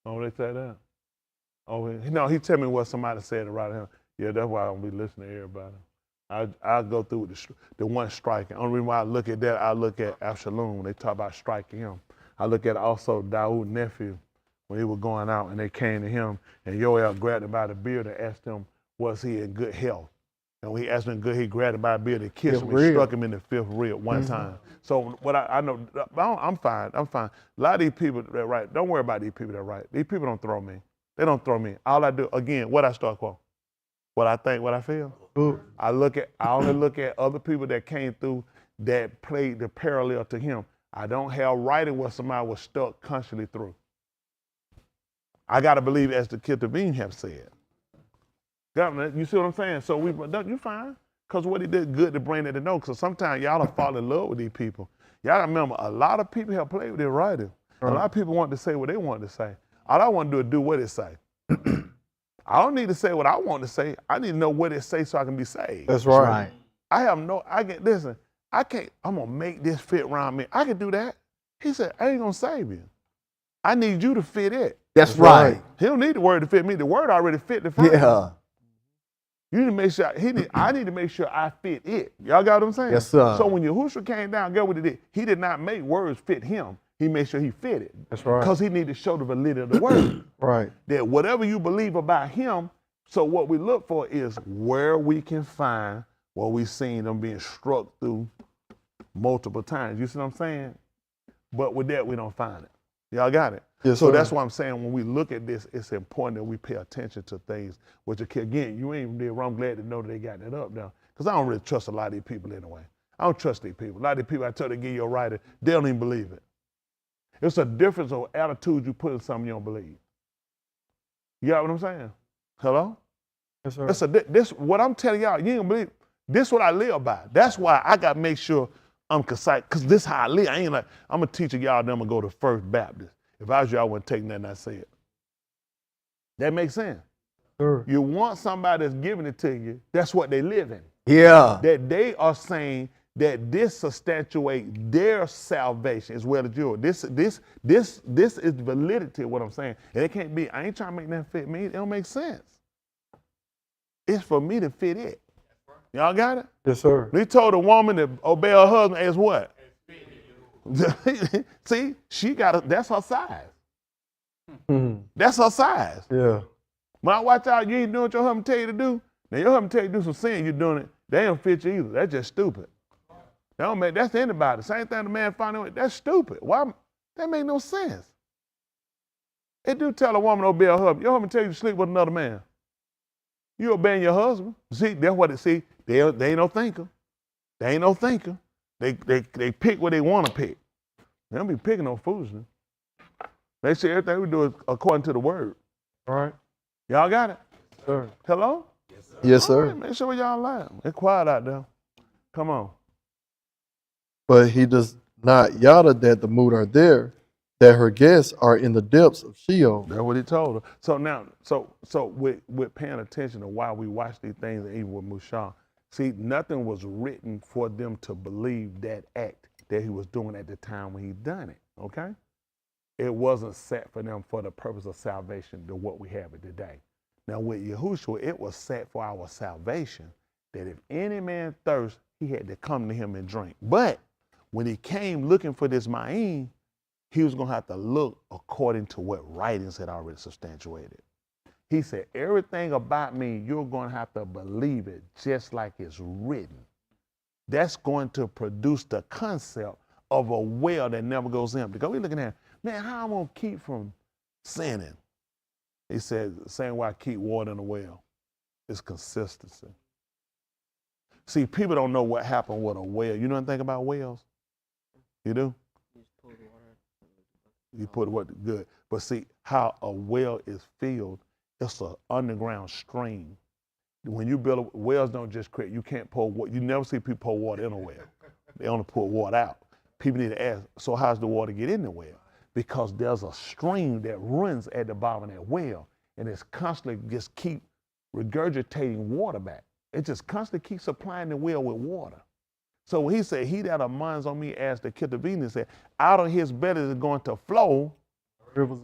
Oh, they say that? Oh, no, he tell me what somebody said right here. Yeah, that's why I don't be listening to everybody. I go through the one striking. Only reason why I look at that, I look at Absalom when they talk about striking him. I look at also Dawood's nephew when he was going out and they came to him and Yoel grabbed him by the beard and asked him, was he in good health? And when he asked him good, he grabbed him by the beard and kissed him and struck him in the 5th rib one time. So what I know, I'm fine. A lot of these people that right, don't worry about these people that right. These people don't throw me. They don't throw me. All I do, again, what I start quoting? What I think, what I feel. Ooh. I only look at other people that came through that played the parallel to him. I don't have writing where somebody was stuck constantly through. I got to believe as the Ketuvim have said. Governor, you see what I'm saying? So you fine. Because what he did good to bring it to know. Because sometimes y'all will fall in love with these people. Y'all remember, a lot of people have played with their writing. A lot of people want to say what they want to say. All I want to do is do what it say. I don't need to say what I want to say. I need to know what it say so I can be saved. That's right. I'm going to make this fit around me. I can do that. He said, I ain't going to save you. I need you to fit it. That's right. He don't need the word to fit me. The word already fit the first. Yeah. You need to make sure, I need to make sure I fit it. Y'all got what I'm saying? Yes, sir. So when Yahusha came down, get what he did? He did not make words fit him. He made sure he fit it. That's right. Because he needed to show the validity of the word. Right. That whatever you believe about him, so what we look for is where we can find what we've seen them being struck through multiple times. You see what I'm saying? But with that, we don't find it. Y'all got it? Yes, So sir. that's why I'm saying when we look at this, it's important that we pay attention to things, which again, you ain't did wrong. I'm glad to know that they got that up now. Because I don't really trust a lot of these people anyway. I don't trust these people. A lot of these people I tell they give you a writer, they don't even believe it. It's a difference of attitude you put in something you don't believe. You got what I'm saying? Hello? Yes, sir. This what I'm telling y'all, you ain't gonna believe. This what I live by. That's why I got to make sure I'm concise, because this how I live. I ain't like, I'm a teacher y'all, then I'm gonna go to First Baptist. If I was y'all, I wouldn't take nothing I said. That makes sense. Sure. You want somebody that's giving it to you, that's what they live in. Yeah. That they are saying that this substantiates their salvation as well as yours. This is validity of what I'm saying. And it can't be, I ain't trying to make that fit me. It don't make sense. It's for me to fit it. Y'all got it? Yes, sir. He told a woman to obey her husband as what? See, she got that's her size. Mhm. That's her size. Yeah. When I watch out, you ain't doing what your husband tell you to do. Now your husband tell you to do some sin, you're doing it. They don't fit you either. That's just stupid. That don't make, that's anybody. Same thing the man finding out, that's stupid. Why? That make no sense. It do tell a woman to obey her husband. Your husband tell you to sleep with another man. You obeying your husband. See, that's what it see. They ain't no thinker. They ain't no thinker. They pick what they want to pick. They don't be picking no foolishness. They say everything we do is according to the word. All right. Y'all got it? Sir. Hello? Yes, sir. All right, make sure y'all laugh. It's quiet out there. Come on. But he does not yada that the mood are there, that her guests are in the depths of Sheol. That's what he told her. So now, so with paying attention to why we watch these things, and even with Masha, see, nothing was written for them to believe that act that he was doing at the time when he done it, okay? It wasn't set for them for the purpose of salvation to what we have it today. Now with Yahushua, it was set for our salvation, that if any man thirst, he had to come to him and drink. But when he came looking for this ma'in, he was gonna have to look according to what writings had already substantiated. He said, everything about me, you're gonna have to believe it just like it's written. That's going to produce the concept of a well that never goes empty. Because we're looking at, man, how am I gonna keep from sinning? He said, the same way I keep water in a well. It's consistency. See, people don't know what happened with a well. You know anything about wells? You do? You put what good. But see, how a well is filled, it's an underground stream. When you build wells, don't just create, you can't pour water. You never see people pour water in a well. They only pour water out. People need to ask, so how's the water get in the well? Because there's a stream that runs at the bottom of that well, and it's constantly just keep regurgitating water back. It just constantly keeps supplying the well with water. So he said, he that minds on me, as the Ketuvim said, out of his belly is going to flow rivers.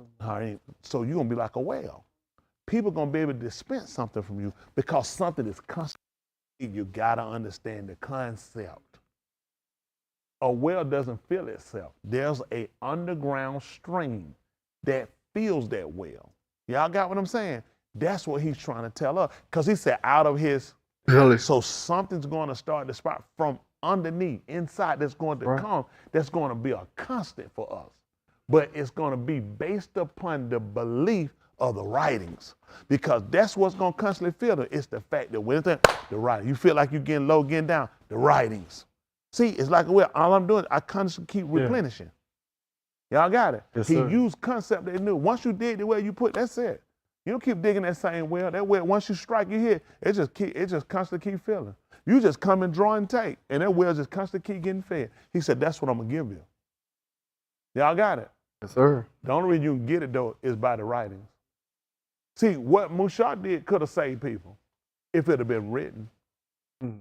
So you're going to be like a well. People are going to be able to dispense something from you because something is constant. You got to understand the concept. A well doesn't fill itself. There's an underground stream that fills that well. Y'all got what I'm saying? That's what he's trying to tell us. Because he said out of his belly. So something's going to start to sprout from underneath, inside, that's going to come, that's going to be a constant for us. But it's going to be based upon the belief of the writings, because that's what's going to constantly fill it. It's the fact that when the writing, you feel like you're getting low, getting down, the writings. See, it's like, well, all I'm doing, I constantly keep replenishing. Y'all got it? Yes, He sir. used concept they knew. Once you dig the well you put, that's it. You don't keep digging that same well. That well, once you strike, you hit. It just constantly keep filling. You just come and draw and take, and that well just constantly keep getting fed. He said, that's what I'm gonna give you. Y'all got it? Yes, sir. The only reason you can get it though is by the writings. See, what Masha did could have saved people if it had been written. Mm.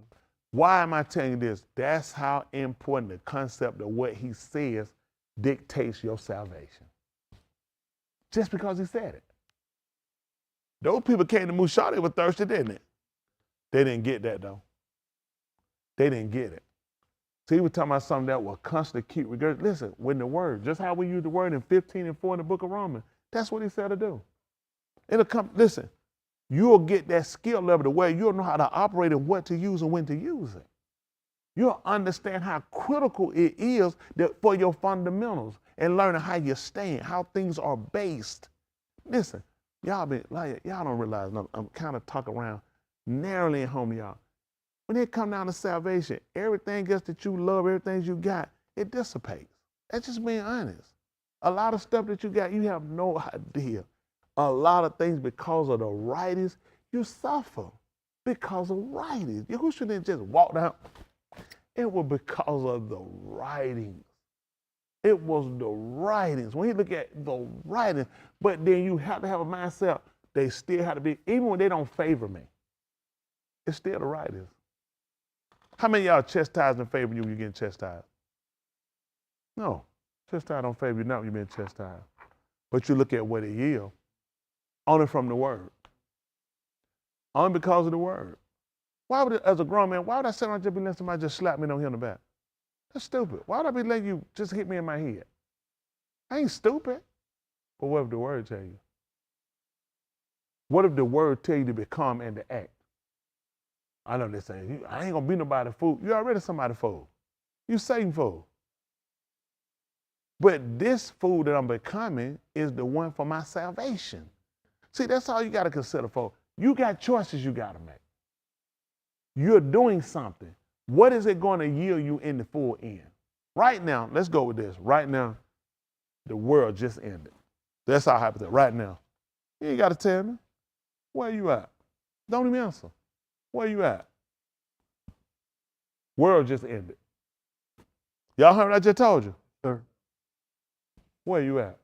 Why am I telling you this? That's how important the concept of what he says dictates your salvation. Just because he said it. Those people came to Masha, they were thirsty, didn't they? They didn't get that though. They didn't get it. See, he was talking about something that will constantly keep regurgitating. Listen, when the word, just how we use the word in 15 and 4 in the book of Romans, that's what he said to do. It'll come, listen, you'll get that skill level to where you'll know how to operate and what to use and when to use it. You'll understand how critical it is for your fundamentals and learning how you stand, how things are based. Listen, y'all don't realize, I'm kind of talking around narrowly at home to y'all. When it come down to salvation, everything else that you love, everything you got, it dissipates. That's just being honest. A lot of stuff that you got, you have no idea. A lot of things because of the writings, you suffer because of writings. Yahusha didn't just walk down. It was because of the writings. It was the writings. When you look at the writings, but then you have to have a mindset, they still have to be, even when they don't favor me, it's still the writings. How many of y'all chastised and favor you when you're getting chastised? No. Chastised don't favor you now when you're being chastised. But you look at what it yields. Only from the word. Only because of the word. Why would, as a grown man, why would I sit around and just be letting somebody just slap me on here in the back? That's stupid. Why would I be letting you just hit me in my head? I ain't stupid. But what if the word tell you? What if the word tell you to become and to act? I know they're saying, I ain't gonna be nobody fool. You already somebody fool. You Satan fool. But this fool that I'm becoming is the one for my salvation. See, that's all you gotta consider, folks. You got choices you gotta make. You're doing something. What is it gonna yield you in the full end? Right now, let's go with this. Right now, the world just ended. That's how hypothetical. Right now. You ain't gotta tell me. Where you at? Don't even answer. Where you at? World just ended. Y'all heard what I just told you? Sir. Where you at?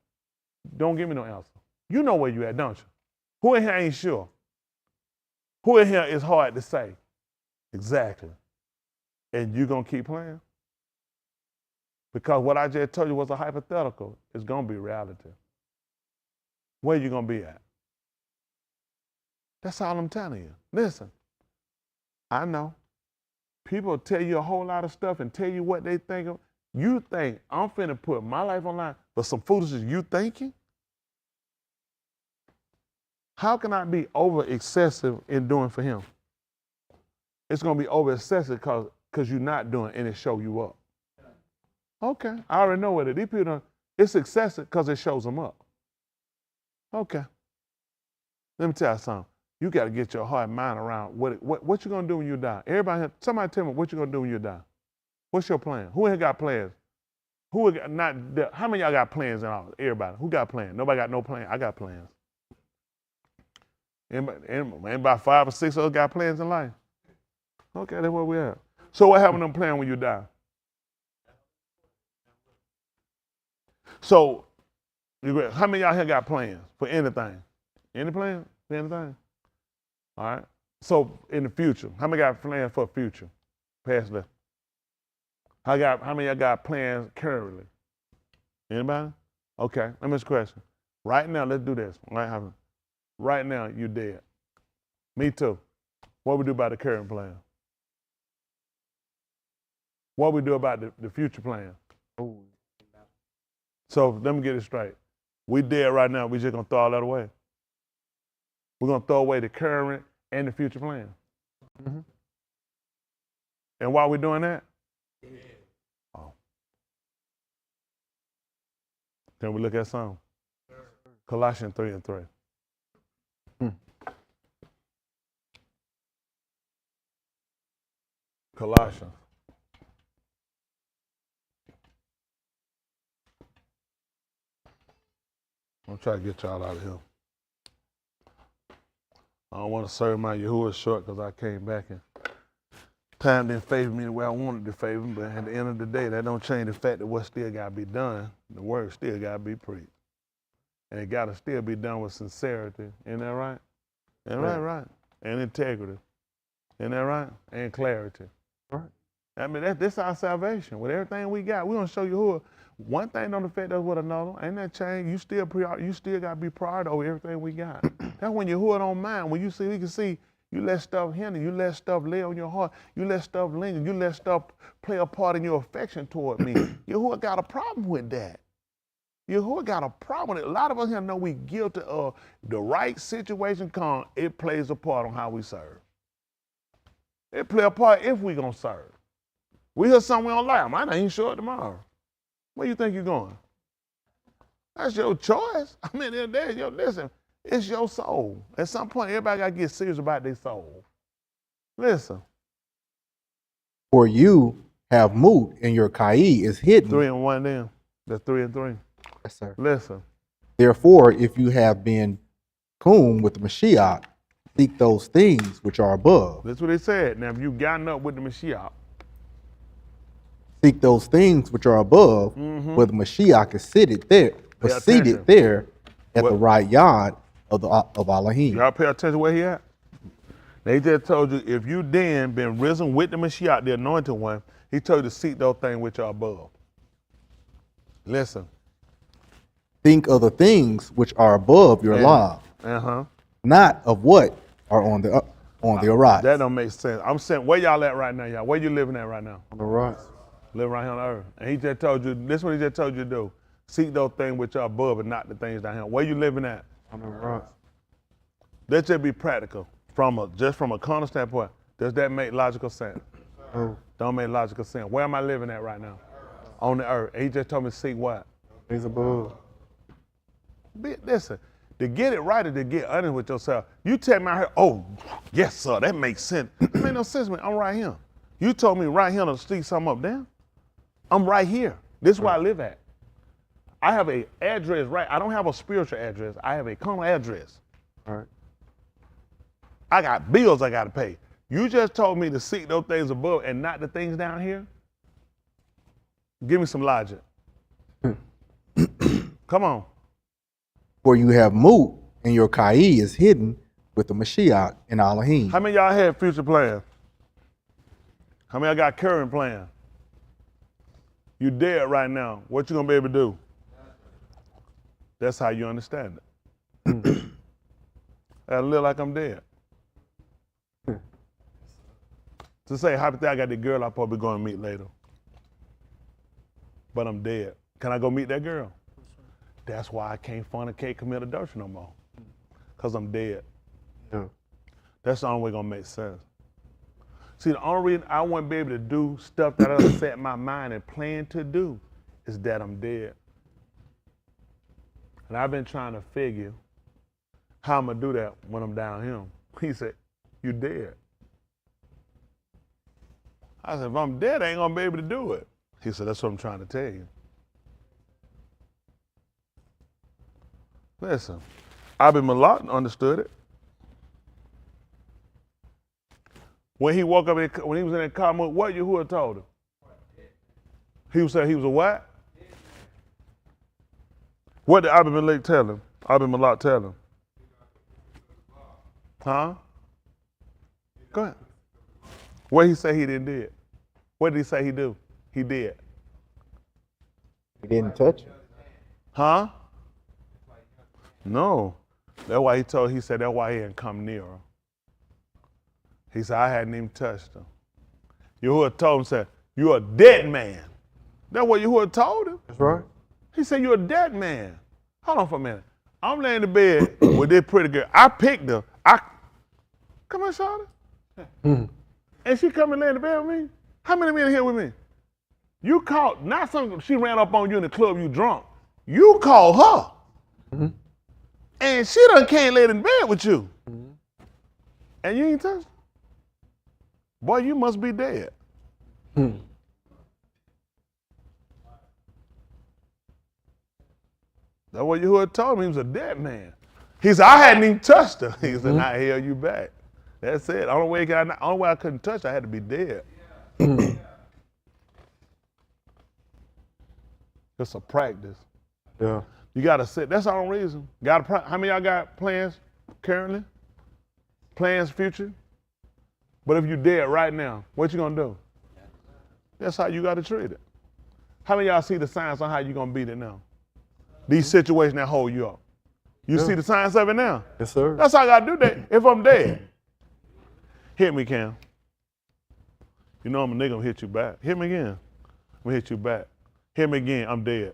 Don't give me no answer. You know where you at, don't you? Who in here ain't sure? Who in here is hard to say? Exactly. And you gonna keep playing? Because what I just told you was a hypothetical. It's gonna be reality. Where you gonna be at? That's all I'm telling you. Listen, I know. People tell you a whole lot of stuff and tell you what they think of. You think I'm finna put my life online for some foolishness you thinking? How can I be over excessive in doing for him? It's gonna be over excessive because you're not doing and it show you up. Okay, I already know what it is. These people don't, it's excessive because it shows them up. Okay. Let me tell you something. You got to get your heart and mind around what you gonna do when you die. Everybody, somebody tell me what you gonna do when you die. What's your plan? Who here got plans? Who got not? How many of y'all got plans and all? Everybody. Who got plans? Nobody got no plan. I got plans. Anybody about 5 or 6 of us got plans in life? Okay, that's where we at. So what happened to them plan when you die? So, how many of y'all here got plans for anything? Any plans for anything? All right. So in the future, how many got plans for the future? Past that. How many of y'all got plans currently? Anybody? Okay. Let me ask a question. Right now, let's do this. Right now, you're dead. Me too. What we do about the current plan? What we do about the future plan? Oh. So let me get it straight. We dead right now. We just gonna throw all that away. We're gonna throw away the current and the future plan. Mm-hmm. And why we doing that? Yeah. Oh. Can we look at some? Colossians 3 and 3. Colossians. I'm trying to get y'all out of here. I don't want to serve my Yahuwah short because I came back and time didn't favor me the way I wanted to favor me, but at the end of the day, that don't change the fact that what still got to be done, the work still got to be preached. And it got to still be done with sincerity. Isn't that right? Isn't that right? And integrity. Isn't that right? And clarity. Right. I mean, this our salvation. With everything we got, we gonna show you who. One thing don't affect us with another. Ain't that change? You still got to be proud over everything we got. That's when Yahuwah don't mind. When you see, we can see you let stuff hinder, you let stuff lay on your heart, you let stuff linger, you let stuff play a part in your affection toward me. Yahuwah got a problem with that. Yahuwah got a problem with it. A lot of us here know we guilty of the right situation come, it plays a part on how we serve. It play a part if we gonna serve. We hear something we don't like, I might ain't sure tomorrow. Where you think you're going? That's your choice. I mean, listen, it's your soul. At some point, everybody got to get serious about their soul. Listen. For you have moot, and your kai is hidden. 3 and 1 then. That's 3 and 3. Yes, sir. Listen. Therefore, if you have been cum with the Mashiach, seek those things which are above. That's what it said. Now, if you gotten up with the Mashiach, seek those things which are above, where the Mashiach is seated there, at the right yard of Elohim. Y'all pay attention where he at? They just told you, if you then been risen with the Mashiach, the anointed one, he told you to seek those things which are above. Listen. Think of the things which are above your life, not of what are on the horizon. That don't make sense. I'm saying, where y'all at right now, y'all? Where you living at right now? On the right. Live right here on earth. And he just told you, this is what he just told you to do. Seek those things which are above and not the things down here. Where you living at? On the right. Let's just be practical. Just from a carnal standpoint, does that make logical sense? Oh. Don't make logical sense. Where am I living at right now? On the earth. And he just told me to seek what? Things above. Listen, to get it right or to get honest with yourself, you tell me out here, oh, yes, sir, that makes sense. It make no sense to me. I'm right here. You told me right here to seek something up there. I'm right here. This is where I live at. I have an address, right? I don't have a spiritual address. I have a carnal address. All right. I got bills I got to pay. You just told me to seek those things above and not the things down here? Give me some logic. Come on. For you have moot, and your kai is hidden with the Mashiach in Elohim. How many of y'all had future plans? How many of y'all got current plans? You dead right now. What you gonna be able to do? That's how you understand it. I live like I'm dead. To say, hypothetically, I got the girl I'm probably going to meet later. But I'm dead. Can I go meet that girl? That's why I can't fornicate, commit adultery no more. Because I'm dead. Yeah. That's the only way going to make sense. See, the only reason I wouldn't be able to do stuff that I set my mind and plan to do is that I'm dead. And I've been trying to figure how I'm going to do that when I'm down here. He said, you dead. I said, if I'm dead, I ain't going to be able to do it. He said, that's what I'm trying to tell you. Listen, Abba Malak understood it. When he woke up, when he was in that car, what Yahuwah told him? He said he was a what? What did Abba Malak tell him? Abba Malak tell him? Huh? Go ahead. What he say he didn't do it? What did he say he do? He did. He didn't touch him. Huh? No. That's why he said that's why he didn't come near her. He said, I hadn't even touched her. Yahuwah told him, said, you're a dead man. That's what Yahuwah told him. That's right. He said, you're a dead man. Hold on for a minute. I'm laying in bed with this pretty girl. I picked her. Come on, Shawty. And she come and lay in the bed with me? How many men here with me? You called, not something, she ran up on you in the club, you drunk. You called her. And she done can't lay in bed with you. And you ain't touched her? Boy, you must be dead. That's what Yahuwah told me. He was a dead man. He said, I hadn't even touched her. He said, I held you back. That's it. Only way I couldn't touch her, I had to be dead. It's a practice. Yeah. You got to sit. That's the only reason. How many of y'all got plans currently? Plans future? But if you're dead right now, what you going to do? That's how you got to treat it. How many of y'all see the signs on how you going to beat it now? These situations that hold you up. You see the signs of it now? Yes, sir. That's how I got to do that if I'm dead. Hit me, Cam. You know I'm a nigga, I'm gonna hit you back. Hit me again. I'm gonna hit you back. Hit me again, I'm dead.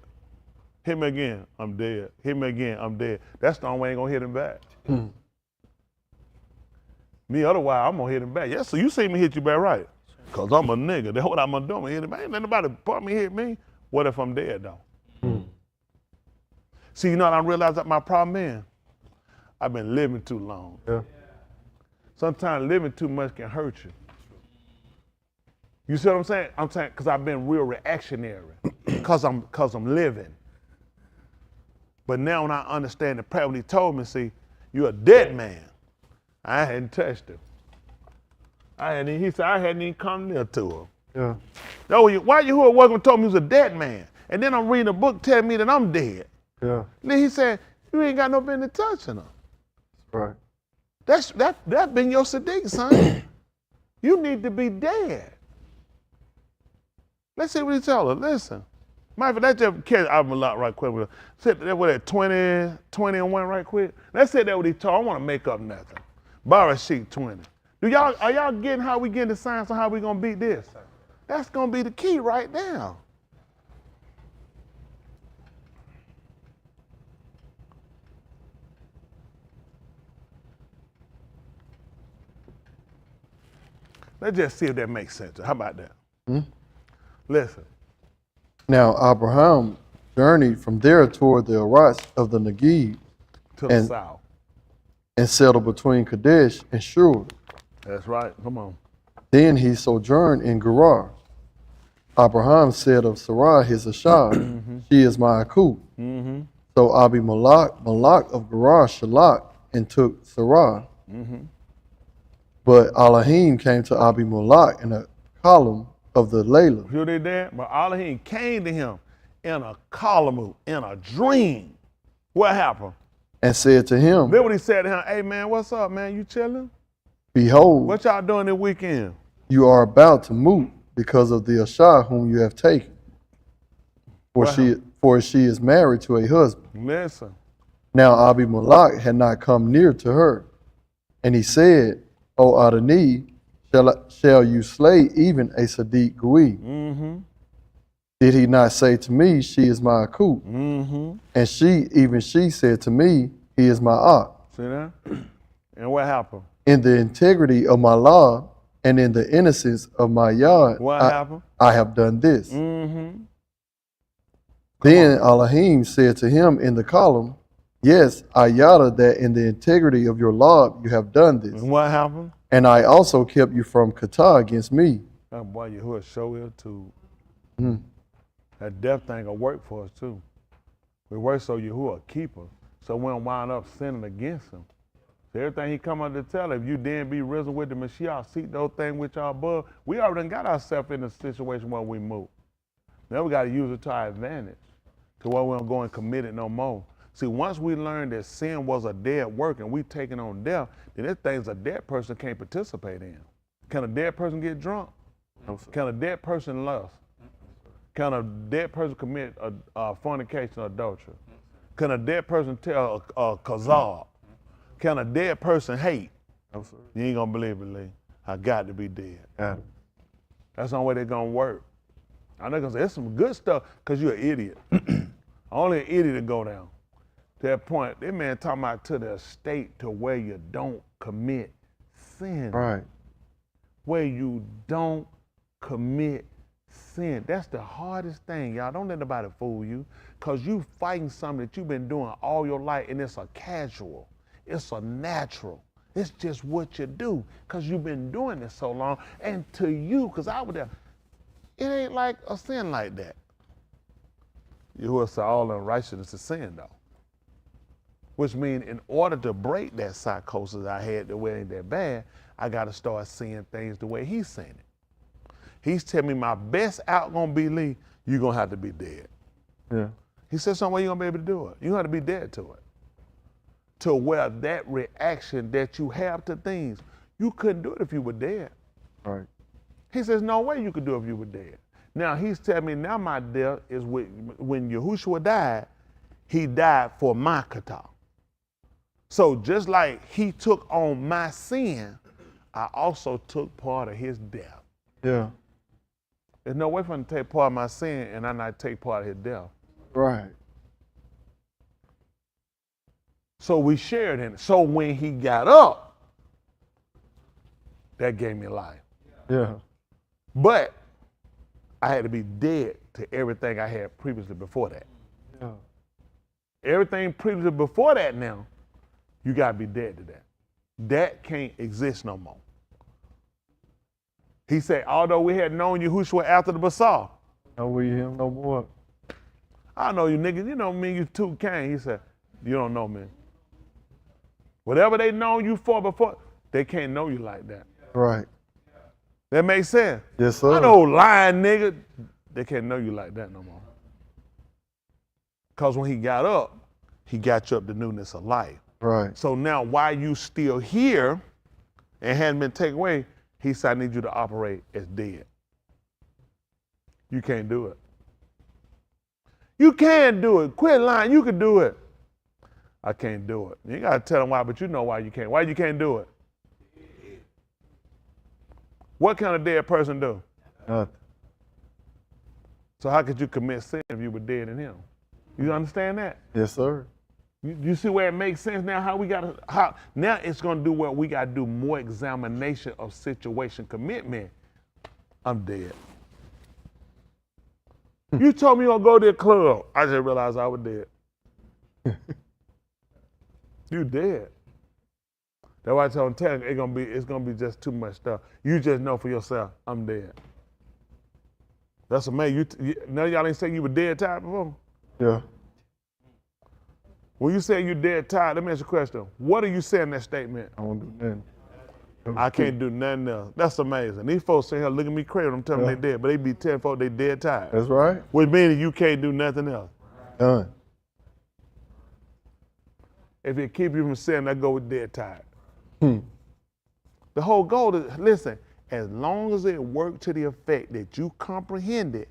Hit me again, I'm dead. Hit me again, I'm dead. That's the only way I ain't gonna hit him back. Me, otherwise, I'm gonna hit him back. Yes, so you see me hit you back, right? Because I'm a nigga. That's what I'm gonna do. I'm gonna hit him back. Ain't nobody put me, hit me. What if I'm dead, though? See, you know what I realized that my problem is? I've been living too long. Yeah. Sometimes living too much can hurt you. You see what I'm saying? I'm saying because I've been real reactionary, because I'm living. But now when I understand the prayer, when he told me, see, you're a dead man. I hadn't touched him. He said I hadn't even come near to him. Yeah. No, why Yahuwah wasn't told me he was a dead man? And then I'm reading a book telling me that I'm dead. Yeah. And then he said, you ain't got no business touching him. Right. That's been your Sadiq, son. You need to be dead. Let's see what he tell her. Listen. Michael, let's just catch a lot right quick. Sit there with that 20 and 1 right quick. Let's say that what he told. I want to make up nothing. Borrow sheet 20. Are y'all getting how we getting the science on how we gonna beat this? That's gonna be the key right now. Let's just see if that makes sense. How about that? Listen. Now Abraham journeyed from there toward the Auryah of the Negev To the south. and settled between Kadesh and Shur. That's right. Come on. Then he sojourned in Gerar. Abraham said of Sarai his Asha, she is my Akut. So Abimelech of Gerar Shalak and took Sarai. But Elohim came to Abimelech in a column of the Layla. You did that? But Elohim came to him in a column, in a dream. What happened? And said to him, Then what he said to him, hey man, what's up, man? You chilling? Behold, What y'all doing this weekend? you are about to move because of the Asha whom you have taken. For she is married to a husband. Listen. Now Abimelech had not come near to her. And he said, O Adonai, shall you slay even a Sadiq Gui? Did he not say to me, she is my Akut? And she said to me, he is my Ak. See that? And what happened? In the integrity of my law and in the innocence of my yard, What happened? I have done this. Then Elohim said to him in the column, yes, I yada that in the integrity of your law you have done this. And what happened? And I also kept you from kata against me. That boy, Yahuwah show ill too. That death thing will work for us too. We work so Yahuwah keep us, so we don't wind up sinning against him. So everything he come out to tell, if you then be risen with the Mashiach, seek those things which are above. We already got ourselves in a situation where we move. Now we got to use it to our advantage, to where we don't go and commit it no more. See, once we learned that sin was a dead work and we taking on death, then there's things a dead person can't participate in. Can a dead person get drunk? No, sir. Can a dead person lust? Can a dead person commit fornication or adultery? Can a dead person tell a kazab? Can a dead person hate? No, sir. You ain't gonna believe it, Lee. I got to be dead. Got it. That's the only way they're gonna work. I'm not gonna say it's some good stuff because you're an idiot. Only an idiot to go down. To that point, that man talking about to the state to where you don't commit sin. Right. Where you don't commit sin. That's the hardest thing, y'all. Don't let nobody fool you, because you fighting something that you've been doing all your life, and it's a casual. It's a natural. It's just what you do, because you've been doing it so long. And to you, because I was there, it ain't like a sin like that. Yahuwah said all unrighteousness is sin, though. which means in order to break that psychosis I had the way it ain't that bad, I got to start seeing things the way he's saying it. He's telling me my best out gonna be, Lee, you're gonna have to be dead. Yeah. He said some way you're gonna be able to do it. You're gonna have to be dead to it. To where that reaction that you have to things, you couldn't do it if you were dead. Right. He says, no way you could do it if you were dead. Now he's telling me now my death is when Yahusha died, he died for my kata. So just like he took on my sin, I also took part of his death. Yeah. There's no way for him to take part of my sin and I not take part of his death. Right. So we shared in it. So when he got up, that gave me life. Yeah. But I had to be dead to everything I had previously before that. Yeah. Everything previously before that now, you got to be dead to that. That can't exist no more. He said, although we had known Yahushua after the Bazaar, No, we him no more. I know you niggas, you know me, you too Cain. He said, you don't know me. Whatever they known you for before, they can't know you like that. Right. That makes sense? Yes, sir. I know lying nigga, they can't know you like that no more. Because when he got up, he got you up to newness of life. Right. So now while you still here and hadn't been taken away, he said, I need you to operate as dead. You can't do it. You can do it. Quit lying. You can do it. I can't do it. You got to tell them why, but you know why you can't. Why you can't do it? What can a dead person do? Nothing. So how could you commit sin if you were dead in him? You understand that? Yes, sir. You see where it makes sense now? Now it's going to do what we got to do more examination of situation commitment. I'm dead. You told me you're going to go to the club. I just realized I was dead. You dead. That's why I told him, it's gonna be just too much stuff. You just know for yourself, I'm dead. That's amazing. None of y'all ain't say you were dead tired before? Yeah. When you say you're dead tired, let me ask you a question. What are you saying in that statement? I won't do nothing. I can't do nothing else. That's amazing. These folks sitting here looking at me crazy when I'm telling them they dead, but they be telling folks they dead tired. That's right. Which means you can't do nothing else. Done. If it keep you from sinning, I go with dead tired. The whole goal is, listen, as long as it works to the effect that you comprehend it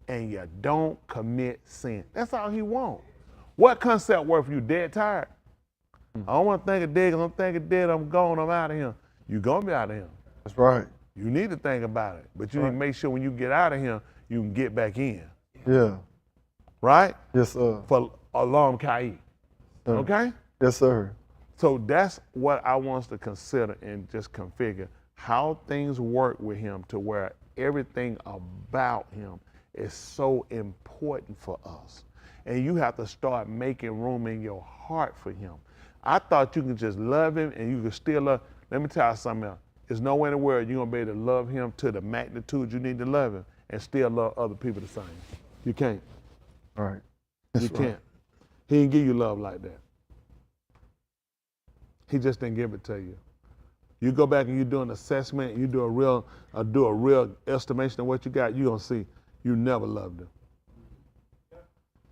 and you don't commit sin. That's all he wants. What concept work for you? Dead tired? I don't want to think of dead, because I'm thinking dead, I'm gone, I'm out of here. You're going to be out of here. That's right. You need to think about it, but you need to make sure when you get out of here, you can get back in. Yeah. Right? Yes, sir. For alarm kai. Okay? Yes, sir. So that's what I want us to consider and just configure how things work with him to where everything about him is so important for us. And you have to start making room in your heart for him. I thought you could just love him and you could still love. Let me tell you something else. There's no way in the world you're going to be able to love him to the magnitude you need to love him and still love other people the same. You can't. All right. You can't. He didn't give you love like that. He just didn't give it to you. You go back and you do an assessment, you do a real estimation of what you got, you're going to see you never loved him.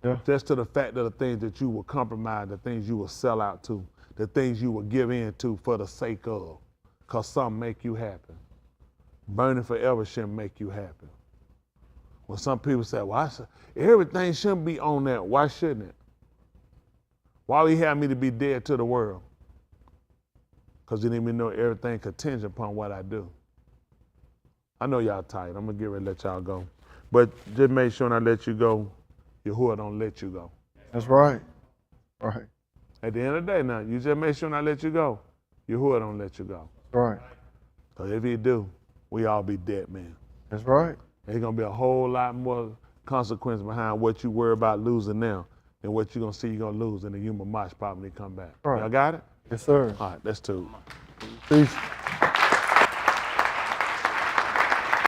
Yeah. Just to the fact of the things that you will compromise, the things you will sell out to, the things you will give in to for the sake of, because some make you happy. Burning forever shouldn't make you happy. When some people say, well, everything shouldn't be on that, why shouldn't it? Why would he have me to be dead to the world? Because you didn't even know everything contingent upon what I do. I know y'all tired. I'm going to get ready to let y'all go. But just make sure when I let you go, Yahuwah don't let you go. That's right. Right. At the end of the day now, you just make sure when I let you go, Yahuwah don't let you go. Right. Because if he do, we all be dead men. That's right. There's going to be a whole lot more consequence behind what you worry about losing now than what you're going to see you're going to lose in the human march probably come back. Right. Y'all got it? Yes, sir. All right, let's do. Peace.